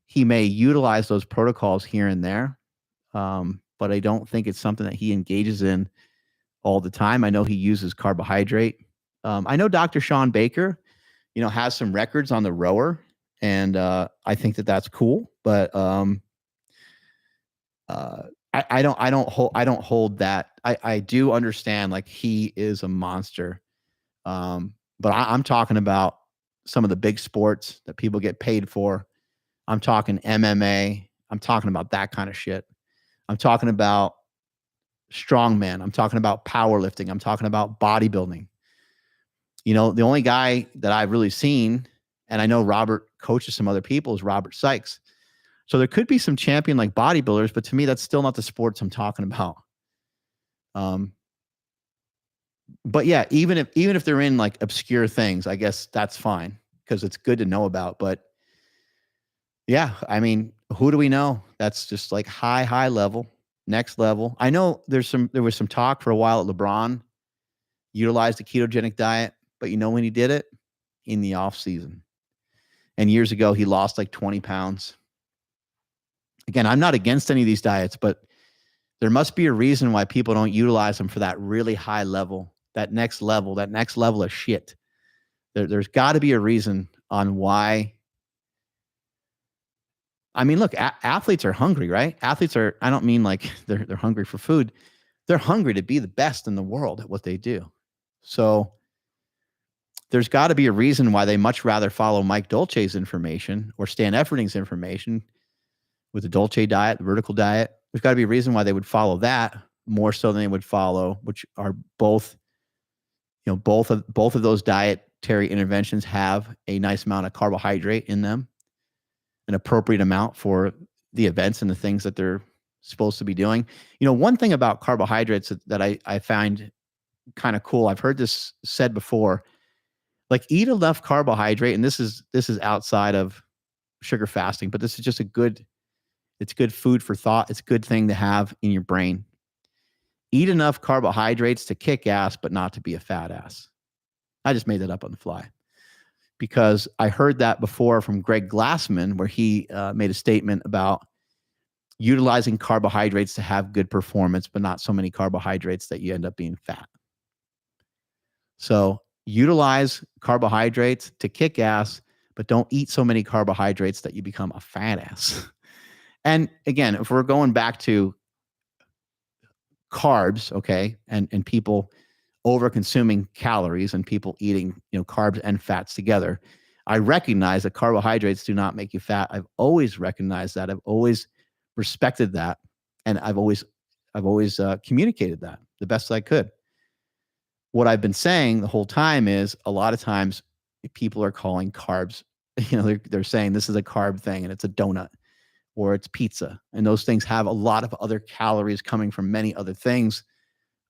he may utilize those protocols here and there, but I don't think it's something that he engages in all the time. I know he uses carbohydrate. I know Dr. Sean Baker, has some records on the rower, and I think that that's cool. But I don't hold that. I do understand, like, he is a monster. But I'm talking about some of the big sports that people get paid for. I'm talking MMA. I'm talking about that kind of shit. I'm talking about strongman. I'm talking about powerlifting. I'm talking about bodybuilding. The only guy that I've really seen, and I know Robert coaches some other people, is Robert Sykes. So there could be some champion like bodybuilders, but to me, that's still not the sports I'm talking about. But yeah, even if they're in like obscure things, I guess that's fine, because it's good to know about. But yeah, I mean, who do we know? That's just like high level, next level. I know there was some talk for a while at LeBron utilized a ketogenic diet, but when he did it? In the off season. And years ago, he lost like 20 pounds. Again, I'm not against any of these diets, but there must be a reason why people don't utilize them for that really high level, that next level of shit. There's got to be a reason on why. I mean, look, athletes are hungry, right? Athletes are, I don't mean like they're hungry for food. They're hungry to be the best in the world at what they do. So there's got to be a reason why they much rather follow Mike Dolce's information or Stan Efferding's information with the Dolce diet, the vertical diet. There's got to be a reason why they would follow that more so than they would follow, which are both, both of those dietary interventions have a nice amount of carbohydrate in them, an appropriate amount for the events and the things that they're supposed to be doing. One thing about carbohydrates that I find kind of cool, I've heard this said before, like, eat enough carbohydrate, and this is outside of sugar fasting, but this is just it's good food for thought. It's a good thing to have in your brain. Eat enough carbohydrates to kick ass, but not to be a fat ass. I just made that up on the fly, because I heard that before from Greg Glassman, where he made a statement about utilizing carbohydrates to have good performance, but not so many carbohydrates that you end up being fat. So utilize carbohydrates to kick ass, but don't eat so many carbohydrates that you become a fat ass. And again, if we're going back to carbs, okay, and people over consuming calories and people eating, carbs and fats together, I recognize that carbohydrates do not make you fat. I've always recognized that. I've always respected that. And I've always communicated that the best I could. What I've been saying the whole time is, a lot of times people are calling carbs, they're saying this is a carb thing and it's a donut or it's pizza. And those things have a lot of other calories coming from many other things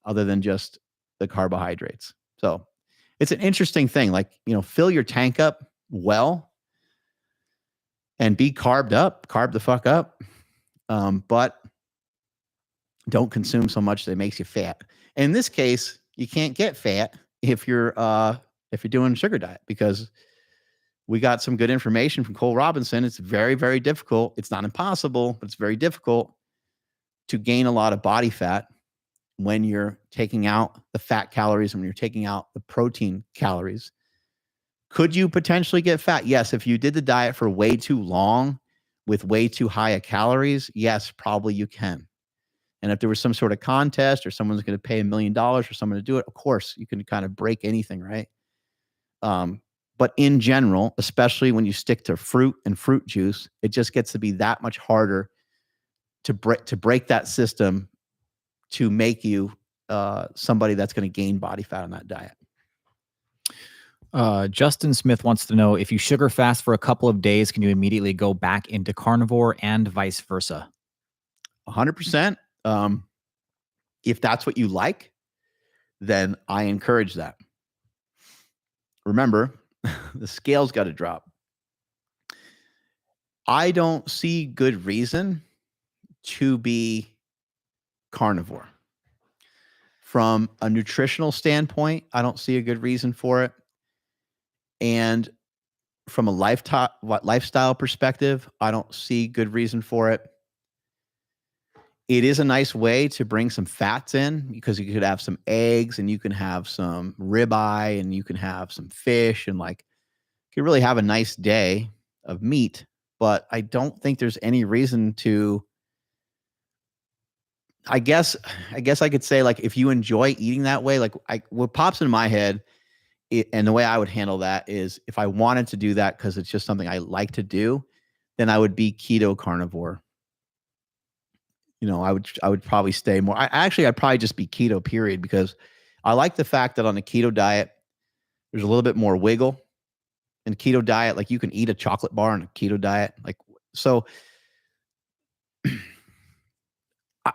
other than just the carbohydrates. So it's an interesting thing. Like, fill your tank up well and be carb the fuck up. But Don't consume so much that it makes you fat. And in this case, you can't get fat if you're doing a sugar diet, because we got some good information from Cole Robinson. It's very, very difficult. It's not impossible, but it's very difficult to gain a lot of body fat when you're taking out the fat calories and when you're taking out the protein calories. Could you potentially get fat? Yes. If you did the diet for way too long with way too high a calories, yes, probably you can. And if there was some sort of contest or someone's going to pay $1 million for someone to do it, of course, you can kind of break anything, right? But in general, especially when you stick to fruit and fruit juice, it just gets to be that much harder to break that system to make you somebody that's going to gain body fat on that diet. Justin Smith wants to know, if you sugar fast for a couple of days, can you immediately go back into carnivore and vice versa? 100%. If that's what you like, then I encourage that. Remember, the scale's got to drop. I don't see good reason to be carnivore. From a nutritional standpoint, I don't see a good reason for it. And from a lifestyle perspective, I don't see good reason for it. It is a nice way to bring some fats in, because you could have some eggs and you can have some ribeye and you can have some fish, and like you could really have a nice day of meat. But I don't think there's any reason to. I guess I could say, like, if you enjoy eating that way, like what pops in my head, and the way I would handle that is, if I wanted to do that because it's just something I like to do, then I would be keto carnivore. I would probably stay more. I'd probably just be keto, period, because I like the fact that on a keto diet, there's a little bit more wiggle. In keto diet, like, you can eat a chocolate bar on a keto diet. Like, so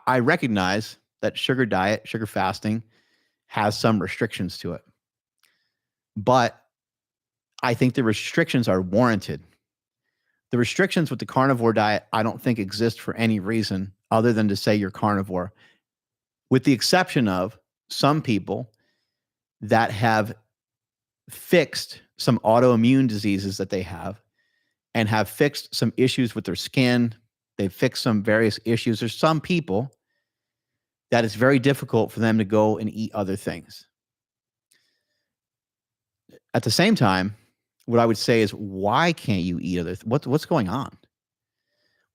I recognize that sugar fasting has some restrictions to it, but I think the restrictions are warranted. The restrictions with the carnivore diet, I don't think exist for any reason other than to say you're carnivore, with the exception of some people that have fixed some autoimmune diseases that they have and have fixed some issues with their skin. They've fixed some various issues. There's some people that it's very difficult for them to go and eat other things. At the same time, what I would say is, why can't you eat other what's going on?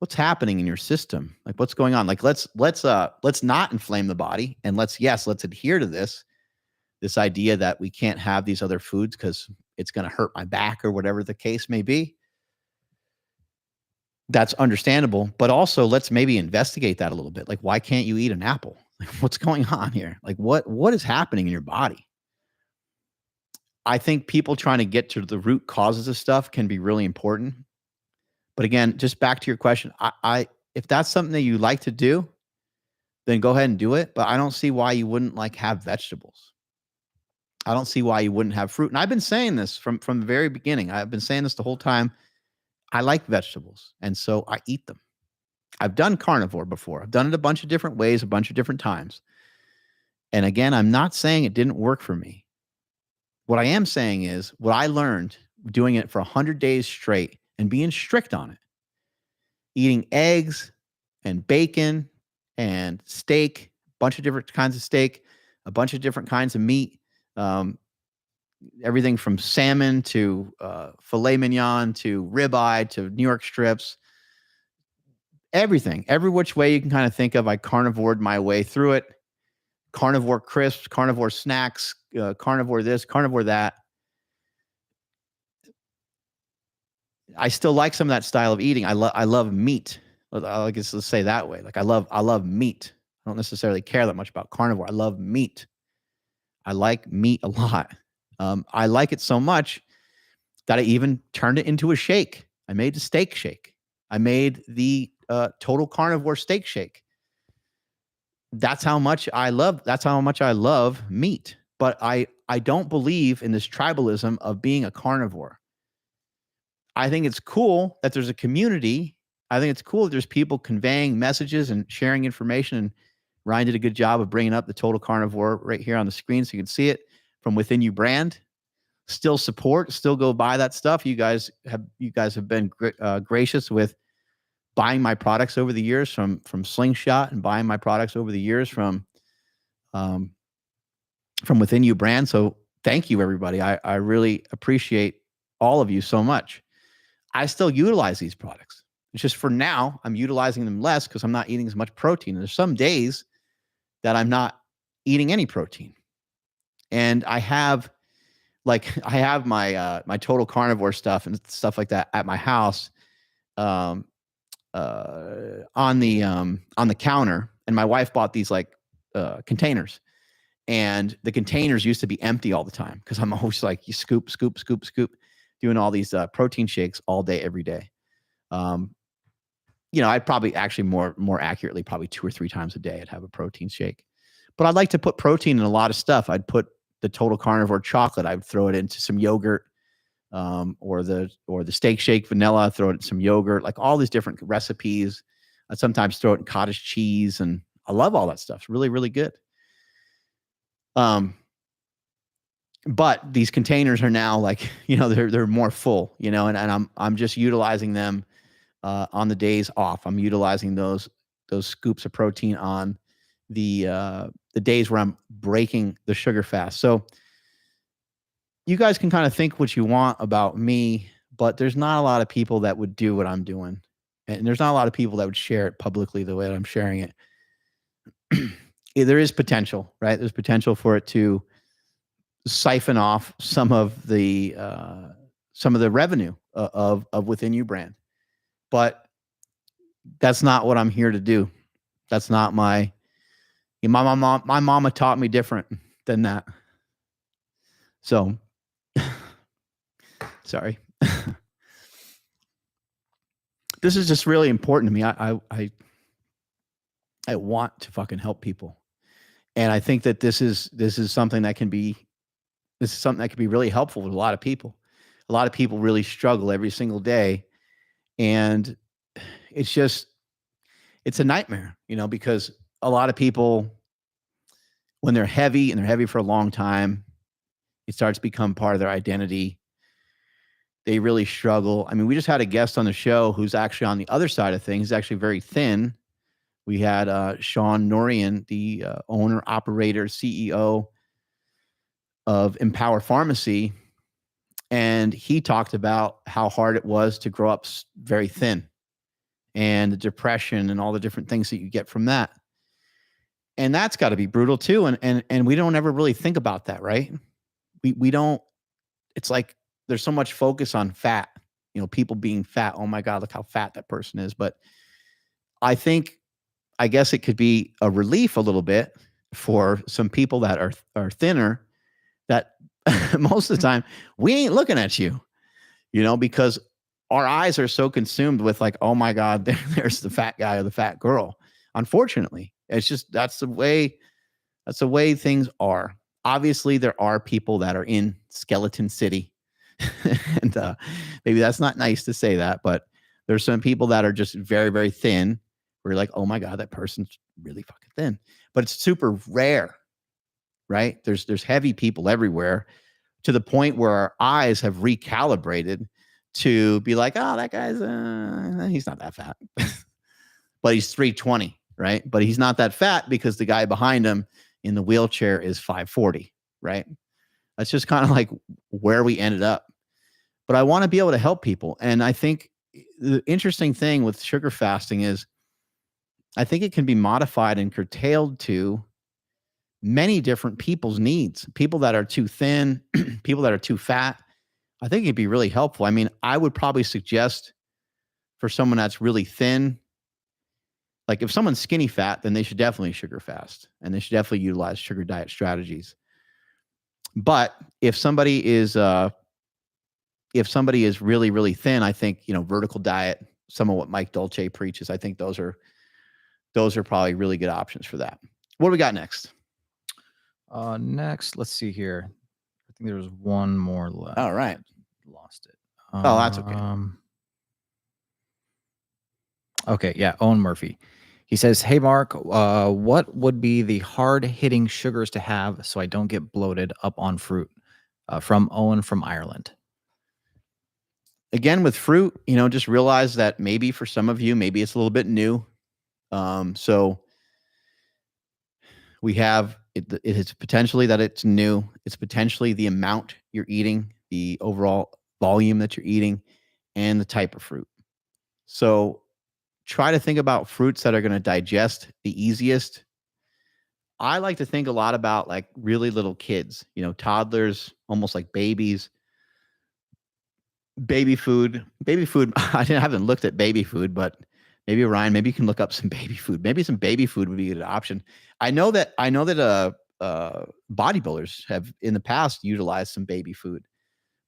What's happening in your system? Like, what's going on? Like, let's not inflame the body, and let's adhere to this idea that we can't have these other foods because it's going to hurt my back or whatever the case may be. That's understandable, but also let's maybe investigate that a little bit. Like, why can't you eat an apple? Like, what's going on here? Like, what is happening in your body? I think people trying to get to the root causes of stuff can be really important. But again, just back to your question, if that's something that you like to do, then go ahead and do it. But I don't see why you wouldn't have vegetables. I don't see why you wouldn't have fruit. And I've been saying this from the very beginning. I've been saying this the whole time. I like vegetables, and so I eat them. I've done carnivore before. I've done it a bunch of different ways, a bunch of different times. And again, I'm not saying it didn't work for me. What I am saying is, what I learned doing it for 100 days straight and being strict on it, eating eggs and bacon and steak, a bunch of different kinds of steak, a bunch of different kinds of meat, everything from salmon to filet mignon to ribeye to New York strips, everything, every which way you can kind of think of. I carnivored my way through it. Carnivore crisps, carnivore snacks, carnivore this, carnivore that. I still like some of that style of eating. I love meat. I guess let's say that way. Like, I love meat. I don't necessarily care that much about carnivore. I love meat. I like meat a lot. I like it so much that I even turned it into a shake. I made the steak shake. I made the total carnivore steak shake. That's how much I love meat. But I don't believe in this tribalism of being a carnivore. I think it's cool that there's a community. I think it's cool that there's people conveying messages and sharing information and Ryan did a good job of bringing up the Total Carnivore right here on the screen so you can see it from Within You brand. Still support, still go buy that stuff. You guys have been gracious with buying my products over the years from Slingshot and buying my products over the years from Within You brand. So thank you, everybody. I really appreciate all of you so much. I still utilize these products. It's just for now, I'm utilizing them less because I'm not eating as much protein. There's some days that I'm not eating any protein. And I have my Total Carnivore stuff and stuff like that at my house on the counter. And my wife bought these containers. And the containers used to be empty all the time because I'm always like, you scoop, doing all these protein shakes all day, every day. I'd probably actually more accurately, probably 2 or 3 times a day, I'd have a protein shake. But I'd like to put protein in a lot of stuff. I'd put the Total Carnivore chocolate. I would throw it into some yogurt, or the steak shake vanilla. Throw it in some yogurt, like all these different recipes. I'd sometimes throw it in cottage cheese, and I love all that stuff. It's really, really good. But these containers are now they're more full, and I'm just utilizing them on the days off. I'm utilizing those scoops of protein on the days where I'm breaking the sugar fast. So you guys can kind of think what you want about me, but there's not a lot of people that would do what I'm doing. And there's not a lot of people that would share it publicly the way that I'm sharing it. There is potential, right? There's potential for it to siphon off some of the revenue of Within You brand. But that's not what I'm here to do. That's not my mama taught me different than that. So sorry. This is just really important to me. I want to fucking help people. And I think that this is something that can be really helpful to a lot of people. A lot of people really struggle every single day. And it's a nightmare, because a lot of people, when they're heavy and they're heavy for a long time, it starts to become part of their identity. They really struggle. I mean, we just had a guest on the show who's actually on the other side of things. He's actually very thin. We had Sean Norian, the owner, operator, CEO of Empower Pharmacy. And he talked about how hard it was to grow up very thin and the depression and all the different things that you get from that. And that's got to be brutal too. And we don't ever really think about that, right? We don't, it's like there's so much focus on fat, people being fat. Oh my God, look how fat that person is. But I guess it could be a relief a little bit for some people that are thinner, that most of the time we ain't looking at you, because our eyes are so consumed with oh my God, there's the fat guy or the fat girl. Unfortunately, it's just, that's the way things are. Obviously there are people that are in skeleton city and maybe that's not nice to say that, but there's some people that are just very, very thin. We're like, oh my God, that person's really fucking thin, but it's super rare, right? There's heavy people everywhere, to the point where our eyes have recalibrated to be like, oh, that guy's, he's not that fat, but he's 320, right? But he's not that fat because the guy behind him in the wheelchair is 540, right? That's just kind of like where we ended up. But I want to be able to help people. And I think the interesting thing with sugar fasting is I think it can be modified and curtailed to many different people's needs. People that are too thin, people that are too fat. I think it'd be really helpful. I mean, I would probably suggest for someone that's really thin, like if someone's skinny fat, then they should definitely sugar fast and they should definitely utilize sugar diet strategies. But if somebody is really, really thin, I think, vertical diet, some of what Mike Dolce preaches, I think those are probably really good options for that. What do we got next? Next, let's see here. I think there was one more left. All right. Lost it. Oh, that's okay. Okay. Yeah. Owen Murphy. He says, "Hey Mark, what would be the hard-hitting sugars to have so I don't get bloated up on fruit?" From Owen from Ireland. Again, with fruit, just realize that maybe for some of you, maybe it's a little bit new. So we have it is potentially that it's new. It's potentially the amount you're eating, the overall volume that you're eating, and the type of fruit. So try to think about fruits that are going to digest the easiest. I like to think a lot about like really little kids, toddlers, almost like babies. Baby food. I haven't looked at baby food, but maybe Ryan, maybe you can look up some baby food. Maybe some baby food would be a good option. I know that bodybuilders have in the past utilized some baby food,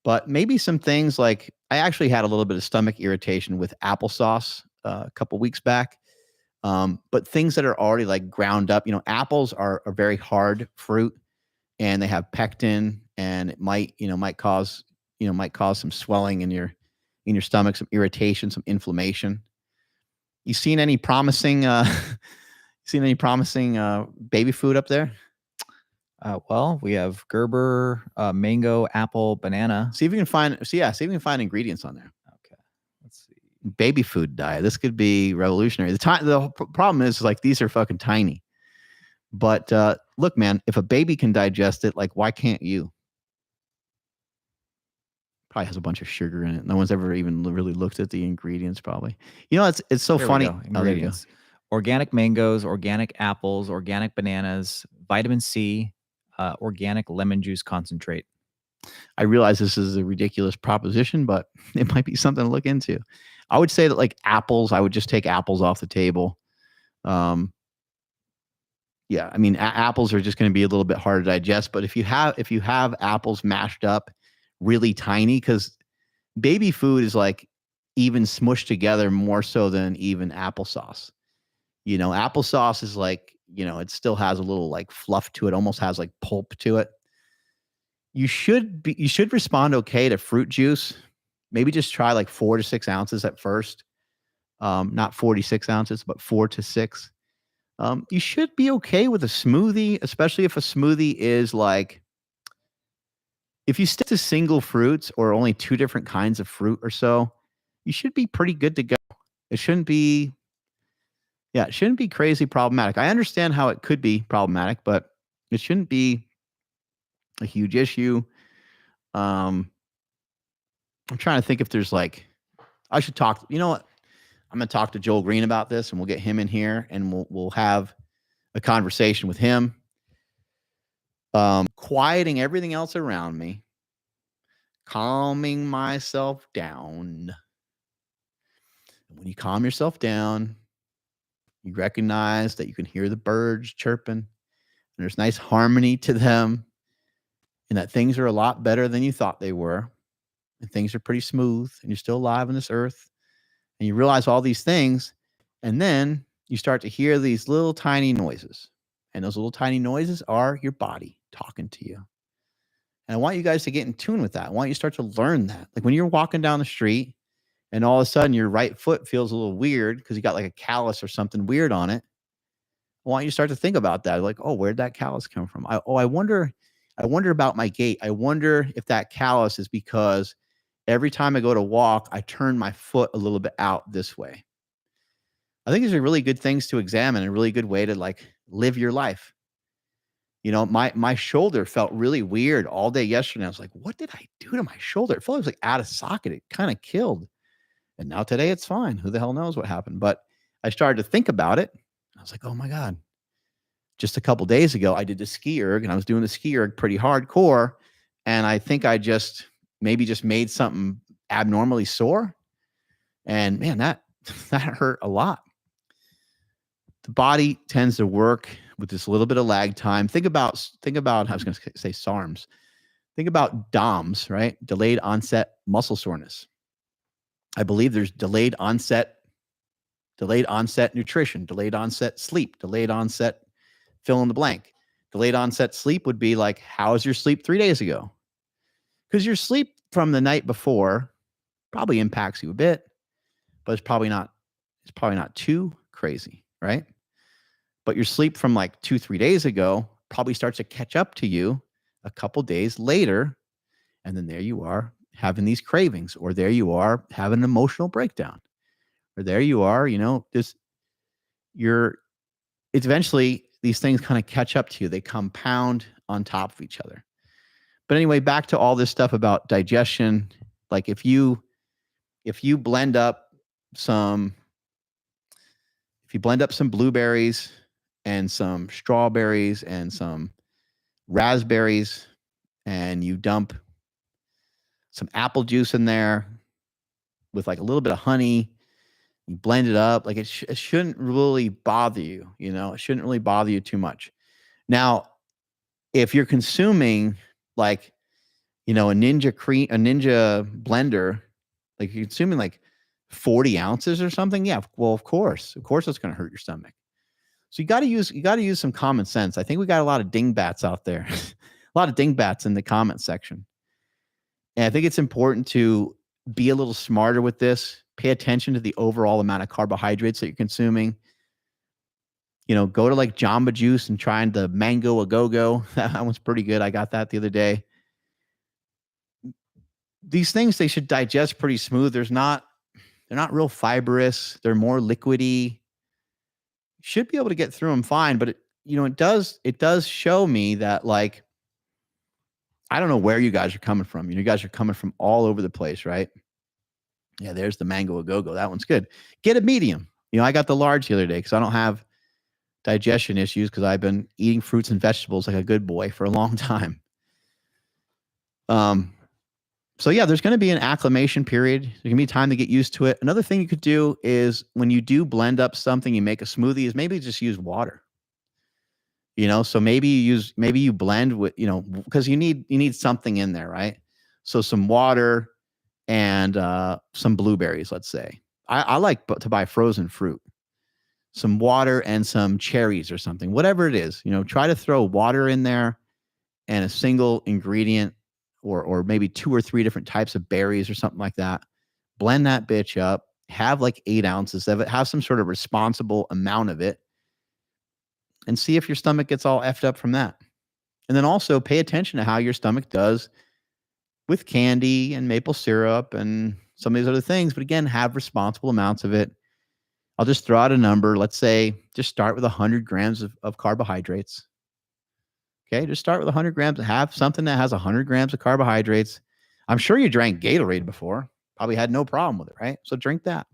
but maybe some things like I actually had a little bit of stomach irritation with applesauce a couple weeks back. But things that are already like ground up, apples are a very hard fruit and they have pectin and it might cause some swelling in your stomach, some irritation, some inflammation. You seen any promising baby food up there? Well, we have Gerber, mango, apple, banana. See if you can find ingredients on there. Okay, let's see. Baby food diet. This could be revolutionary. The problem is like these are fucking tiny. But look, man, if a baby can digest it, like why can't you? Probably has a bunch of sugar in it. No one's ever even really looked at the ingredients. Probably. It's so There funny. Oh, there you go. Organic mangoes, organic apples, organic bananas, vitamin C, organic lemon juice concentrate. I realize this is a ridiculous proposition, but it might be something to look into. I would say that like apples, I would just take apples off the table. Yeah, I mean, apples are just going to be a little bit harder to digest. But if you have apples mashed up really tiny, because baby food is like even smushed together more so than even applesauce. Applesauce is like, it still has a little like fluff to it, almost has like pulp to it. You should respond okay to fruit juice. Maybe just try like 4 to 6 ounces at first. Not 46 ounces, but 4 to 6. You should be okay with a smoothie, especially if a smoothie is like, if you stick to single fruits or only 2 different kinds of fruit or so, you should be pretty good to go. It shouldn't be crazy problematic. I understand how it could be problematic, but it shouldn't be a huge issue. I'm trying to think if there's like, I should talk, you know what? I'm going to talk to Joel Green about this and we'll get him in here and we'll have a conversation with him. Quieting everything else around me, calming myself down. And when you calm yourself down, you recognize that you can hear the birds chirping and there's nice harmony to them and that things are a lot better than you thought they were. And things are pretty smooth and you're still alive on this earth. And you realize all these things. And then you start to hear these little tiny noises. And those little tiny noises are your body talking to you. And I want you guys to get in tune with that. I want you to start to learn that. Like when you're walking down the street and all of a sudden your right foot feels a little weird because you got like a callus or something weird on it. I want you to start to think about that. Like, oh, where'd that callus come from? I wonder about my gait. I wonder if that callus is because every time I go to walk, I turn my foot a little bit out this way. I think these are really good things to examine, a really good way to like live your life. My shoulder felt really weird all day yesterday. I was like, what did I do to my shoulder? It felt like it was like out of socket. It kind of killed. And now today it's fine. Who the hell knows what happened? But I started to think about it. I was like, oh my God. Just a couple days ago, I did the ski erg and I was doing the ski erg pretty hardcore. And I think I just made something abnormally sore. And man, that hurt a lot. The body tends to work with this little bit of lag time. Think about, I was going to say SARMs. Think about DOMS, right? Delayed onset muscle soreness. I believe there's delayed onset nutrition, delayed onset sleep, delayed onset fill in the blank. Delayed onset sleep would be like, how was your sleep 3 days ago? Because your sleep from the night before probably impacts you a bit, but it's probably not too crazy. right? But your sleep from like 2-3 days ago probably starts to catch up to you a couple days later. And then there you are having these cravings, or there you are having an emotional breakdown, or there you are, it's eventually these things kind of catch up to you. They compound on top of each other. But anyway, back to all this stuff about digestion. Like if you blend up some blueberries and some strawberries and some raspberries, and you dump some apple juice in there with like a little bit of honey, you blend it up, like it shouldn't really bother you, it shouldn't really bother you too much. Now, if you're consuming like, a ninja blender, like you're consuming like 40 ounces or something. Yeah. Well, of course it's going to hurt your stomach. So you got to use some common sense. I think we got a lot of dingbats out there, a lot of dingbats in the comment section. And I think it's important to be a little smarter with this. Pay attention to the overall amount of carbohydrates that you're consuming. Go to like Jamba Juice and try the mango a go-go. That one's pretty good. I got that the other day. These things, they should digest pretty smooth. They're not real fibrous. They're more liquidy. Should be able to get through them fine, but it does show me that, like, I don't know where you guys are coming from. You guys are coming from all over the place, right? Yeah, there's the mango a go-go. That one's good. Get a medium. I got the large the other day because I don't have digestion issues because I've been eating fruits and vegetables like a good boy for a long time. So yeah, there's going to be an acclimation period. There's going to be time to get used to it. Another thing you could do is when you do blend up something, you make a smoothie, is maybe just use water. So maybe you blend with, because you need something in there, right? So some water and some blueberries, let's say. I like to buy frozen fruit. Some water and some cherries or something, whatever it is. Try to throw water in there and a single ingredient, or maybe 2 or 3 different types of berries or something like that. Blend that bitch up. Have like 8 ounces of it. Have some sort of responsible amount of it. And see if your stomach gets all effed up from that. And then also pay attention to how your stomach does with candy and maple syrup and some of these other things. But again, have responsible amounts of it. I'll just throw out a number. Let's say just start with 100 grams of carbohydrates. Okay, just start with 100 grams. Have something that has 100 grams of carbohydrates. I'm sure you drank Gatorade before. Probably had no problem with it, right? So drink that.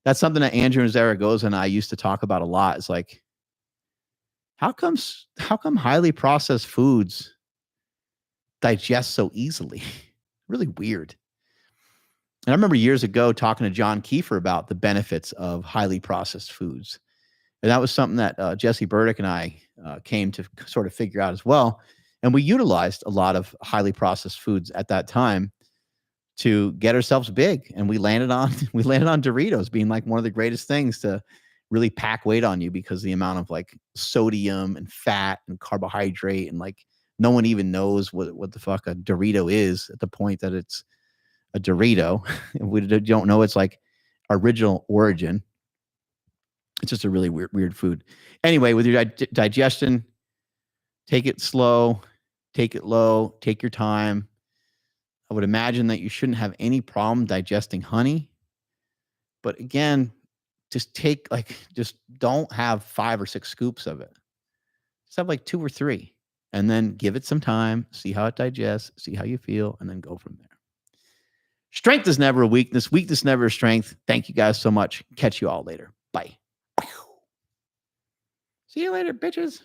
That's something that Andrew and Zaragoza and I used to talk about a lot. It's like, how come highly processed foods digest so easily? Really weird. And I remember years ago talking to John Kiefer about the benefits of highly processed foods. And that was something that Jesse Burdick and I came to sort of figure out as well. And we utilized a lot of highly processed foods at that time to get ourselves big. And we landed on Doritos being like one of the greatest things to really pack weight on you, because the amount of like sodium and fat and carbohydrate, and like no one even knows what the fuck a Dorito is at the point that it's a Dorito. We don't know its like original origin. It's just a really weird food. Anyway, with your digestion, take it slow, take it low, take your time. I would imagine that you shouldn't have any problem digesting honey. But again, just don't have 5 or 6 scoops of it. Just have like 2 or 3, and then give it some time, see how it digests, see how you feel, and then go from there. Strength is never a weakness. Weakness never a strength. Thank you guys so much. Catch you all later. Bye. See you later, bitches.